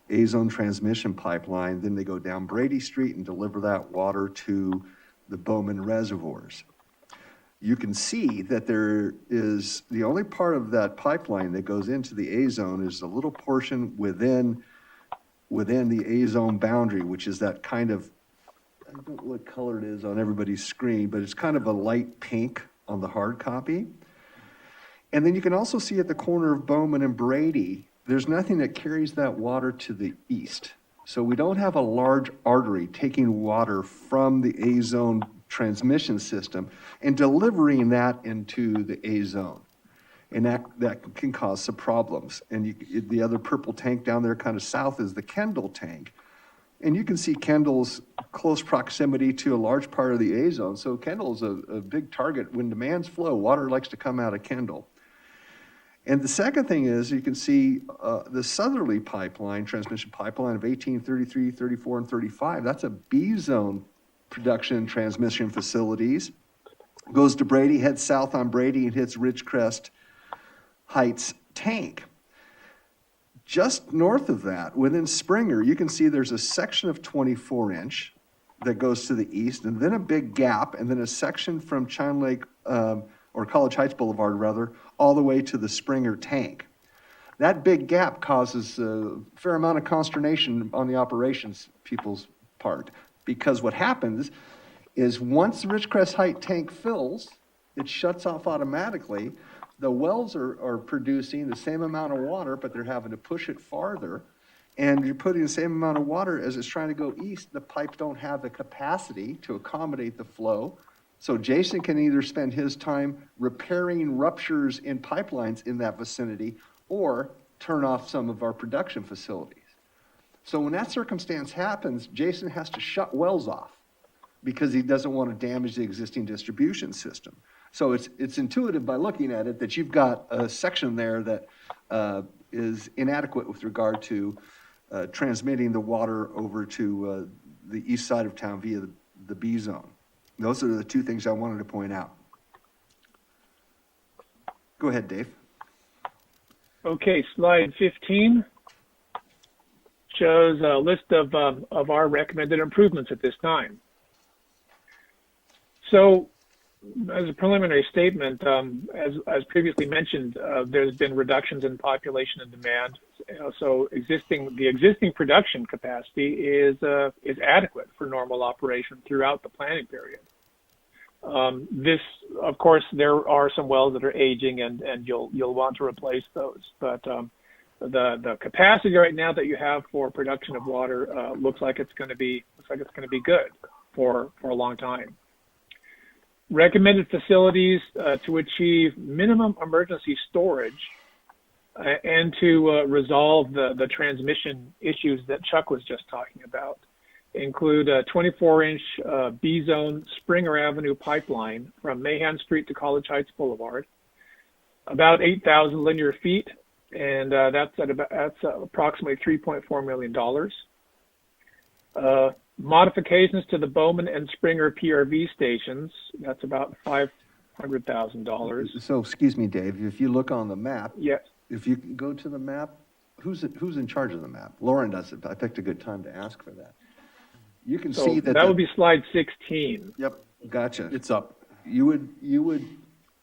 A-zone transmission pipeline. Then they go down Brady Street and deliver that water to the Bowman reservoirs. You can see that there is, the only part of that pipeline that goes into the A-zone is a little portion within the A-zone boundary, which is that kind of, I don't know what color it is on everybody's screen, but it's kind of a light pink on the hard copy. And then you can also see at the corner of Bowman and Brady, there's nothing that carries that water to the east. So we don't have a large artery taking water from the A-zone transmission system and delivering that into the A-zone. And that can cause some problems. And the other purple tank down there kind of south is the Kendall tank. And you can see Kendall's close proximity to a large part of the A-zone. So Kendall's a big target. When demands flow, water likes to come out of Kendall. And the second thing is you can see the southerly pipeline, transmission pipeline of 18, 33, 34, and 35. That's a B-zone production and transmission facilities. Goes to Brady, heads south on Brady, and hits Ridgecrest Heights tank. Just north of that, within Springer, you can see there's a section of 24-inch that goes to the east, and then a big gap, and then a section from Chine Lake, or College Heights Boulevard, rather, all the way to the Springer tank. That big gap causes a fair amount of consternation on the operations people's part, because what happens is once the Ridgecrest Height tank fills, it shuts off automatically. The wells are producing the same amount of water, but they're having to push it farther. And you're putting the same amount of water as it's trying to go east. The pipes don't have the capacity to accommodate the flow. So Jason can either spend his time repairing ruptures in pipelines in that vicinity or turn off some of our production facilities. So when that circumstance happens, Jason has to shut wells off because he doesn't want to damage the existing distribution system. So it's intuitive by looking at it that you've got a section there that is inadequate with regard to transmitting the water over to the east side of town via the B zone. Those are the two things I wanted to point out. Go ahead, Dave. Okay, slide 15 shows a list of our recommended improvements at this time. So, as a preliminary statement, as previously mentioned, there's been reductions in population and demand. So the existing production capacity is adequate for normal operation throughout the planning period. Of course, there are some wells that are aging, and you'll want to replace those. But the capacity right now that you have for production of water looks like it's going to be good for a long time. Recommended facilities to achieve minimum emergency storage and to resolve the transmission issues that Chuck was just talking about include a 24-inch B-zone Springer Avenue pipeline from Mahan Street to College Heights Boulevard, about 8,000 linear feet, and that's approximately $3.4 million. Modifications to the Bowman and Springer PRV stations, that's about $500,000. So, excuse me, Dave, if you look on the map, Yes. if you go to the map, who's in charge of the map? Lauren does it. I picked a good time to ask for that. You can see that. That would be slide 16. Yep, gotcha. It's up.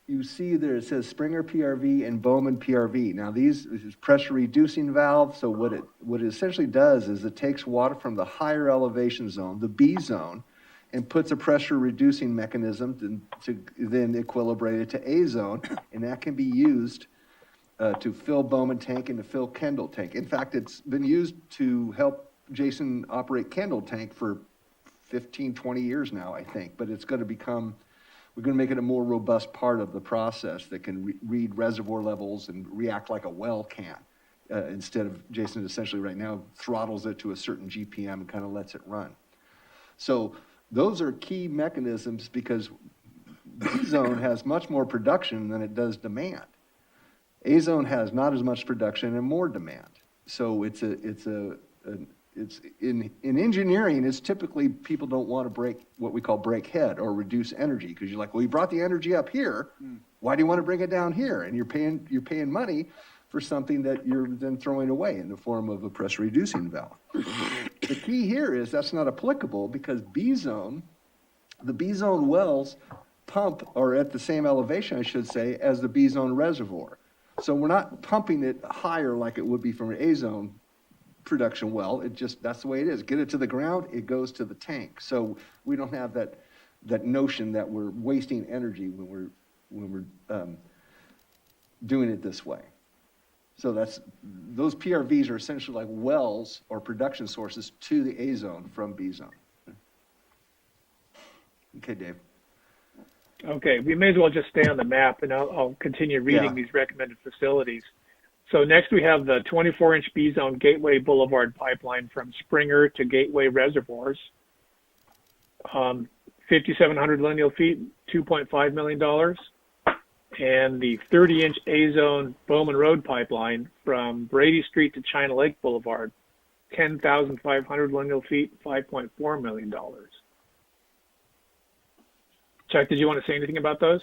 You see there, it says Springer PRV and Bowman PRV. Now this is pressure reducing valve. So what it essentially does is it takes water from the higher elevation zone, the B zone, and puts a pressure reducing mechanism to then equilibrate it to A zone. And that can be used to fill Bowman tank and to fill Kendall tank. In fact, it's been used to help Jason operate Kendall tank for 15, 20 years now, I think, but it's going to become We're going to make it a more robust part of the process that can read reservoir levels and react like a well can. Instead of Jason essentially right now throttles it to a certain GPM and kind of lets it run. So those are key mechanisms because B zone has much more production than it does demand. A zone has not as much production and more demand. So it's in engineering, it's typically people don't want to break what we call break head or reduce energy because you're like, well, you brought the energy up here. Why do you want to bring it down here? And you're paying money for something that you're then throwing away in the form of a pressure reducing valve. The key here is that's not applicable because the B zone wells pump are at the same elevation, I should say, as the B zone reservoir. So we're not pumping it higher like it would be from an A zone production well. That's the way it is. Get it to the ground, it goes to the tank. So we don't have that notion that we're wasting energy when we're doing it this way. So those PRVs are essentially like wells or production sources to the A zone from B zone. Okay, Dave. Okay, we may as well just stay on the map, and I'll continue reading these recommended facilities. So next we have the 24-inch B-zone Gateway Boulevard pipeline from Springer to Gateway Reservoirs. 5,700 lineal feet, $2.5 million. And the 30-inch A-zone Bowman Road pipeline from Brady Street to China Lake Boulevard, 10,500 lineal feet, $5.4 million. Chuck, did you want to say anything about those?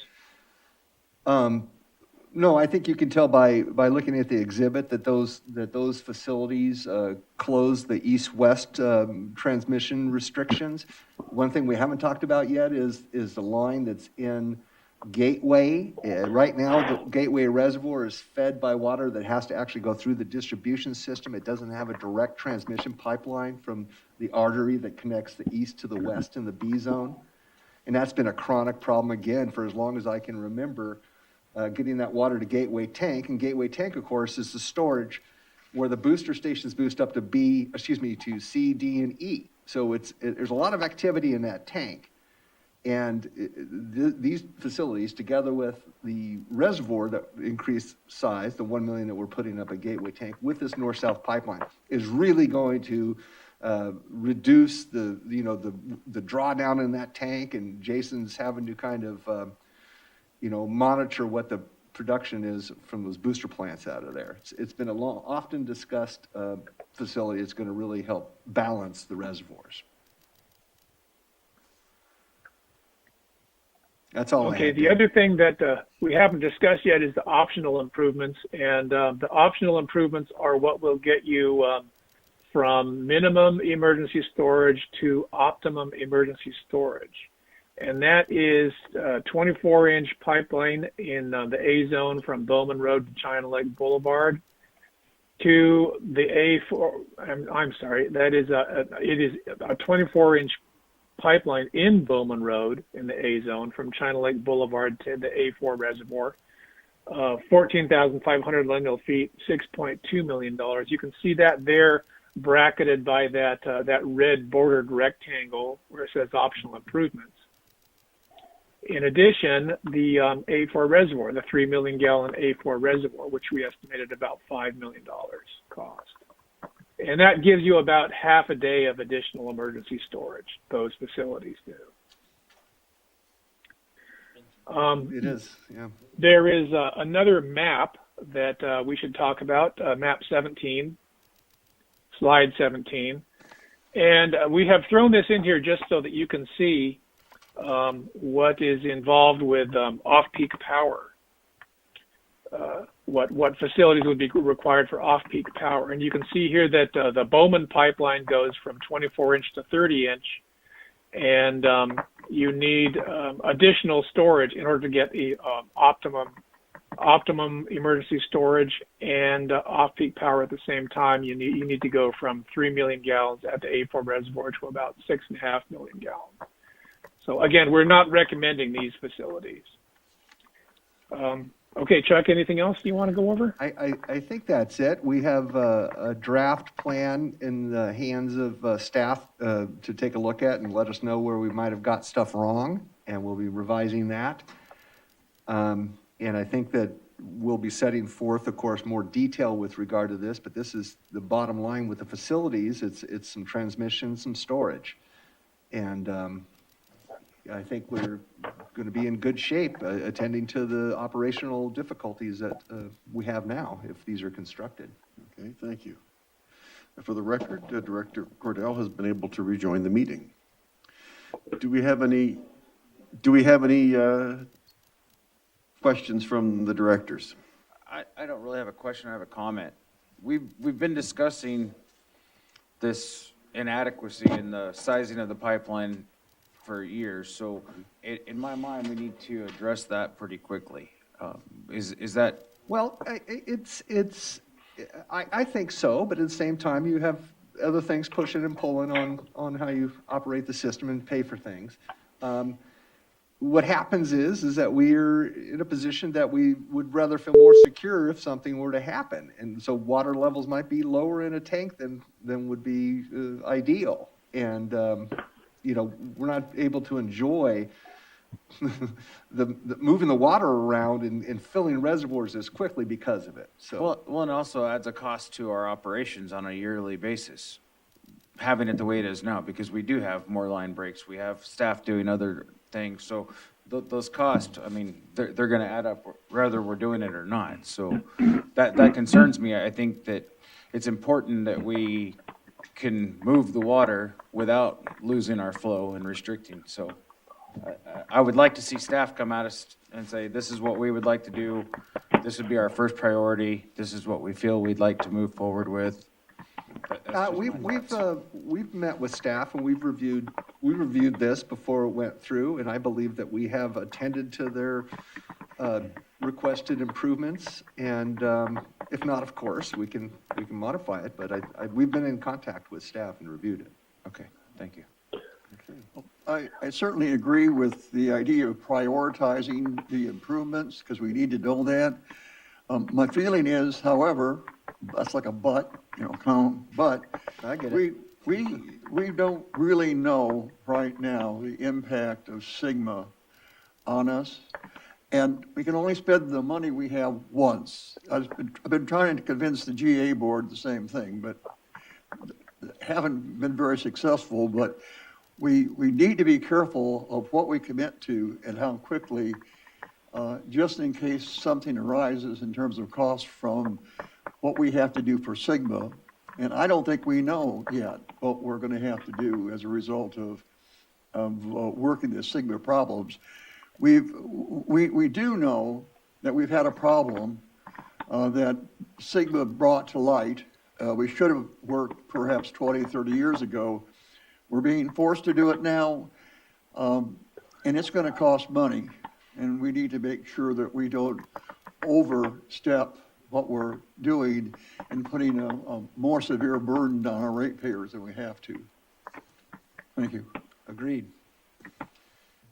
No, I think you can tell by looking at the exhibit that those facilities close the east-west transmission restrictions. One thing we haven't talked about yet is the line that's in Gateway. Right now, the Gateway Reservoir is fed by water that has to actually go through the distribution system. It doesn't have a direct transmission pipeline from the artery that connects the east to the west in the B zone. And that's been a chronic problem again for as long as I can remember, getting that water to Gateway Tank. And Gateway Tank, of course, is the storage where the booster stations boost up to to C, D, and E. So there's a lot of activity in that tank. And these facilities, together with the reservoir that increased size, the 1 million that we're putting up at Gateway Tank with this north-south pipeline, is really going to reduce the drawdown in that tank. And Jason's having to kind of monitor what the production is from those booster plants out of there. It's been a often discussed facility. It's going to really help balance the reservoirs. That's all. Okay, the other thing that we haven't discussed yet is the optional improvements. And the optional improvements are what will get you from minimum emergency storage to optimum emergency storage. And that is a 24-inch pipeline in the A zone from Bowman Road to China Lake Boulevard to the A4. I'm sorry, that is it is a 24-inch pipeline in Bowman Road in the A zone from China Lake Boulevard to the A4 reservoir. 14,500 lineal feet, $6.2 million. You can see that there bracketed by that red bordered rectangle where it says optional improvements. In addition, the A4 reservoir, the 3 million gallon A4 reservoir, which we estimated about $5 million cost. And that gives you about half a day of additional emergency storage, those facilities do. It is, yeah. There is another map that we should talk about, map 17, slide 17. And we have thrown this in here just so that you can see what is involved with off-peak power. What facilities would be required for off-peak power. And you can see here that the Bowman pipeline goes from 24-inch to 30-inch, and you need additional storage in order to get the optimum emergency storage and off-peak power at the same time. You need to go from 3 million gallons at the A4 reservoir to about 6.5 million gallons. So again, we're not recommending these facilities. Okay, Chuck, anything else you want to go over? I think that's it. We have a draft plan in the hands of staff to take a look at and let us know where we might have got stuff wrong. and we'll be revising that. And I think that we'll be setting forth, of course, more detail with regard to this, but this is the bottom line with the facilities. It's some transmission, some storage. And I think we're going to be in good shape attending to the operational difficulties that we have now if these are constructed. Okay, thank you. For the record, Director Cordell has been able to rejoin the meeting. Do we have any questions from the directors? I don't really have a question, I have a comment. We've been discussing this inadequacy in the sizing of the pipeline for years, so in my mind, we need to address that pretty quickly. Is that? Well, I think so, but at the same time, you have other things pushing and pulling on how you operate the system and pay for things. What happens is that we're in a position that we would rather feel more secure if something were to happen. And so water levels might be lower in a tank than would be ideal. And, we're not able to enjoy the moving the water around and filling reservoirs as quickly because of it. So Well, and also adds a cost to our operations on a yearly basis, having it the way it is now, because we do have more line breaks, we have staff doing other things, so those costs, I mean, they're gonna add up whether we're doing it or not, so that concerns me. I think that it's important that we can move the water without losing our flow and restricting, so I would like to see staff come at us and say, this is what we would like to do, this would be our first priority, this is what we feel we'd like to move forward with. we've met with staff and we reviewed this before it went through, and I believe that we have attended to their requested improvements. And if not, of course, we can modify it, but we've been in contact with staff and reviewed it. Okay, thank you. I certainly agree with the idea of prioritizing the improvements, because we need to know that. My feeling is, however, that's like a but, but I get it. we don't really know right now the impact of Sigma on us. And we can only spend the money we have once. I've been trying to convince the GA board the same thing, but haven't been very successful. But we need to be careful of what we commit to and how quickly, just in case something arises in terms of costs from what we have to do for Sigma. And I don't think we know yet what we're going to have to do as a result of working the Sigma problems. We do know that we've had a problem that Sigma brought to light. We should have worked perhaps 20, 30 years ago. We're being forced to do it now, and it's going to cost money. And we need to make sure that we don't overstep what we're doing and putting a more severe burden on our ratepayers than we have to. Thank you. Agreed.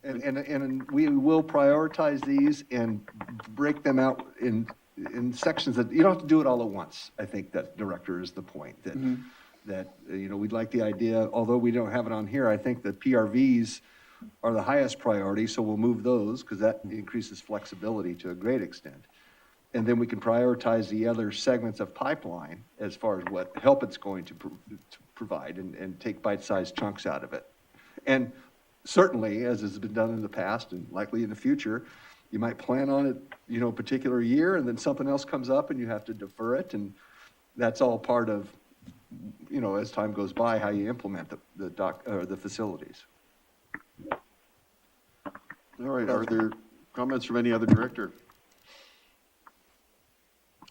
And we will prioritize these and break them out in sections that, you don't have to do it all at once. I think that, Director, is the point, that we'd like the idea, although we don't have it on here, I think that PRVs are the highest priority, so we'll move those because that increases flexibility to a great extent. And then we can prioritize the other segments of pipeline as far as what help it's going to provide and take bite-sized chunks out of it. And certainly, as has been done in the past and likely in the future, you might plan on it, a particular year, and then something else comes up and you have to defer it. And that's all part of, as time goes by, how you implement the facilities. All right, are there comments from any other director?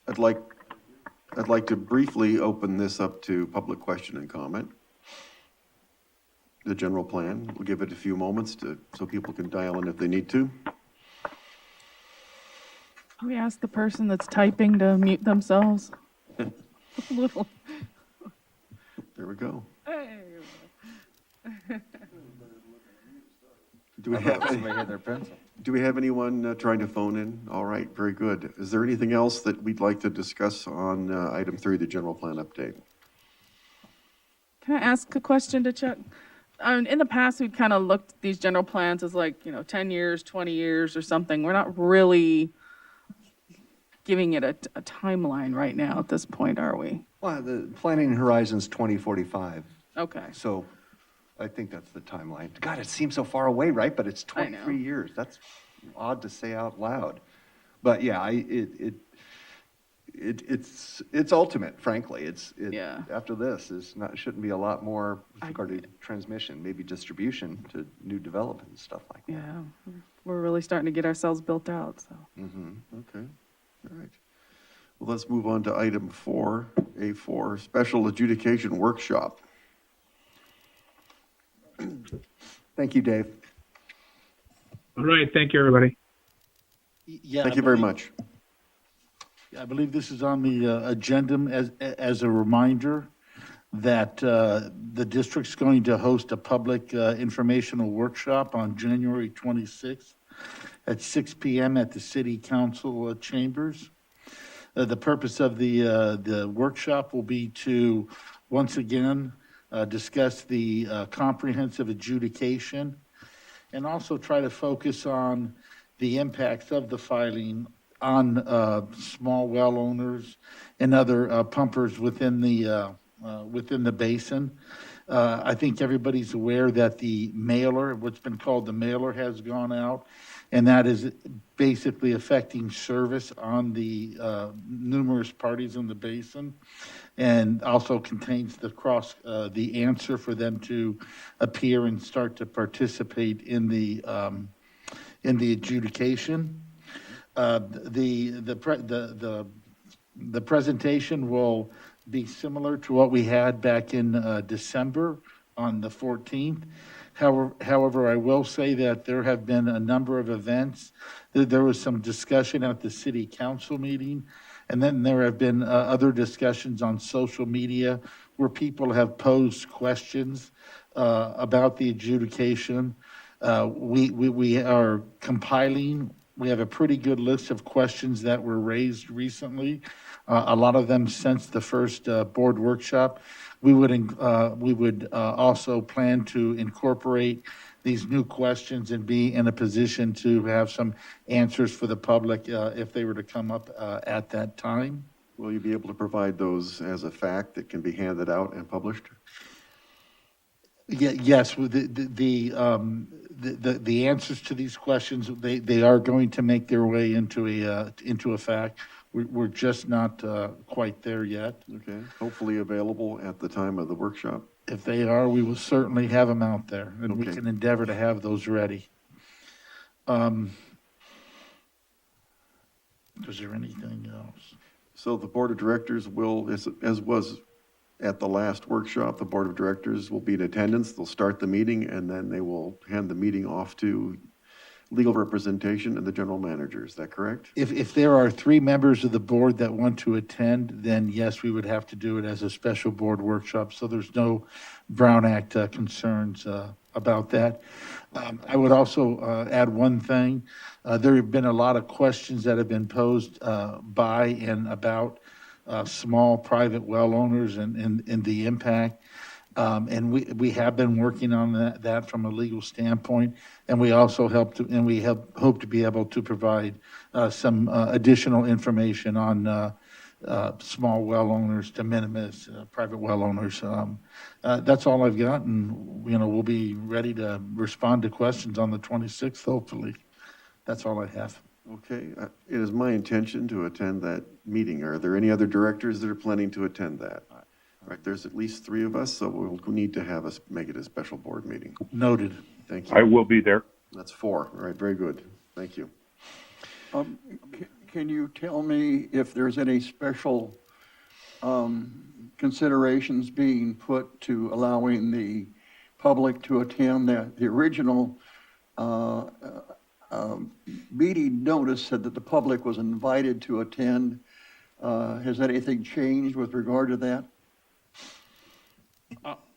I'd like to briefly open this up to public question and comment. The general plan, we'll give it a few moments so people can dial in if they need to. Can we ask the person that's typing to mute themselves? A little. There we go. Hey. Do we have anyone trying to phone in? All right, very good. Is there anything else that we'd like to discuss on item 3, the general plan update? Can I ask a question to Chuck? in the past, we'd kind of looked at these general plans as like, 10 years, 20 years or something. We're not really giving it a timeline right now at this point, are we? Well, the planning horizon's 2045, Okay. so I think that's the timeline. God, it seems so far away, right? But it's I know. 23 years. That's odd to say out loud. But yeah, it's ultimate, frankly. Yeah. After this, shouldn't be a lot more with regard to transmission, maybe distribution to new development and stuff like that. Yeah. We're really starting to get ourselves built out, so. Okay, all right. Well, let's move on to item 4, A4, Special Adjudication Workshop. Thank you, Dave. All right, thank you, everybody. Yeah, Thank you very much. I believe this is on the agenda as a reminder that the district's going to host a public informational workshop on January 26th at 6 p.m. at the City Council chambers. The purpose of the workshop will be to, once again, discuss the comprehensive adjudication and also try to focus on the impacts of the filing on small well owners and other pumpers within the basin. I think everybody's aware that the mailer, what's been called the mailer, has gone out, and that is basically affecting service on the numerous parties in the basin, and also contains the answer for them to appear and start to participate in the adjudication. The presentation will be similar to what we had back in December on the 14th. However, I will say that there have been a number of events. There was some discussion at the city council meeting, and then there have been other discussions on social media where people have posed questions about the adjudication. We are compiling. We have a pretty good list of questions that were raised recently. A lot of them since the first board workshop. We would also plan to incorporate these new questions and be in a position to have some answers for the public if they were to come up at that time. Will you be able to provide those as a fact that can be handed out and published? Yes, the answers to these questions, they are going to make their way into a fact. We're just not quite there yet. Okay, hopefully available at the time of the workshop. If they are, we will certainly have them out there, and we Okay. can endeavor to have those ready. Was there anything else? So the Board of Directors will, as was at the last workshop, the Board of Directors will be in attendance. They'll start the meeting, and then they will hand the meeting off to legal representation and the general manager. Is that correct? If there are 3 members of the board that want to attend, then yes, we would have to do it as a special board workshop, so there's no Brown Act concerns about that. I would also add one thing. There have been a lot of questions that have been posed by and about small private well owners and the impact. And we have been working on that from a legal standpoint, and we also hope to be able to provide some additional information on small well owners, de minimis, private well owners. That's all I've got, and we'll be ready to respond to questions on the 26th, hopefully. That's all I have. Okay, it is my intention to attend that meeting. Are there any other directors that are planning to attend that? Right, there's at least 3 of us, so we'll need to make it a special board meeting. Noted. Thank you. I will be there. That's 4. All right, very good. Thank you. Can you tell me if there's any special considerations being put to allowing the public to attend that? The original BoD notice said that the public was invited to attend. Has anything changed with regard to that?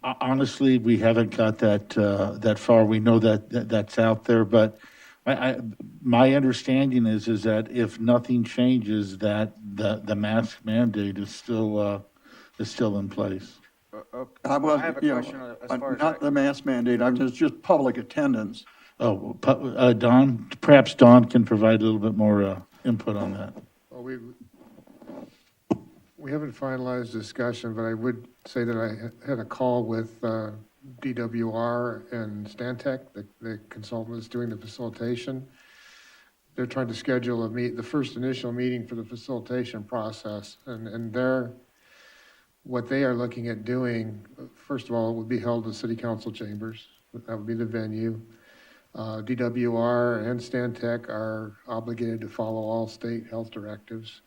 Honestly, we haven't got that far. We know that's out there, but my understanding is that if nothing changes, that the mask mandate is still in place. I was, I have a you know, question as far as not the mask mandate, I'm just public attendance. Oh, Don, perhaps Don can provide a little bit more input on that. Well, we haven't finalized discussion, but I would say that I had a call with DWR and Stantec, the consultant that's doing the facilitation. They're trying to schedule the first initial meeting for the facilitation process, and what they are looking at doing, first of all, it would be held in city council chambers. That would be the venue. DWR and Stantec are obligated to follow all state health directives.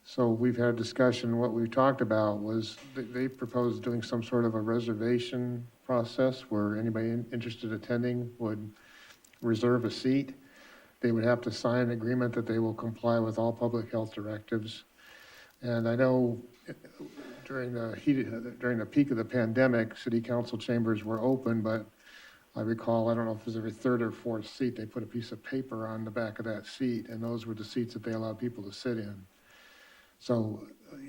So we've had a discussion. What we talked about was they proposed doing some sort of a reservation process where anybody interested in attending would reserve a seat. They would have to sign an agreement that they will comply with all public health directives. And I know during the peak of the pandemic, city council chambers were open, but I recall, I don't know if it was every third or fourth seat, they put a piece of paper on the back of that seat, and those were the seats that they allowed people to sit in. So,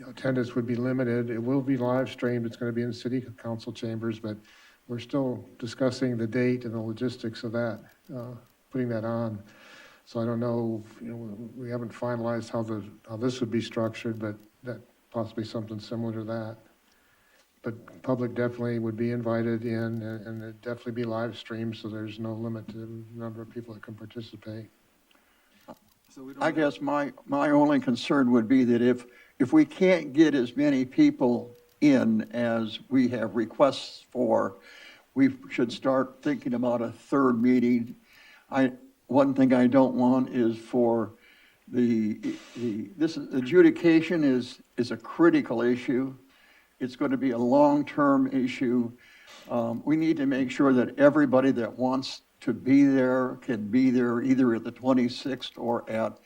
attendance would be limited. It will be live streamed. It's going to be in city council chambers, but we're still discussing the date and the logistics of that, putting that on. So I don't know, we haven't finalized how this would be structured, but that possibly something similar to that. But public definitely would be invited in, and it'd definitely be live streamed, so there's no limit to the number of people that can participate. I guess my only concern would be that if we can't get as many people in as we have requests for, we should start thinking about a third meeting. One thing I don't want is for this adjudication is a critical issue. It's going to be a long-term issue. We need to make sure that everybody that wants to be there can be there either at the 26th or at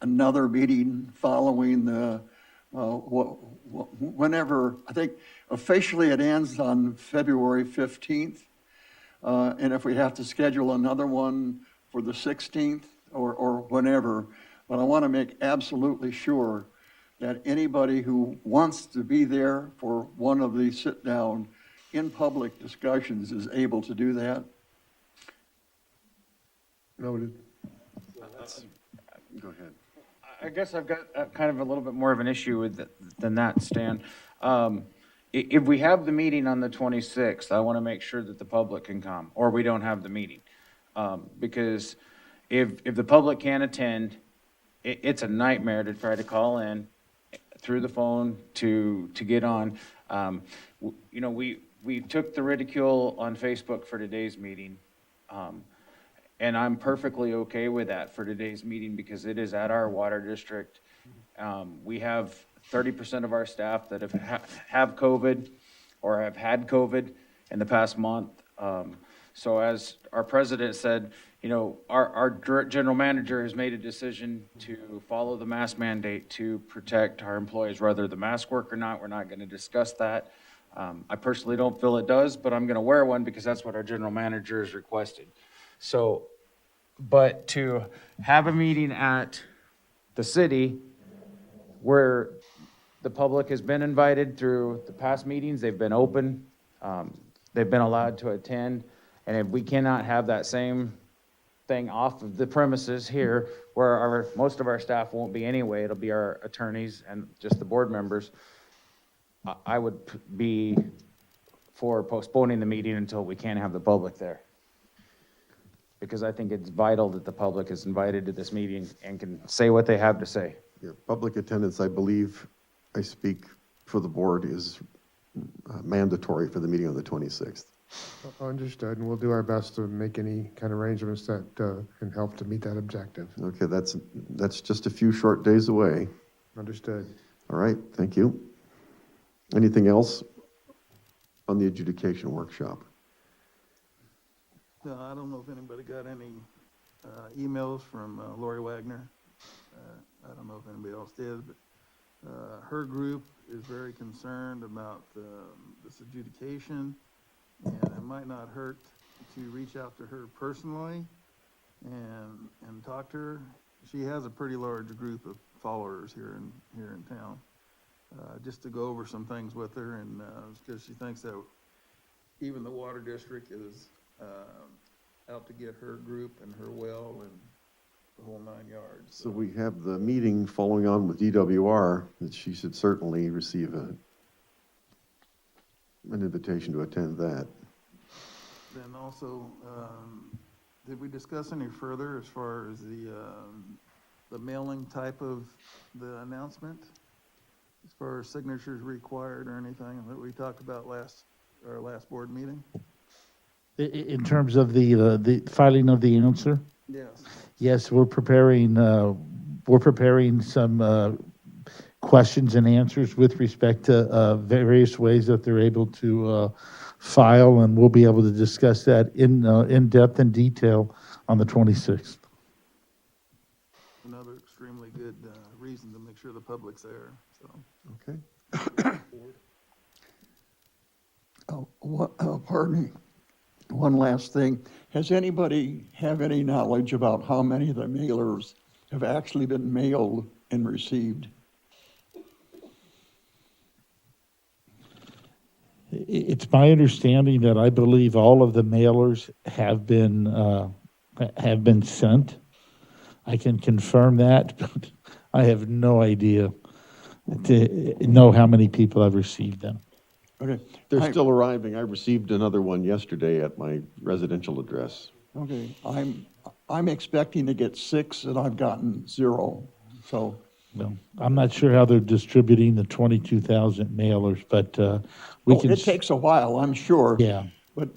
another meeting following the, whenever, I think officially it ends on February 15th. And if we have to schedule another one for the 16th or whenever, but I want to make absolutely sure that anybody who wants to be there for one of these sit-down in public discussions is able to do that. Noted. Go ahead. I guess I've got kind of a little bit more of an issue with than that, Stan. If we have the meeting on the 26th, I want to make sure that the public can come, or we don't have the meeting. Because if the public can't attend, it's a nightmare to try to call in through the phone to get on. We took the ridicule on Facebook for today's meeting. And I'm perfectly okay with that for today's meeting because it is at our water district. We have 30% of our staff that have COVID or have had COVID in the past month. So as our president said, our general manager has made a decision to follow the mask mandate to protect our employees, whether the mask work or not. We're not going to discuss that. I personally don't feel it does, but I'm going to wear one because that's what our general manager has requested. So, but to have a meeting at the city where the public has been invited through the past meetings, they've been open, they've been allowed to attend, and if we cannot have that same thing off of the premises here where most of our staff won't be anyway, it'll be our attorneys and just the board members, I would be for postponing the meeting until we can't have the public there. Because I think it's vital that the public is invited to this meeting and can say what they have to say. Yeah, public attendance, I believe, I speak for the board, is mandatory for the meeting on the 26th. Understood, and we'll do our best to make any kind of arrangements that can help to meet that objective. Okay, that's just a few short days away. Understood. All right, thank you. Anything else on the adjudication workshop? I don't know if anybody got any emails from Lori Wagner. I don't know if anybody else did, but her group is very concerned about this adjudication, and it might not hurt to reach out to her personally and talk to her. She has a pretty large group of followers here in town, just to go over some things with her, and, because she thinks that even the water district is, out to get her group and her well and the whole 9 yards. So we have the meeting following on with DWR, that she should certainly receive an invitation to attend that. Then also, did we discuss any further as far as the mailing type of the announcement? As far as signatures required or anything that we talked about our last board meeting? In terms of the filing of the answer, Yes. yes, we're preparing some questions and answers with respect to various ways that they're able to file, and we'll be able to discuss that in depth and detail on the 26th. Another extremely good reason to make sure the public's there, so. Okay. Pardon me. One last thing. Has anybody have any knowledge about how many of the mailers have actually been mailed and received? It's my understanding that I believe all of the mailers have been sent. I can confirm that, but I have no idea to know how many people have received them. Okay. They're still arriving. I received another one yesterday at my residential address. Okay, I'm expecting to get 6 and I've gotten 0, so. Well, I'm not sure how they're distributing the 22,000 mailers, but It takes a while, I'm sure. Yeah. But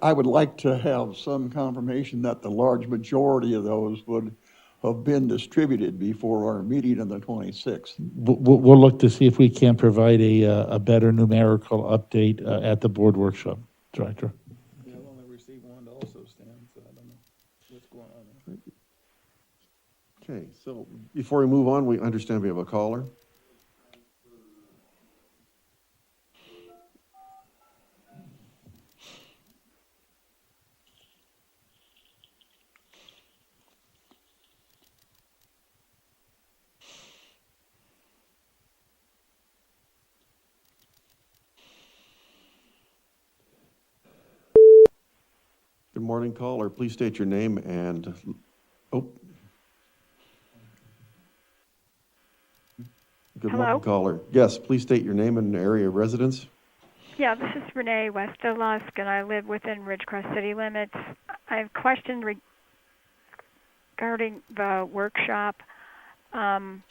I would like to have some confirmation that the large majority of those would have been distributed before our meeting on the 26th. We'll look to see if we can provide a better numerical update at the board workshop, Director. Yeah, I've only received one also, Stan, so I don't know what's going on there. Okay, so before we move on, we understand we have a caller. Good morning, caller. Please state your name and, oh. Good Hello? morning, caller. Yes, please state your name and area of residence. Yeah, this is Renee West of Lusk, and I live within Ridgecrest city limits. I have a question regarding the workshop. When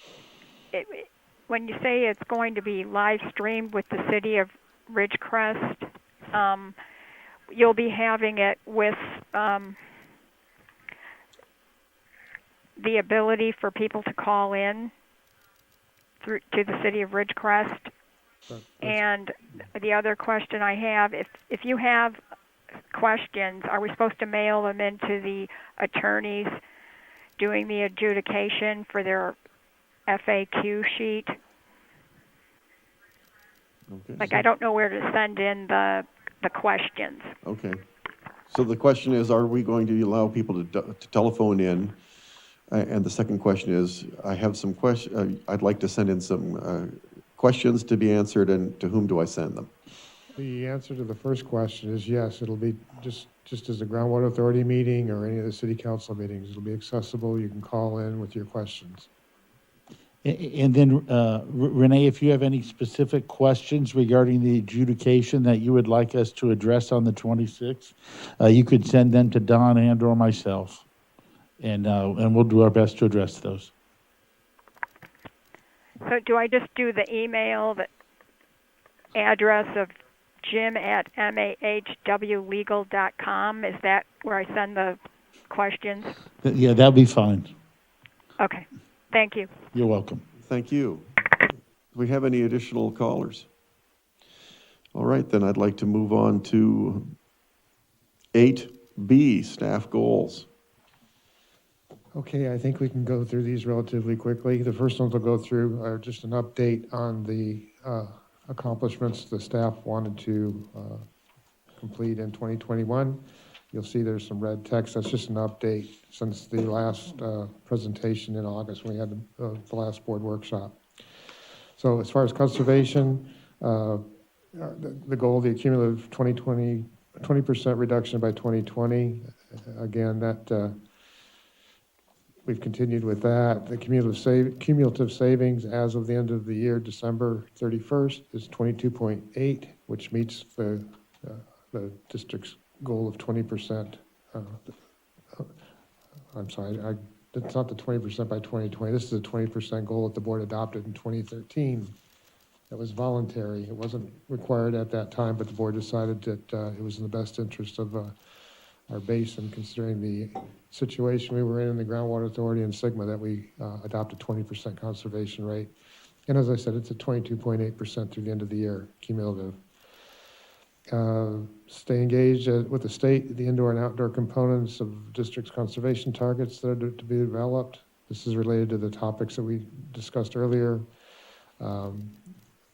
you say it's going to be live streamed with the city of Ridgecrest, you'll be having it with the ability for people to call in through to the city of Ridgecrest. And the other question I have, if you have questions, are we supposed to mail them into the attorneys doing the adjudication for their FAQ sheet? Okay. Like, I don't know where to send in the questions. Okay. So the question is, are we going to allow people to telephone in? And the second question is, I have some questions, I'd like to send in some questions to be answered, and to whom do I send them? The answer to the first question is yes, it'll be just as a groundwater authority meeting or any of the city council meetings. It'll be accessible. You can call in with your questions. And then, Renee, if you have any specific questions regarding the adjudication that you would like us to address on the 26th, you could send them to Don and or myself, and we'll do our best to address those. So do I just do the email, the address of jim@mahwlegal.com? Is that where I send the questions? Yeah, that'll be fine. Okay, thank you. You're welcome. Thank you. Do we have any additional callers? All right, then I'd like to move on to 8B, staff goals. Okay, I think we can go through these relatively quickly. The first ones we'll go through are just an update on the accomplishments the staff wanted to complete in 2021. You'll see there's some red text. That's just an update since the last presentation in August when we had the last board workshop. So as far as conservation, the goal, the cumulative 20% reduction by 2020, again, that we've continued with that. The cumulative savings as of the end of the year, December 31st, is 22.8, which meets the district's goal of 20%. I'm sorry, it's not the 20% by 2020. This is a 20% goal that the board adopted in 2013. That was voluntary. It wasn't required at that time, but the board decided that it was in the best interest of our basin, considering the situation we were in the Groundwater Authority and Sigma, that we adopted 20% conservation rate. And as I said, it's at 22.8% through the end of the year, cumulative. Stay engaged with the state, the indoor and outdoor components of district's conservation targets that are to be developed. This is related to the topics that we discussed earlier.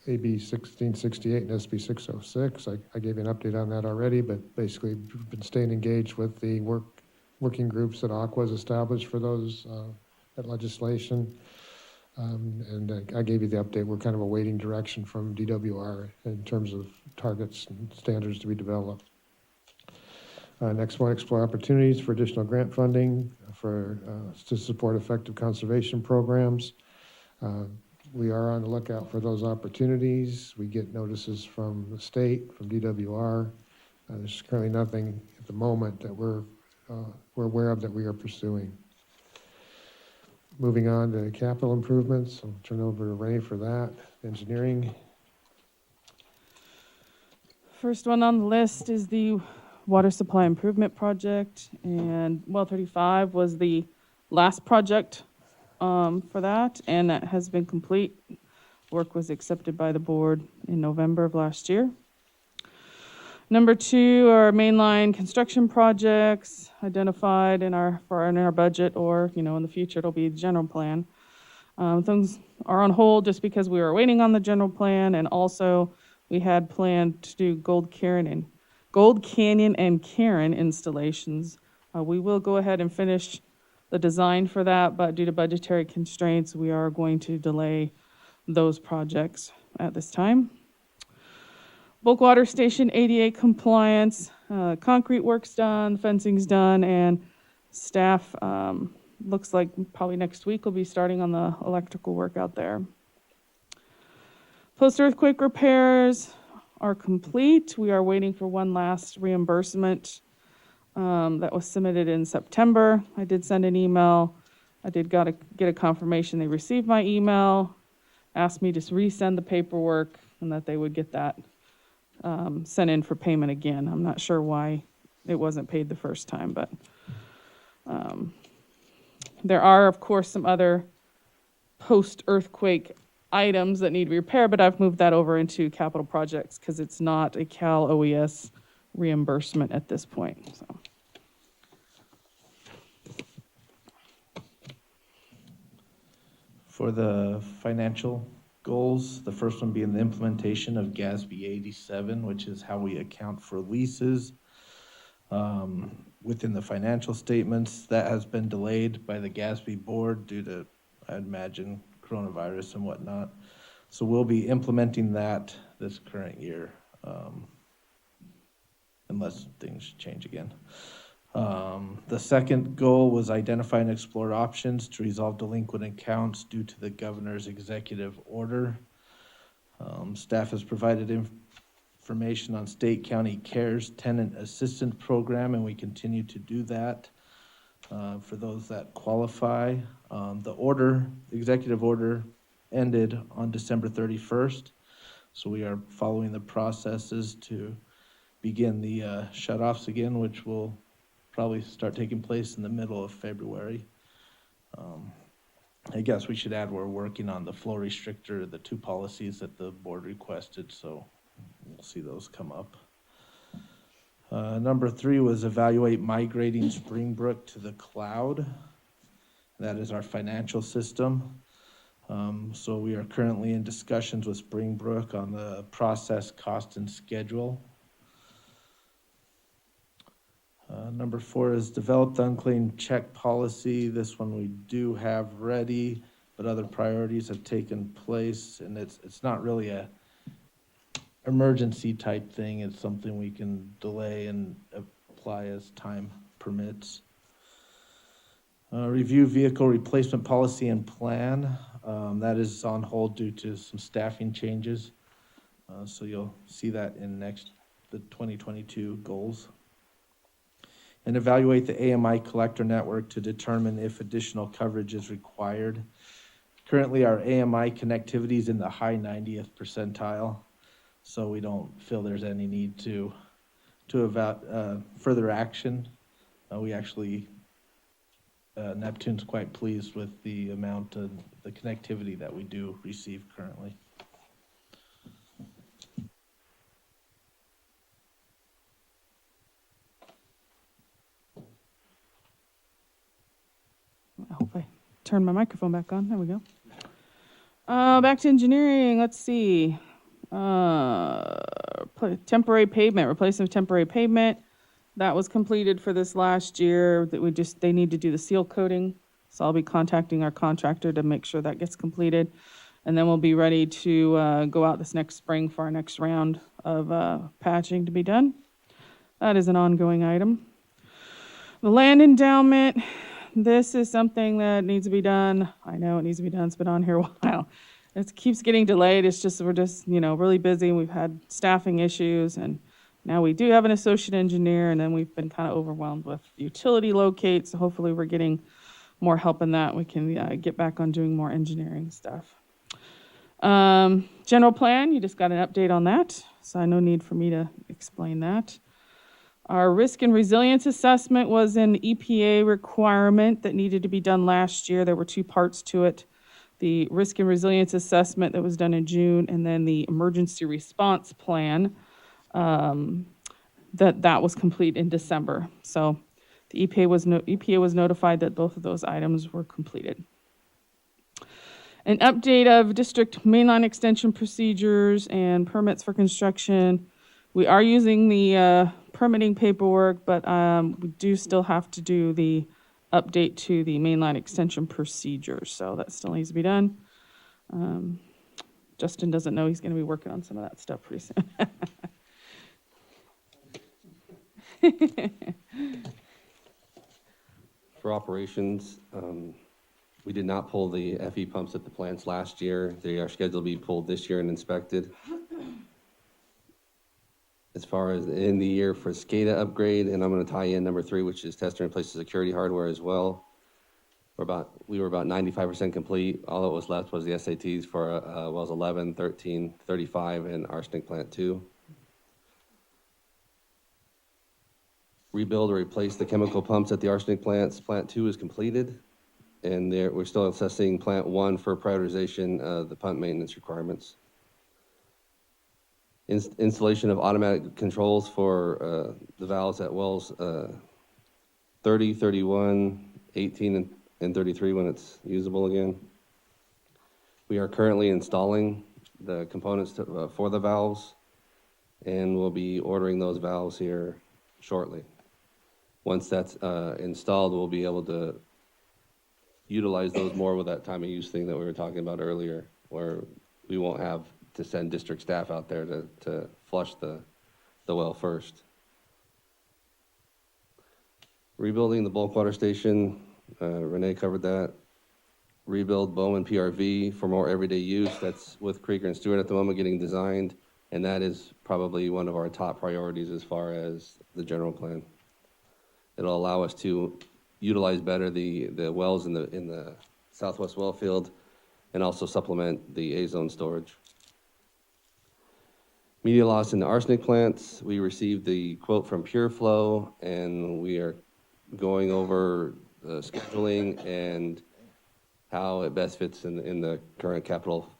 AB 1668 and SB 606. I gave you an update on that already, but basically we've been staying engaged with the working groups that Aqua has established for those, that legislation. And I gave you the update. We're kind of awaiting direction from DWR in terms of targets and standards to be developed. Next one, explore opportunities for additional grant funding to support effective conservation programs. We are on the lookout for those opportunities. We get notices from the state, from DWR. There's currently nothing at the moment that we're aware of that we are pursuing. Moving on to capital improvements, I'll turn over to Ray for that. Engineering. First one on the list is the water supply improvement project, and well 35 was the last project for that, and that has been complete. Work was accepted by the board in November of last year. Number 2 are mainline construction projects identified in our budget, or in the future it'll be general plan. Things are on hold just because we were waiting on the general plan, and also we had planned to do Gold Canyon and Cairn installations. We will go ahead and finish the design for that, but due to budgetary constraints, we are going to delay those projects at this time. Bulk water station ADA compliance, concrete work's done, fencing's done, and staff looks like probably next week will be starting on the electrical work out there. Post-earthquake repairs are complete. We are waiting for one last reimbursement that was submitted in September. I did send an email. I did get a confirmation they received my email, asked me to resend the paperwork, and that they would get that sent in for payment again. I'm not sure why it wasn't paid the first time, but there are, of course, some other post-earthquake items that need repair, but I've moved that over into capital projects because it's not a Cal OES reimbursement at this point. So. For the financial goals, the first one being the implementation of GASB 87, which is how we account for leases within the financial statements. That has been delayed by the GASB board due to, I'd imagine, coronavirus and whatnot. So we'll be implementing that this current year, unless things change again. The second goal was identify and explore options to resolve delinquent accounts due to the governor's executive order. Staff has provided information on State County CARES Tenant Assistance Program, and we continue to do that for those that qualify. The executive order ended on December 31st, so we are following the processes to begin the shutoffs again, which will probably start taking place in the middle of February. I guess we should add we're working on the flow restrictor, the 2 policies that the board requested, so we'll see those come up. Number 3 was evaluate migrating Springbrook to the cloud. That is our financial system. So we are currently in discussions with Springbrook on the process, cost, and schedule. Number 4 is develop the unclaimed check policy. This one we do have ready. but other priorities have taken place, and it's not really a emergency type thing. It's something we can delay and apply as time permits. Review vehicle replacement policy and plan. That is on hold due to some staffing changes. So you'll see that in the 2022 goals. And evaluate the AMI collector network to determine if additional coverage is required. Currently, our AMI connectivity is in the high 90th percentile, so we don't feel there's any need to further action. We actually, Neptune's quite pleased with the amount of the connectivity that we do receive currently. I hope I turn my microphone back on. There we go. Back to engineering. Let's see. Temporary pavement, replacement of temporary pavement. That was completed for this last year. They need to do the seal coating. So I'll be contacting our contractor to make sure that gets completed. And then we'll be ready to go out this next spring for our next round of patching to be done. That is an ongoing item. The land endowment. This is something that needs to be done. I know it needs to be done. It's been on here a while. It keeps getting delayed. It's just, we're just, really busy. We've had staffing issues, and now we do have an associate engineer, and then we've been kind of overwhelmed with utility locates. So hopefully we're getting more help in that. We can get back on doing more engineering stuff. General plan, you just got an update on that. So no need for me to explain that. Our risk and resilience assessment was an EPA requirement that needed to be done last year. There were two parts to it. The risk and resilience assessment that was done in June, and then the emergency response plan that was complete in December. So the EPA was notified that both of those items were completed. An update of district mainline extension procedures and permits for construction. We are using the permitting paperwork, but we do still have to do the update to the mainline extension procedures. So that still needs to be done. Justin doesn't know he's going to be working on some of that stuff pretty soon. For operations, we did not pull the FE pumps at the plants last year. They are scheduled to be pulled this year and inspected. As far as in the year for SCADA upgrade, and I'm going to tie in number 3, which is test and replace the security hardware as well. We were about 95% complete. All that was left was the SATs for wells 11, 13, 35, and arsenic plant 2. Rebuild or replace the chemical pumps at the arsenic plants. Plant 2 is completed, and we're still assessing plant 1 for prioritization of the pump maintenance requirements. Installation of automatic controls for the valves at wells 30, 31, 18, and 33 when it's usable again. We are currently installing the components for the valves, and we'll be ordering those valves here shortly. Once that's installed, we'll be able to utilize those more with that time of use thing that we were talking about earlier, where we won't have to send district staff out there to flush the well first. Rebuilding the bulk water station, Renee covered that. Rebuild Bowman PRV for more everyday use. That's with Krieger and Stewart at the moment getting designed, and that is probably one of our top priorities as far as the general plan. It'll allow us to utilize better the wells in the southwest well field, and also supplement the A-zone storage. Media loss in the arsenic plants. We received the quote from Pure Flow, and we are going over the scheduling and how it best fits in the current capital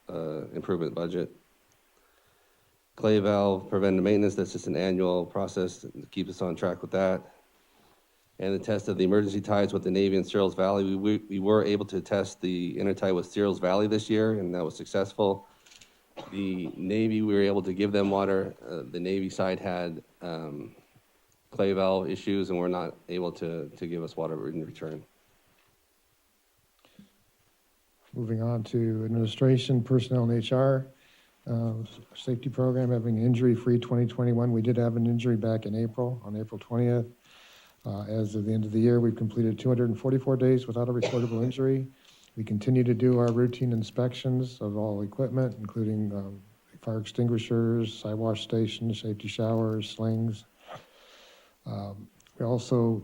improvement budget. Clay valve preventive maintenance. That's just an annual process to keep us on track with that. And the test of the emergency ties with the Navy and Searles Valley. We were able to test the intertie with Searles Valley this year, and that was successful. The Navy, we were able to give them water. The Navy side had clay valve issues, and were not able to give us water in return. Moving on to administration, personnel, and HR. Safety program, having injury-free 2021. We did have an injury back in April, on April 20th. As of the end of the year, we've completed 244 days without a recordable injury. We continue to do our routine inspections of all equipment, including fire extinguishers, side wash stations, safety showers, slings. We also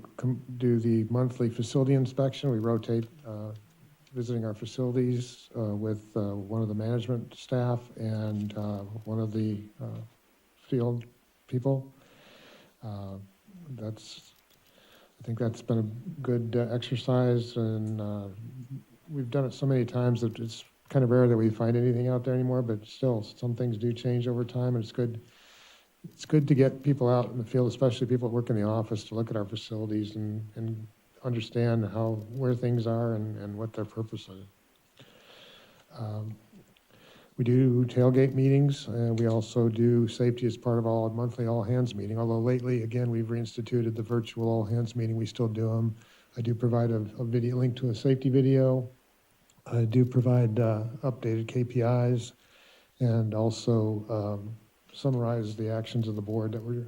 do the monthly facility inspection. We rotate visiting our facilities with one of the management staff and one of the field people. I think that's been a good exercise, and we've done it so many times that it's kind of rare that we find anything out there anymore, but still, some things do change over time, and it's good to get people out in the field, especially people that work in the office, to look at our facilities and understand where things are and what their purpose is. We do tailgate meetings, and we also do safety as part of our monthly all-hands meeting, although lately, again, we've reinstituted the virtual all-hands meeting. We still do them. I do provide a video link to a safety video. I do provide updated KPIs and also summarize the actions of the board that were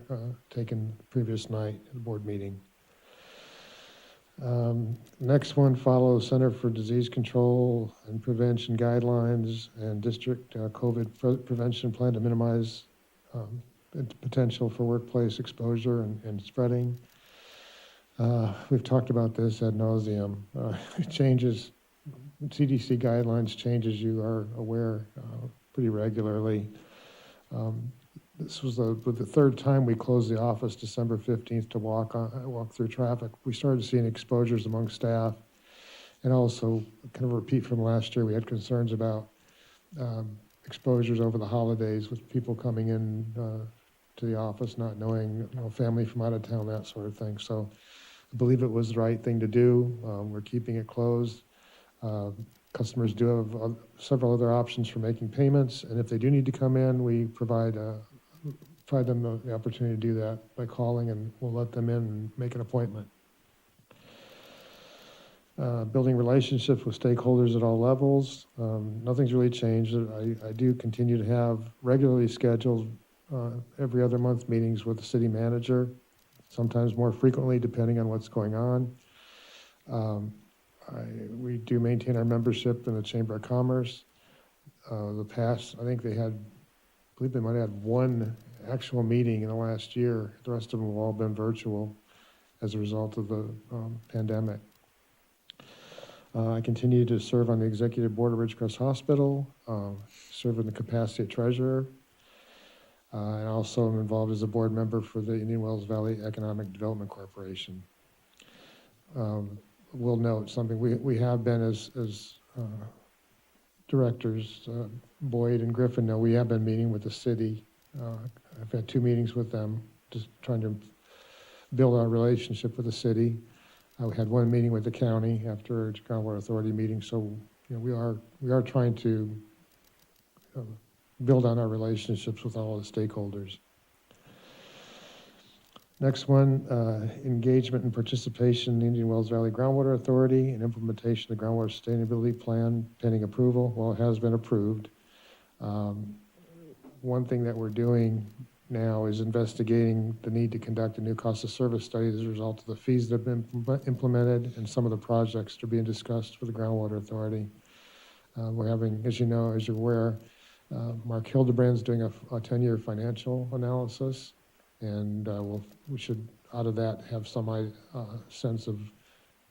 taken the previous night at the board meeting. Next one follows Center for Disease Control and Prevention guidelines and district COVID prevention plan to minimize potential for workplace exposure and spreading. We've talked about this ad nauseum. It changes, CDC guidelines change, as you are aware, pretty regularly. This was the third time we closed the office, December 15th, to walk through traffic. We started seeing exposures among staff, and also kind of a repeat from last year. We had concerns about exposures over the holidays with people coming in to the office, not knowing, family from out of town, that sort of thing. So I believe it was the right thing to do. We're keeping it closed. Customers do have several other options for making payments, and if they do need to come in, we provide them the opportunity to do that by calling, and we'll let them in and make an appointment. Building relationships with stakeholders at all levels. Nothing's really changed. I do continue to have regularly scheduled every other month meetings with the city manager, sometimes more frequently depending on what's going on. We do maintain our membership in the Chamber of Commerce. I think I believe they might have had one actual meeting in the last year. The rest of them have all been virtual as a result of the pandemic. I continue to serve on the executive board of Ridgecrest Hospital, serve in the capacity of treasurer, and also am involved as a board member for the Indian Wells Valley Economic Development Corporation. We'll note something, we have been as directors, Boyd and Griffin know, we have been meeting with the city. I've had 2 meetings with them, just trying to build our relationship with the city. We had 1 meeting with the county after a groundwater authority meeting, so we are trying to build on our relationships with all the stakeholders. Next one, engagement and participation in the Indian Wells Valley Groundwater Authority and implementation of the Groundwater Sustainability Plan pending approval. Well, it has been approved. One thing that we're doing now is investigating the need to conduct a new cost of service study as a result of the fees that have been implemented and some of the projects that are being discussed for the Groundwater Authority. We're having, as you're aware, Mark Hildebrand's doing a 10-year financial analysis, and we should, out of that, have some sense of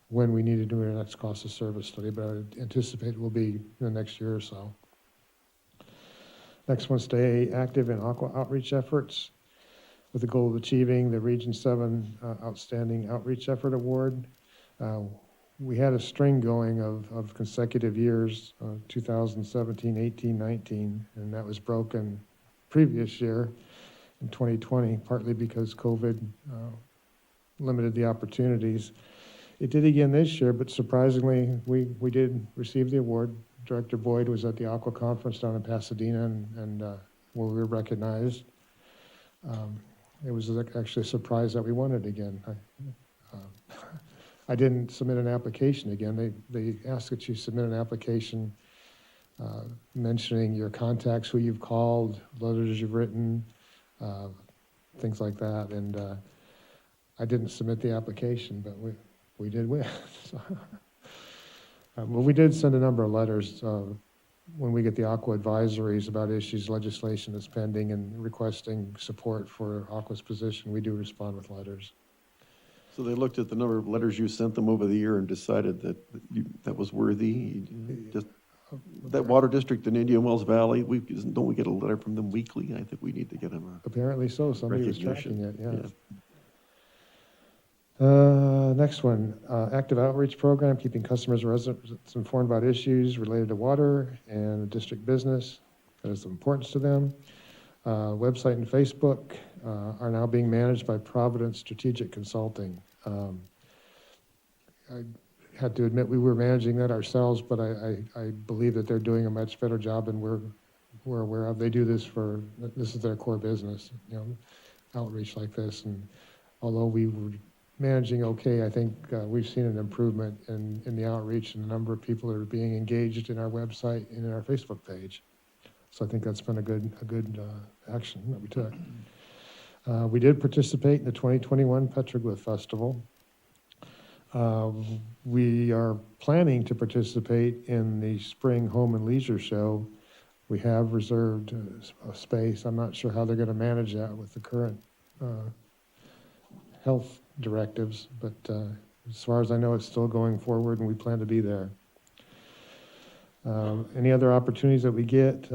when we need to do our next cost of service study, but I anticipate it will be in the next year or so. Next one, stay active in aqua outreach efforts with the goal of achieving the Region 7 Outstanding Outreach Effort Award. We had a string going of consecutive years, 2017, 18, 19, and that was broken previous year in 2020, partly because COVID limited the opportunities. It did again this year, but surprisingly, we did receive the award. Director Boyd was at the Aqua Conference down in Pasadena, and where we were recognized. It was actually a surprise that we won it again. I didn't submit an application again. They ask that you submit an application mentioning your contacts, who you've called, letters you've written, things like that. And I didn't submit the application, but we did win. So, well, we did send a number of letters when we get the Aqua advisories about issues, legislation that's pending, and requesting support for Aqua's position. We do respond with letters. So they looked at the number of letters you sent them over the year and decided that that was worthy. Just that water district in Indian Wells Valley, don't we get a letter from them weekly? I think we need to get them Apparently so. Somebody was recognition. tracking it, yeah. Next one, active outreach program, keeping customers and residents informed about issues related to water and district business that is of importance to them. Website and Facebook are now being managed by Providence Strategic Consulting. I had to admit we were managing that ourselves, but I believe that they're doing a much better job than we're aware of. They do this this is their core business, outreach like this. And although we were managing okay, I think we've seen an improvement in the outreach and the number of people that are being engaged in our website and in our Facebook page. So I think that's been a good action that we took. We did participate in the 2021 Petroglyph Festival. We are planning to participate in the Spring Home and Leisure Show. We have reserved a space. I'm not sure how they're going to manage that with the current health directives, but as far as I know, it's still going forward and we plan to be there. Any other opportunities that we get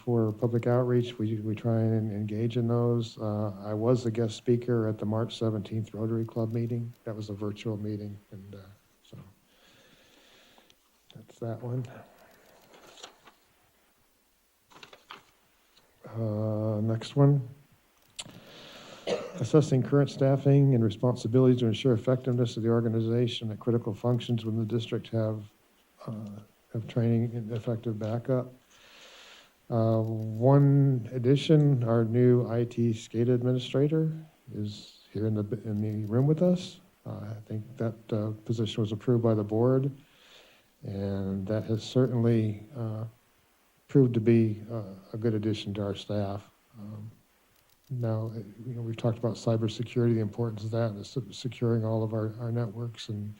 for public outreach, we try and engage in those. I was a guest speaker at the March 17th Rotary Club meeting. That was a virtual meeting, and so that's that one. Next one. Assessing current staffing and responsibilities to ensure effectiveness of the organization that critical functions within the district have training and effective backup. One addition, our new IT SCADA administrator is here in the room with us. I think that position was approved by the board, and that has certainly proved to be a good addition to our staff. Now, we've talked about cybersecurity, the importance of that, and securing all of our networks and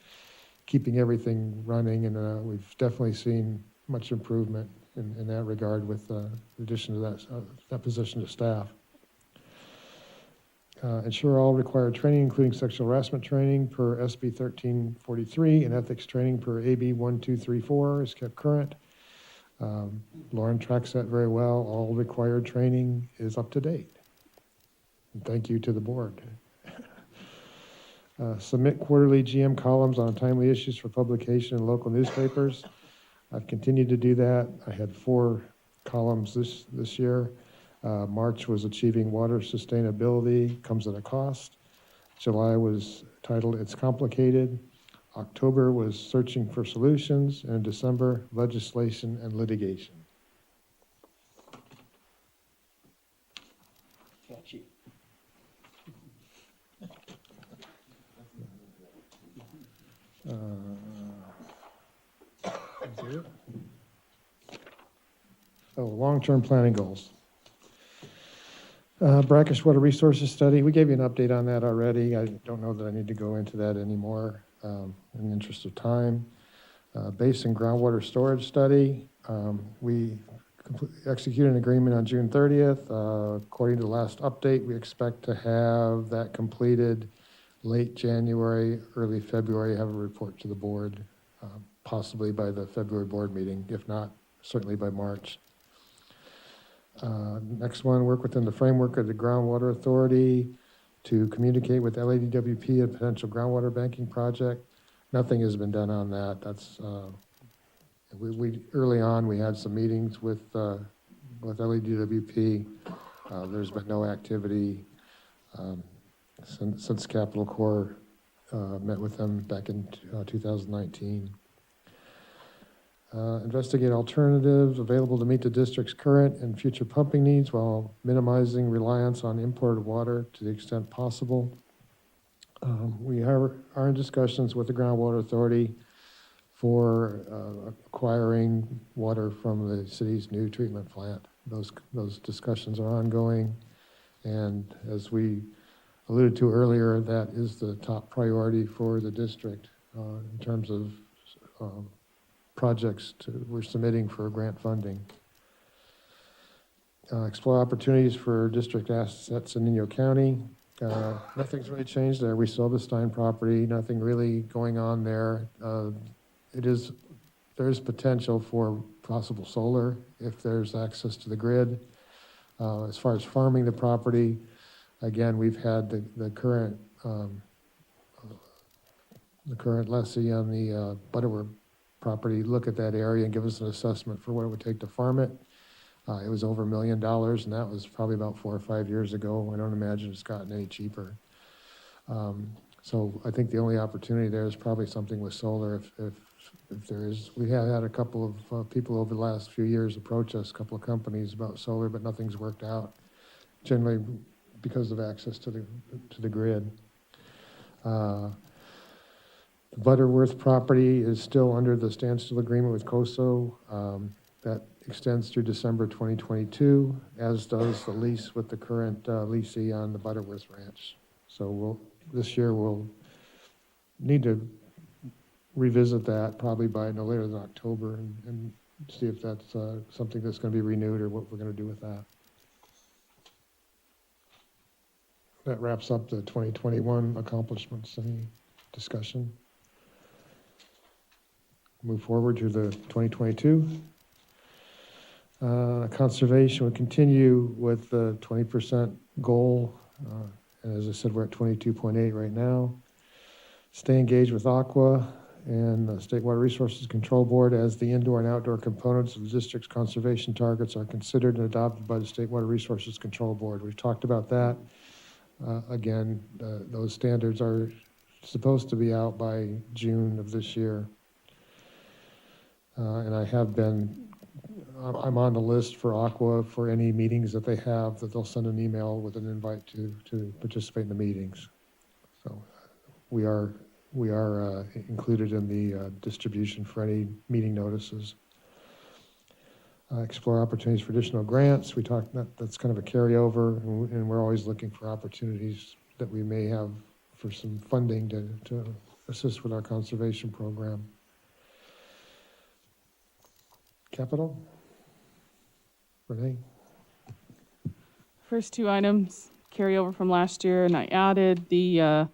keeping everything running, and we've definitely seen much improvement in that regard with the addition of that position to staff. Ensure all required training, including sexual harassment training per SB 1343 and ethics training per AB 1234 is kept current. Lauren tracks that very well. All required training is up to date. And thank you to the board. Submit quarterly GM columns on timely issues for publication in local newspapers. I've continued to do that. I had 4 columns this year. March was achieving water sustainability, comes at a cost. July was titled It's Complicated. October was searching for solutions, and December, legislation and litigation. Catchy. Long-term planning goals. Brackish Water Resources Study, we gave you an update on that already. I don't know that I need to go into that anymore in the interest of time. Basin groundwater storage study, we executed an agreement on June 30th. According to the last update, we expect to have that completed late January, early February, have a report to the board, possibly by the February board meeting, if not, certainly by March. Next one, work within the framework of the Groundwater Authority to communicate with LADWP a potential groundwater banking project. Nothing has been done on that. That's we early on we had some meetings with LADWP. There's been no activity since Capital Corps met with them back in 2019. Investigate alternatives available to meet the district's current and future pumping needs while minimizing reliance on imported water to the extent possible. We are in discussions with the Groundwater Authority for acquiring water from the city's new treatment plant. Those discussions are ongoing, and as we alluded to earlier, that is the top priority for the district in terms of projects we're submitting for grant funding. Explore opportunities for district assets in Inyo County. Nothing's really changed there. We still have the Stein property, nothing really going on there. There is potential for possible solar if there's access to the grid. As far as farming the property, again, we've had the current lessee on the Butterworth property look at that area and give us an assessment for what it would take to farm it. It was over $1 million, and that was probably about 4 or 5 years ago. I don't imagine it's gotten any cheaper. So I think the only opportunity there is probably something with solar if there is. We have had a couple of people over the last few years approach us, a couple of companies about solar, but nothing's worked out, generally because of access to the grid. The Butterworth property is still under the standstill agreement with COSO. That extends through December 2022, as does the lease with the current leasee on the Butterworth Ranch. So this year we'll need to revisit that probably by no later than October and see if that's something that's going to be renewed or what we're going to do with that. That wraps up the 2021 accomplishments. Any discussion? Move forward to the 2022. Conservation will continue with the 20% goal. And as I said, we're at 22.8 right now. Stay engaged with Aqua and the State Water Resources Control Board as the indoor and outdoor components of the district's conservation targets are considered and adopted by the State Water Resources Control Board. We've talked about that. Again, those standards are supposed to be out by June of this year. And I'm on the list for Aqua for any meetings that they have, that they'll send an email with an invite to participate in the meetings. So we are included in the distribution for any meeting notices. Explore opportunities for additional grants. We talked that's kind of a carryover, and we're always looking for opportunities that we may have for some funding to assist with our conservation program. Capital? Renee? First two items carry over from last year, and I added the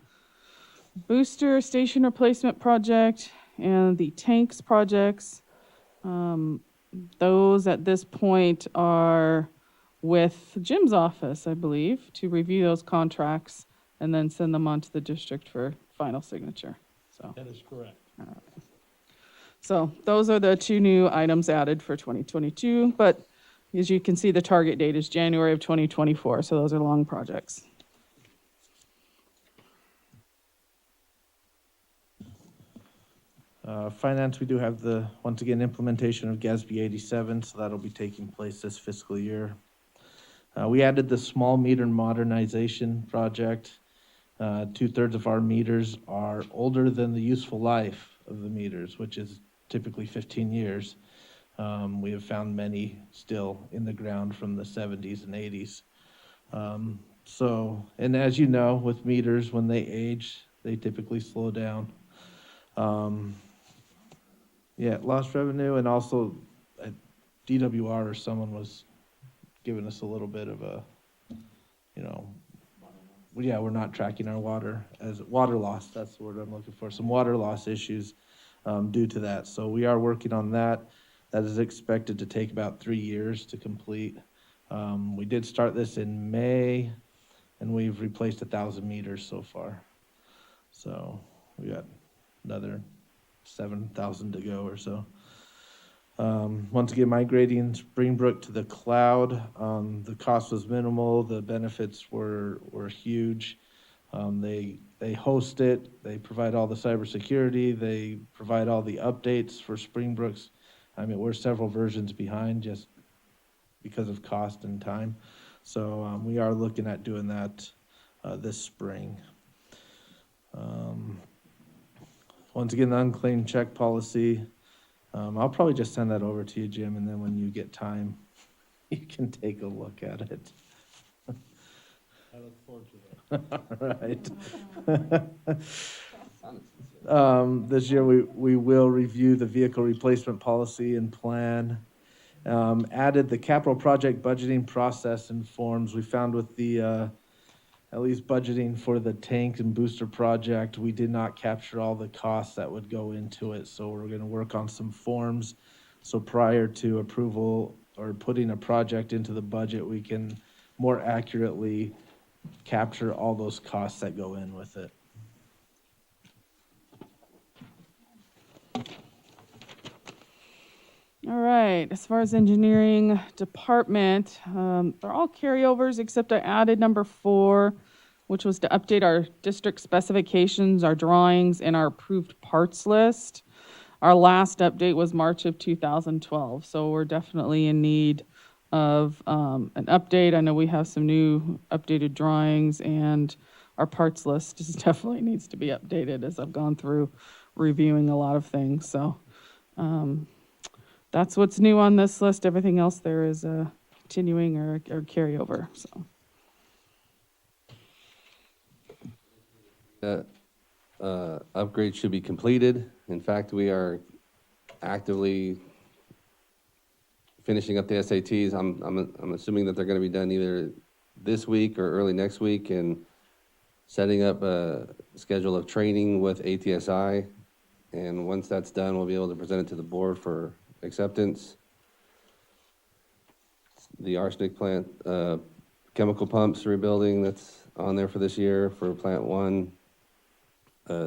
booster station replacement project and the tanks projects. Those at this point are with Jim's office, I believe, to review those contracts and then send them on to the district for final signature. So That is correct. So those are the two new items added for 2022, but as you can see, the target date is January of 2024, so those are long projects. Finance, we do have the, once again, implementation of GASB 87, so that'll be taking place this fiscal year. We added the small meter modernization project. 2/3 of our meters are older than the useful life of the meters, which is typically 15 years. We have found many still in the ground from the 70s and 80s. And as you know, with meters, when they age, they typically slow down. Lost revenue, and also at DWR, someone was giving us a little bit of a, we're not tracking our water as water loss. That's the word I'm looking for. Some water loss issues due to that. So we are working on that. That is expected to take about 3 years to complete. We did start this in May, and we've replaced 1,000 meters so far. So we got another 7,000 to go or so. Once again, migrating Springbrook to the cloud, the cost was minimal. The benefits were huge. They host it. They provide all the cybersecurity. They provide all the updates for Springbrook's. I mean, we're several versions behind just because of cost and time. So we are looking at doing that this spring. Once again, the unclaimed check policy, I'll probably just send that over to you, Jim, and then when you get time, you can take a look at it. I look forward to All right. This year, we will review the vehicle replacement policy and plan. Added the capital project budgeting process and forms. We found with the, at least budgeting for the tank and booster project, we did not capture all the costs that would go into it. So we're gonna work on some forms. So prior to approval or putting a project into the budget, we can more accurately capture all those costs that go in with it. All right, as far as engineering department, they're all carryovers except I added number 4, which was to update our district specifications, our drawings, and our approved parts list. Our last update was March of 2012, so we're definitely in need of an update. I know we have some new updated drawings, and our parts list just definitely needs to be updated as I've gone through reviewing a lot of things. So that's what's new on this list. Everything else there is continuing or carryover. So. Upgrade should be completed. In fact, we are actively finishing up the SATs. I'm assuming that they're going to be done either this week or early next week, and setting up a schedule of training with ATSI. And once that's done, we'll be able to present it to the board for acceptance. The arsenic plant, chemical pumps rebuilding, that's on there for this year for plant 1.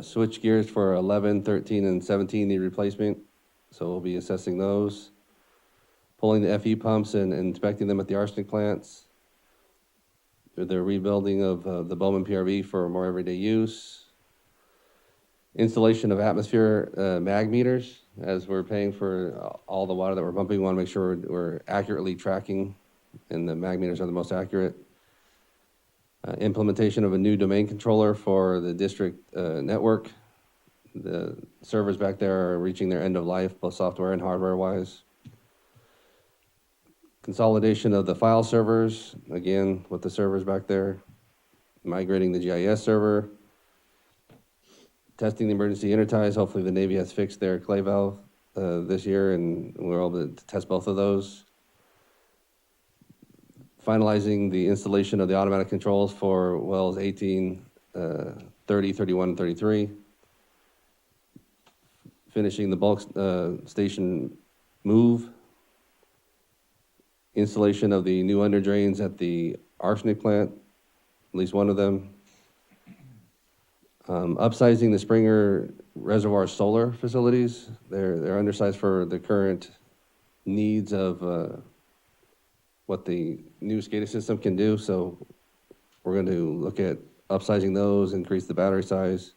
Switch gears for 11, 13, and 17 need replacement, so we'll be assessing those. Pulling the FE pumps and inspecting them at the arsenic plants. The rebuilding of the Bowman PRV for more everyday use. Installation of atmosphere mag meters, as we're paying for all the water that we're pumping. We want to make sure we're accurately tracking, and the mag meters are the most accurate. Implementation of a new domain controller for the district network. The servers back there are reaching their end of life, both software and hardware-wise. Consolidation of the file servers, again, with the servers back there. Migrating the GIS server. Testing the emergency interties. Hopefully the Navy has fixed their clay valve this year, and we're able to test both of those. Finalizing the installation of the automatic controls for wells 18, 30, 31, and 33. Finishing the bulk station move. Installation of the new under drains at the arsenic plant, at least one of them. Upsizing the Springer Reservoir solar facilities. They're undersized for the current needs of what the new SCADA system can do, so we're going to look at upsizing those, increase the battery size.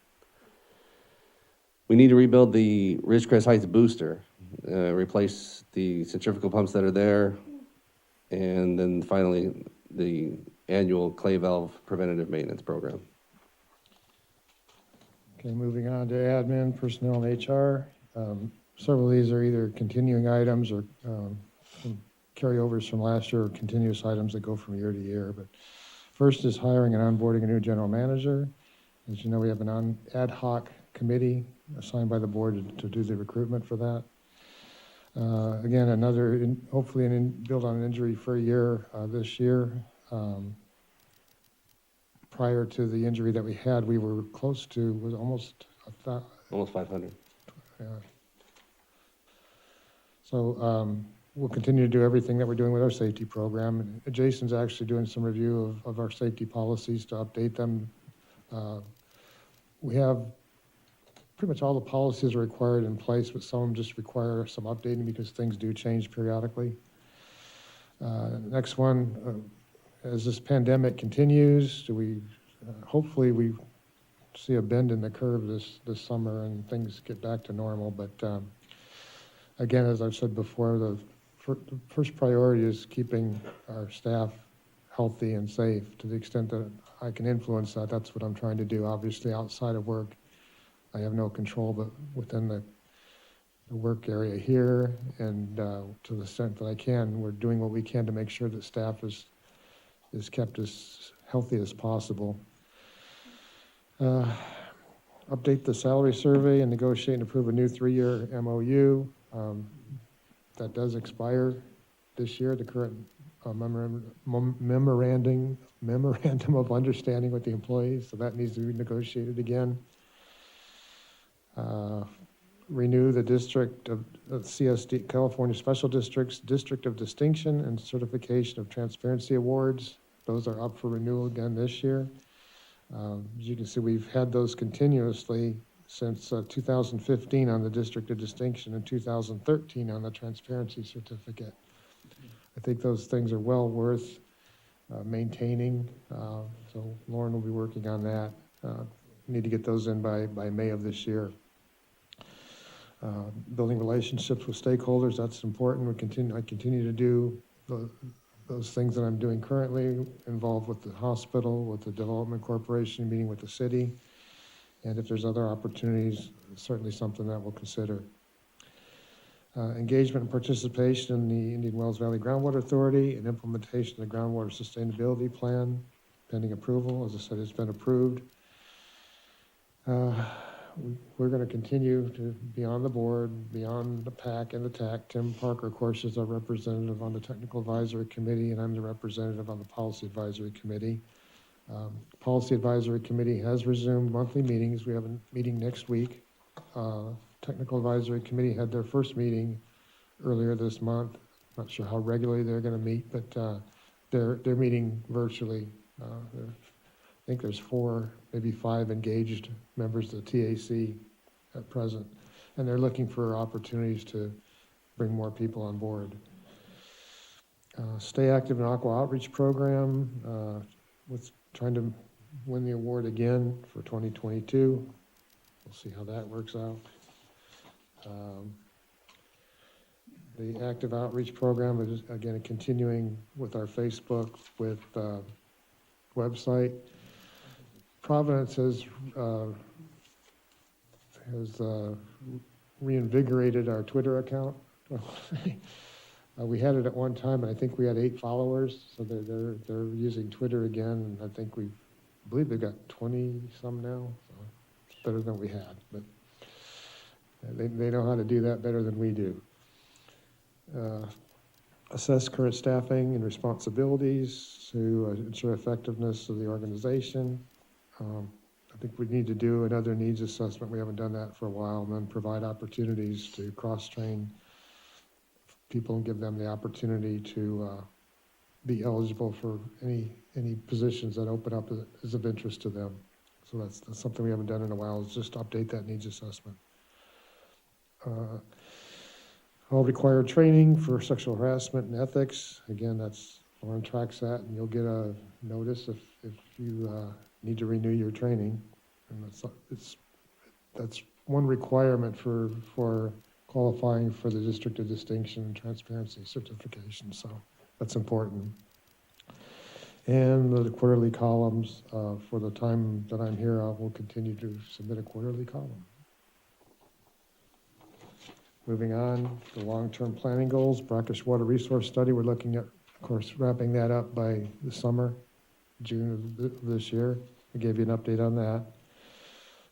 We need to rebuild the Ridgecrest Heights booster, replace the centrifugal pumps that are there, and then finally the annual clay valve preventative maintenance program. Okay, moving on to admin, personnel, and HR. Several of these are either continuing items or some carryovers from last year, or continuous items that go from year to year. But first is hiring and onboarding a new general manager. As you know, we have an ad hoc committee assigned by the board to do the recruitment for that. Again, hopefully build on an injury-free year this year. Prior to the injury that we had, we were close to, was almost 500. Yeah. So we'll continue to do everything that we're doing with our safety program. And Jason's actually doing some review of our safety policies to update them. We have pretty much all the policies are required in place, but some of them just require some updating because things do change periodically. Next one, as this pandemic continues, hopefully we see a bend in the curve this summer and things get back to normal. But again, as I've said before, the first priority is keeping our staff healthy and safe. To the extent that I can influence that. That's what I'm trying to do. Obviously, outside of work, I have no control, but within the work area here and to the extent that I can, we're doing what we can to make sure that staff is kept as healthy as possible. Update the salary survey and negotiate and approve a new 3-year MOU. That does expire this year, the current memorandum of understanding with the employees, so that needs to be negotiated again. Renew the district of CSD, California Special Districts, District of Distinction and Certification of Transparency Awards. Those are up for renewal again this year. As you can see, we've had those continuously since 2015 on the District of Distinction and 2013 on the Transparency Certificate. I think those things are well worth maintaining, so Lauren will be working on that. Need to get those in by May of this year. Building relationships with stakeholders, that's important. I continue to do those things that I'm doing currently, involved with the hospital, with the development corporation, meeting with the city. And if there's other opportunities, certainly something that we'll consider. Engagement and participation in the Indian Wells Valley Groundwater Authority and implementation of the Groundwater Sustainability Plan, pending approval. As I said, it's been approved. We're going to continue to be on the board, beyond the PAC and the TAC. Tim Parker, of course, is our representative on the Technical Advisory Committee, and I'm the representative on the Policy Advisory Committee. Policy Advisory Committee has resumed monthly meetings. We have a meeting next week. Technical Advisory Committee had their first meeting earlier this month. Not sure how regularly they're going to meet, but they're meeting virtually. I think there's 4, maybe 5 engaged members of the TAC at present, and they're looking for opportunities to bring more people on board. Stay active in Aqua Outreach Program, with trying to win the award again for 2022. We'll see how that works out. The Active Outreach Program is, again, continuing with our Facebook, with website. Providence has reinvigorated our Twitter account. We had it at one time, and I think we had 8 followers. So they're using Twitter again, and I believe they've got 20 some now. So it's better than we had, but they know how to do that better than we do. Assess current staffing and responsibilities to ensure effectiveness of the organization. I think we need to do another needs assessment. We haven't done that for a while, and then provide opportunities to cross-train people and give them the opportunity to be eligible for any positions that open up as of interest to them. So that's something we haven't done in a while, is just update that needs assessment. All required training for sexual harassment and ethics. Again, Lauren tracks that, and you'll get a notice if you need to renew your training. And that's one requirement for qualifying for the District of Distinction and Transparency certification, so that's important. And the quarterly columns, for the time that I'm here, I will continue to submit a quarterly column. Moving on to long-term planning goals, brackish water resource study. We're looking at, of course, wrapping that up by the summer, June of this year. I gave you an update on that.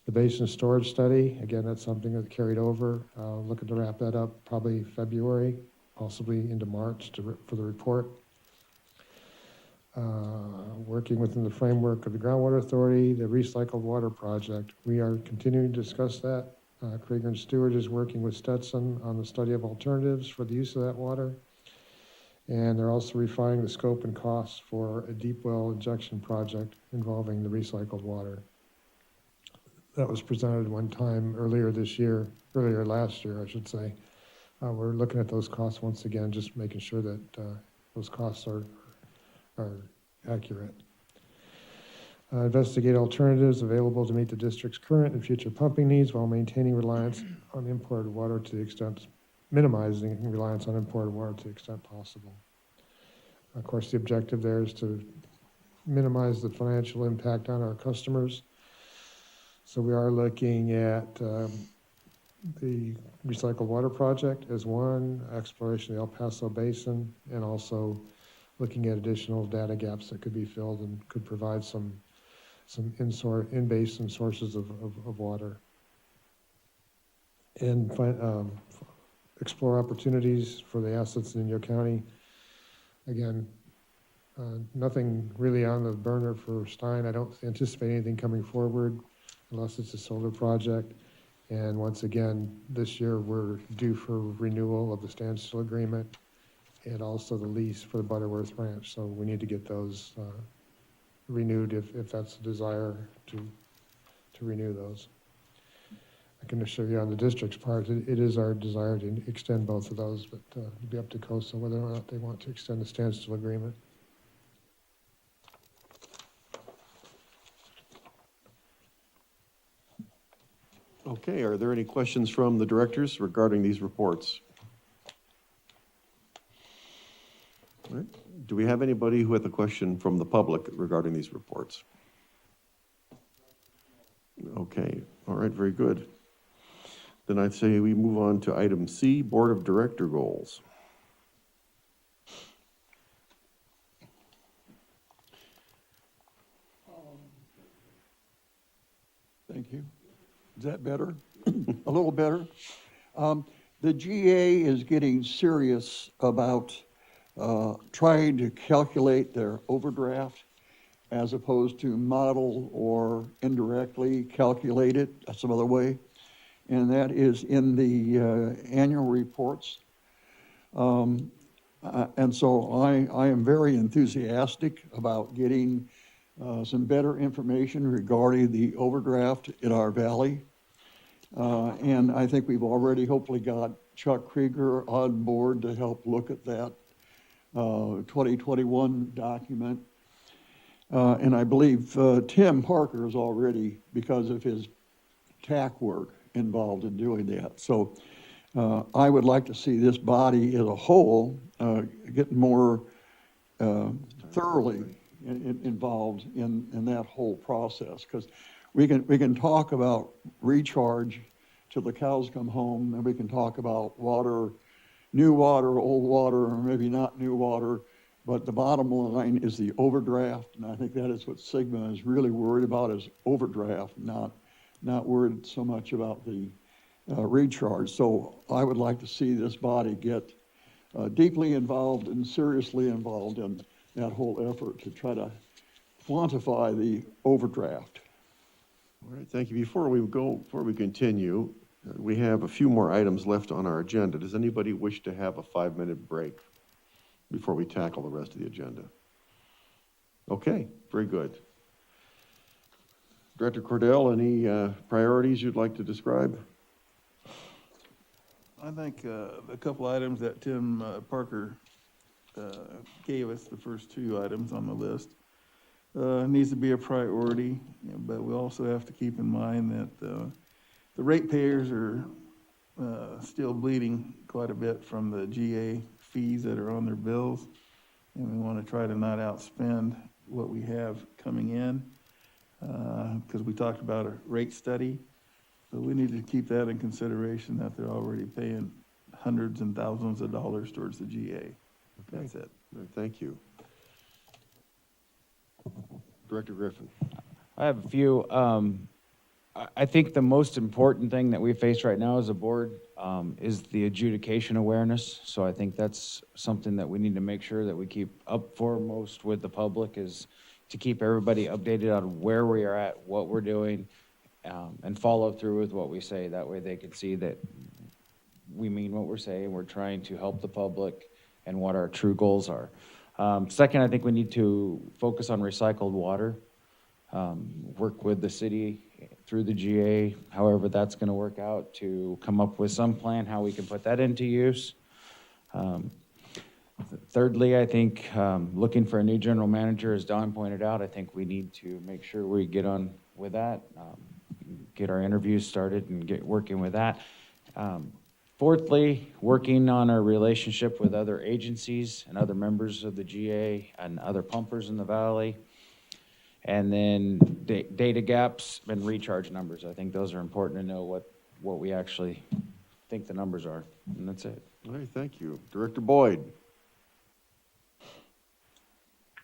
The basin storage study, again, that's something that carried over. Looking to wrap that up probably February, possibly into March for the report. Working within the framework of the Groundwater Authority, the Recycled Water Project. We are continuing to discuss that. Krieger and Stewart is working with Stetson on the study of alternatives for the use of that water. And they're also refining the scope and costs for a deep well injection project involving the recycled water. That was presented one time earlier last year, I should say. We're looking at those costs once again, just making sure that those costs are accurate. Investigate alternatives available to meet the district's current and future pumping needs while maintaining reliance on imported water to the extent, minimizing reliance on imported water to the extent possible. Of course, the objective there is to minimize the financial impact on our customers. So we are looking at the recycled water project as one, exploration of the El Paso Basin, and also looking at additional data gaps that could be filled and could provide some in-basin sources of water. And explore opportunities for the assets in Inyo County. Again, nothing really on the burner for Stein. I don't anticipate anything coming forward unless it's a solar project. And once again, this year we're due for renewal of the standstill agreement and also the lease for the Butterworth Ranch. So we need to get those renewed if that's the desire to renew those. I can assure you on the district's part, it is our desire to extend both of those, but it'll be up to COSA whether or not they want to extend the standstill agreement. Okay, are there any questions from the directors regarding these reports? All right. Do we have anybody who has a question from the public regarding these reports? Okay, all right, very good. Then I'd say we move on to item C, Board of Director goals. Thank you. Is that better? A little better? The GA is getting serious about trying to calculate their overdraft as opposed to model or indirectly calculate it some other way. And that is in the annual reports. And so I am very enthusiastic about getting some better information regarding the overdraft in our valley. And I think we've already hopefully got Chuck Krieger on board to help look at that 2021 document. And I believe Tim Parker is already, because of his TAC work, involved in doing that. So I would like to see this body as a whole get more thoroughly involved in that whole process, because we can talk about recharge till the cows come home, and we can talk about water, new water, old water, or maybe not new water, but the bottom line is the overdraft, and I think that is what Sigma is really worried about, is overdraft, not worried so much about the recharge. So I would like to see this body get deeply involved and seriously involved in that whole effort to try to quantify the overdraft. All right, thank you. Before we continue, we have a few more items left on our agenda. Does anybody wish to have a 5-minute break before we tackle the rest of the agenda? Okay, very good. Director Cordell, any priorities you'd like to describe? I think a couple items that Tim Parker gave us, the first two items on the list, needs to be a priority, but we also have to keep in mind that the ratepayers are still bleeding quite a bit from the GA fees that are on their bills, and we want to try to not outspend what we have coming in, because we talked about a rate study, but we need to keep that in consideration, that they're already paying hundreds and thousands of dollars towards the GA. Okay. That's it. Thank you. Director Griffin. I have a few. I think the most important thing that we face right now as a board is the adjudication awareness. So I think that's something that we need to make sure that we keep up foremost with the public, is to keep everybody updated on where we are at, what we're doing, and follow through with what we say. That way they can see that we mean what we're saying. We're trying to help the public and what our true goals are. Second, I think we need to focus on recycled water. Work with the city through the GA, however that's going to work out, to come up with some plan how we can put that into use. Thirdly, I think looking for a new general manager, as Don pointed out, I think we need to make sure we get on with that, get our interviews started and get working with that. Fourthly, working on our relationship with other agencies and other members of the GA and other pumpers in the valley. And then data gaps and recharge numbers. I think those are important to know what we actually think the numbers are, and that's it. All right, thank you. Director Boyd.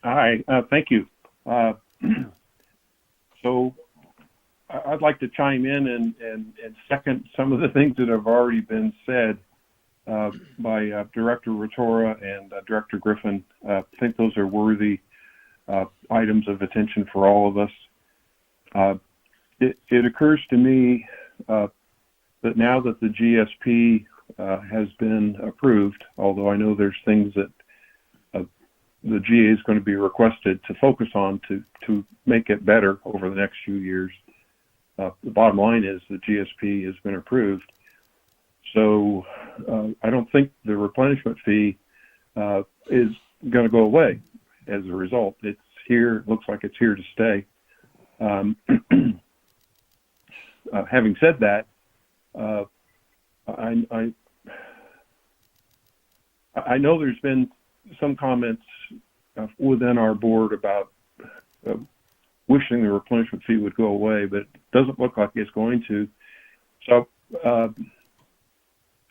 Hi, thank you. So I'd like to chime in and second some of the things that have already been said by Director Rotorua and Director Griffin. I think those are worthy items of attention for all of us. It occurs to me that now that the GSP has been approved, although I know there's things that the GA is going to be requested to focus on to make it better over the next few years. The bottom line is the GSP has been approved. So I don't think the replenishment fee is going to go away as a result. It's here, looks like it's here to stay. Having said that, I know there's been some comments within our board about wishing the replenishment fee would go away, but it doesn't look like it's going to. So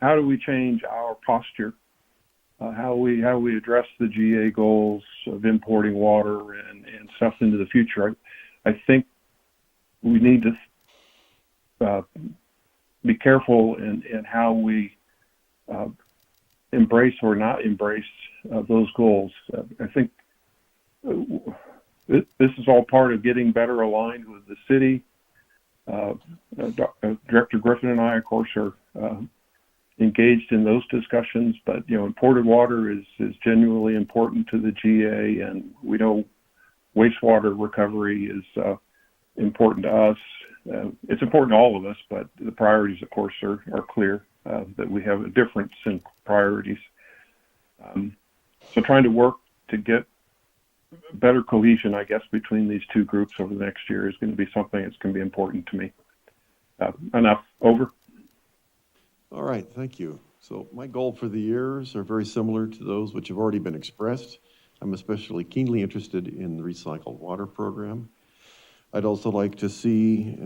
how do we change our posture? How we address the GA goals of importing water and stuff into the future? I think we need to be careful in how we embrace or not embrace those goals. I think this is all part of getting better aligned with the city. Director Griffin and I, of course, are engaged in those discussions, but imported water is genuinely important to the GA, and we know wastewater recovery is important to us. It's important to all of us, but the priorities, of course, are clear, that we have a difference in priorities. So trying to work to get better cohesion, I guess, between these two groups over the next year is going to be something that's going to be important to me. Enough. Over. All right, thank you. So my goal for the years are very similar to those which have already been expressed. I'm especially keenly interested in the recycled water program. I'd also like to see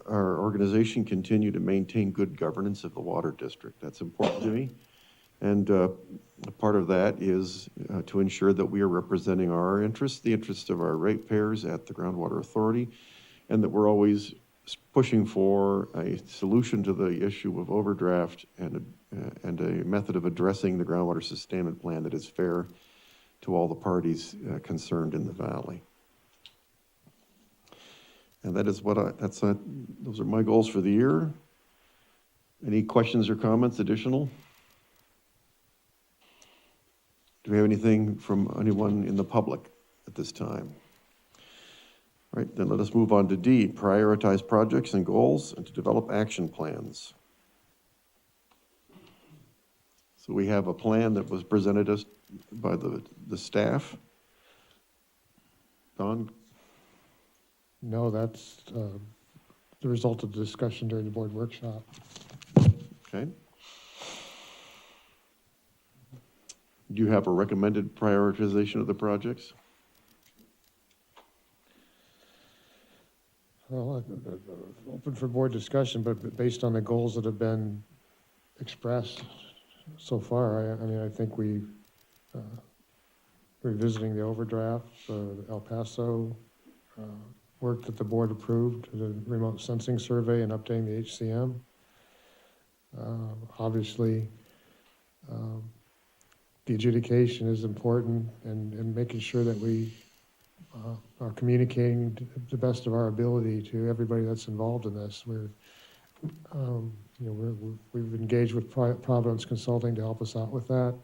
our organization continue to maintain good governance of the water district. That's important to me. And a part of that is to ensure that we are representing our interests, the interests of our ratepayers at the Groundwater Authority, and that we're always pushing for a solution to the issue of overdraft and a method of addressing the groundwater sustainment plan that is fair to all the parties concerned in the valley. And that is those are my goals for the year. Any questions or comments additional? Do we have anything from anyone in the public at this time? All right, then let us move on to D, prioritize projects and goals and to develop action plans. So we have a plan that was presented us by the staff. Don? No, that's the result of the discussion during the board workshop. Okay. Do you have a recommended prioritization of the projects? Well, open for board discussion, but based on the goals that have been expressed so far, I mean, I think revisiting the overdraft, El Paso, work that the board approved, the remote sensing survey and updating the HCM. Obviously, the adjudication is important and making sure that we are communicating to the best of our ability to everybody that's involved in this. We've engaged with Providence Consulting to help us out with that,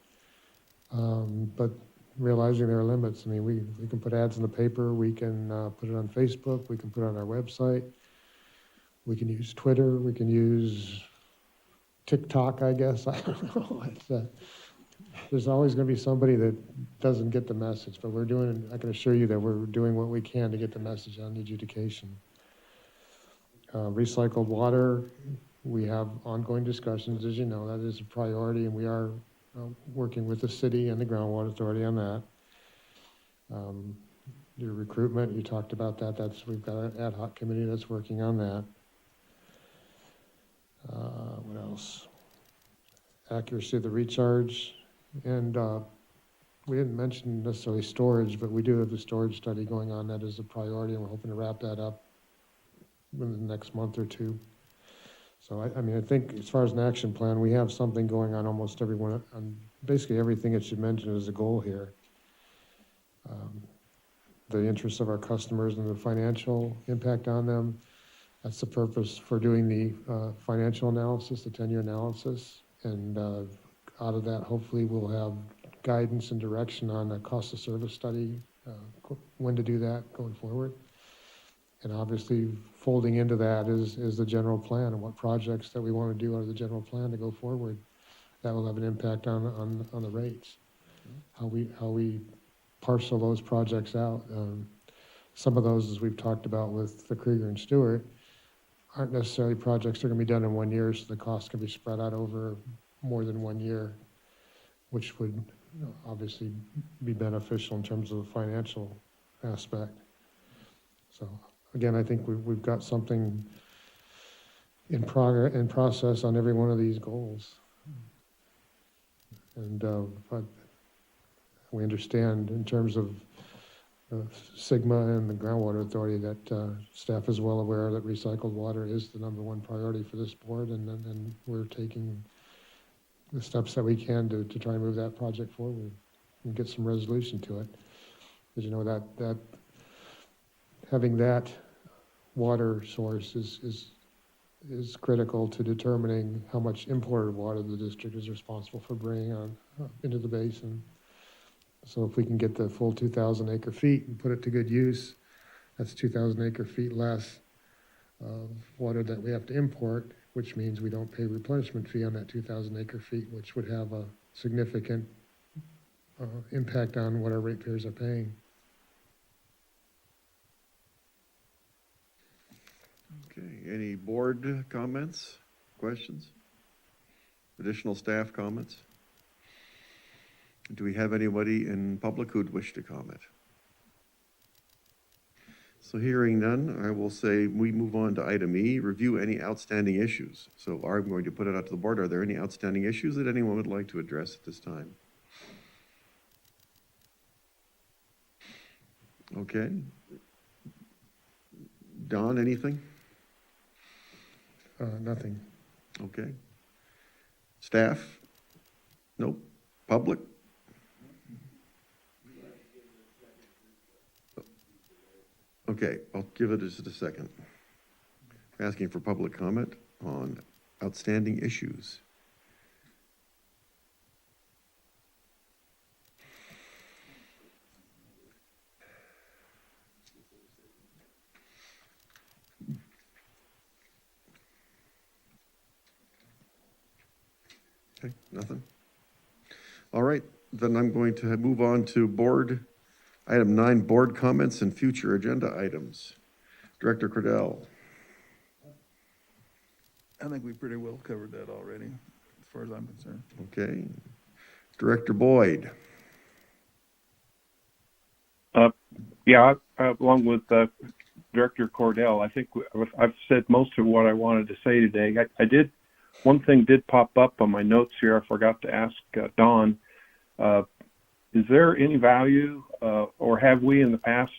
but realizing there are limits. I mean, we can put ads in the paper, we can put it on Facebook, we can put it on our website, we can use Twitter, we can use TikTok, I guess. I don't know. There's always going to be somebody that doesn't get the message, but I can assure you that we're doing what we can to get the message on the adjudication. Recycled water, we have ongoing discussions, as you know, that is a priority, and we are working with the city and the Groundwater Authority on that. Your recruitment, you talked about that. We've got an ad hoc committee that's working on that. What else? Accuracy of the recharge. And we didn't mention necessarily storage, but we do have the storage study going on. That is a priority, and we're hoping to wrap that up in the next month or two. So I mean, I think as far as an action plan, we have something going on almost everyone, on basically everything that you mentioned is a goal here. The interests of our customers and the financial impact on them. That's the purpose for doing the financial analysis, the 10-year analysis. And out of that, hopefully we'll have guidance and direction on a cost of service study, when to do that going forward. And obviously folding into that is the general plan and what projects that we want to do out of the general plan to go forward. That will have an impact on the rates, how we parcel those projects out. Some of those, as we've talked about with the Krieger and Stewart, aren't necessarily projects that are going to be done in 1 year, so the cost can be spread out over more than 1 year, which would obviously be beneficial in terms of the financial aspect. So again, I think we've got something in process on every one of these goals. And but we understand in terms of Sigma and the Groundwater Authority that staff is well aware that recycled water is the #1 priority for this board, and we're taking the steps that we can to try and move that project forward and get some resolution to it. Because you know that having that water source is critical to determining how much imported water the district is responsible for bringing on into the basin. So if we can get the full 2,000 acre feet and put it to good use, that's 2,000 acre feet less of water that we have to import, which means we don't pay replenishment fee on that 2,000 acre feet, which would have a significant impact on what our ratepayers are paying. Okay, any board comments, questions? Additional staff comments? Do we have anybody in public who'd wish to comment? So hearing none, I will say we move on to item E, review any outstanding issues. So I'm going to put it out to the board. Are there any outstanding issues that anyone would like to address at this time? Okay. Don, anything? Nothing. Okay. Staff? Nope. Public? Okay, I'll give it just a second. Asking for public comment on outstanding issues. Okay, nothing. All right, then I'm going to move on to board, item 9, board comments and future agenda items. Director Cordell. I think we pretty well covered that already, as far as I'm concerned. Okay. Director Boyd. Yeah, along with Director Cordell, I think I've said most of what I wanted to say today. One thing did pop up on my notes here. I forgot to ask Don. Is there any value, or have we in the past,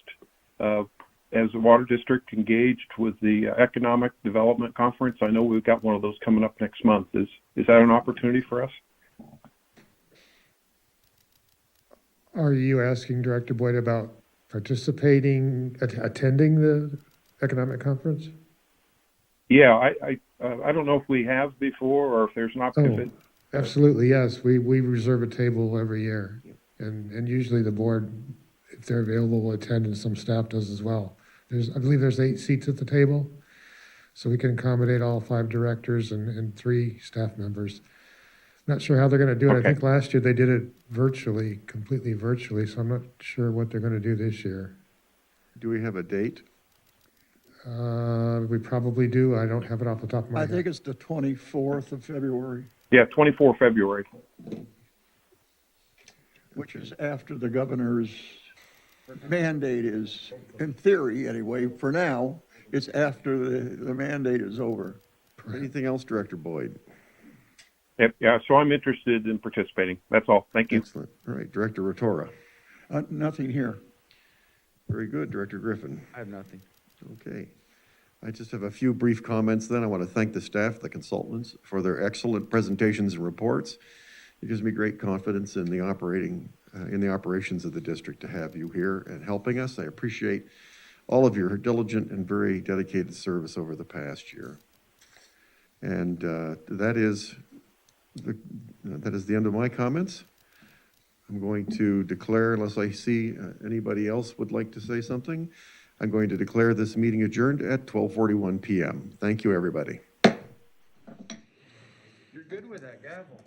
as a water district, engaged with the Economic Development Conference? I know we've got one of those coming up next month. Is that an opportunity for us? Are you asking Director Boyd about participating, attending the economic conference? Yeah, I don't know if we have before or if there's an opportunity. Oh, absolutely, yes. We reserve a table every year. And usually the board, if they're available, will attend, and some staff does as well. I believe there's 8 seats at the table, so we can accommodate all 5 directors and 3 staff members. Not sure how they're going to do it. Okay. I think last year they did it virtually, completely virtually, so I'm not sure what they're going to do this year. Do we have a date? We probably do. I don't have it off the top of my head. I think it's the 24th of February, Yeah, 24 February. which is after the governor's mandate is, in theory anyway, for now, it's after the mandate is over. Anything else, Director Boyd? Yep, yeah, so I'm interested in participating. That's all. Thank you. Excellent. All right, Director Rotora. Nothing here. Very good, Director Griffin. I have nothing. Okay. I just have a few brief comments then. I want to thank the staff, the consultants, for their excellent presentations and reports. It gives me great confidence in the operations of the district to have you here and helping us. I appreciate all of your diligent and very dedicated service over the past year. And that is the end of my comments. I'm going to declare, unless I see anybody else would like to say something, I'm going to declare this meeting adjourned at 12:41 p.m. Thank you, everybody. You're good with that gavel.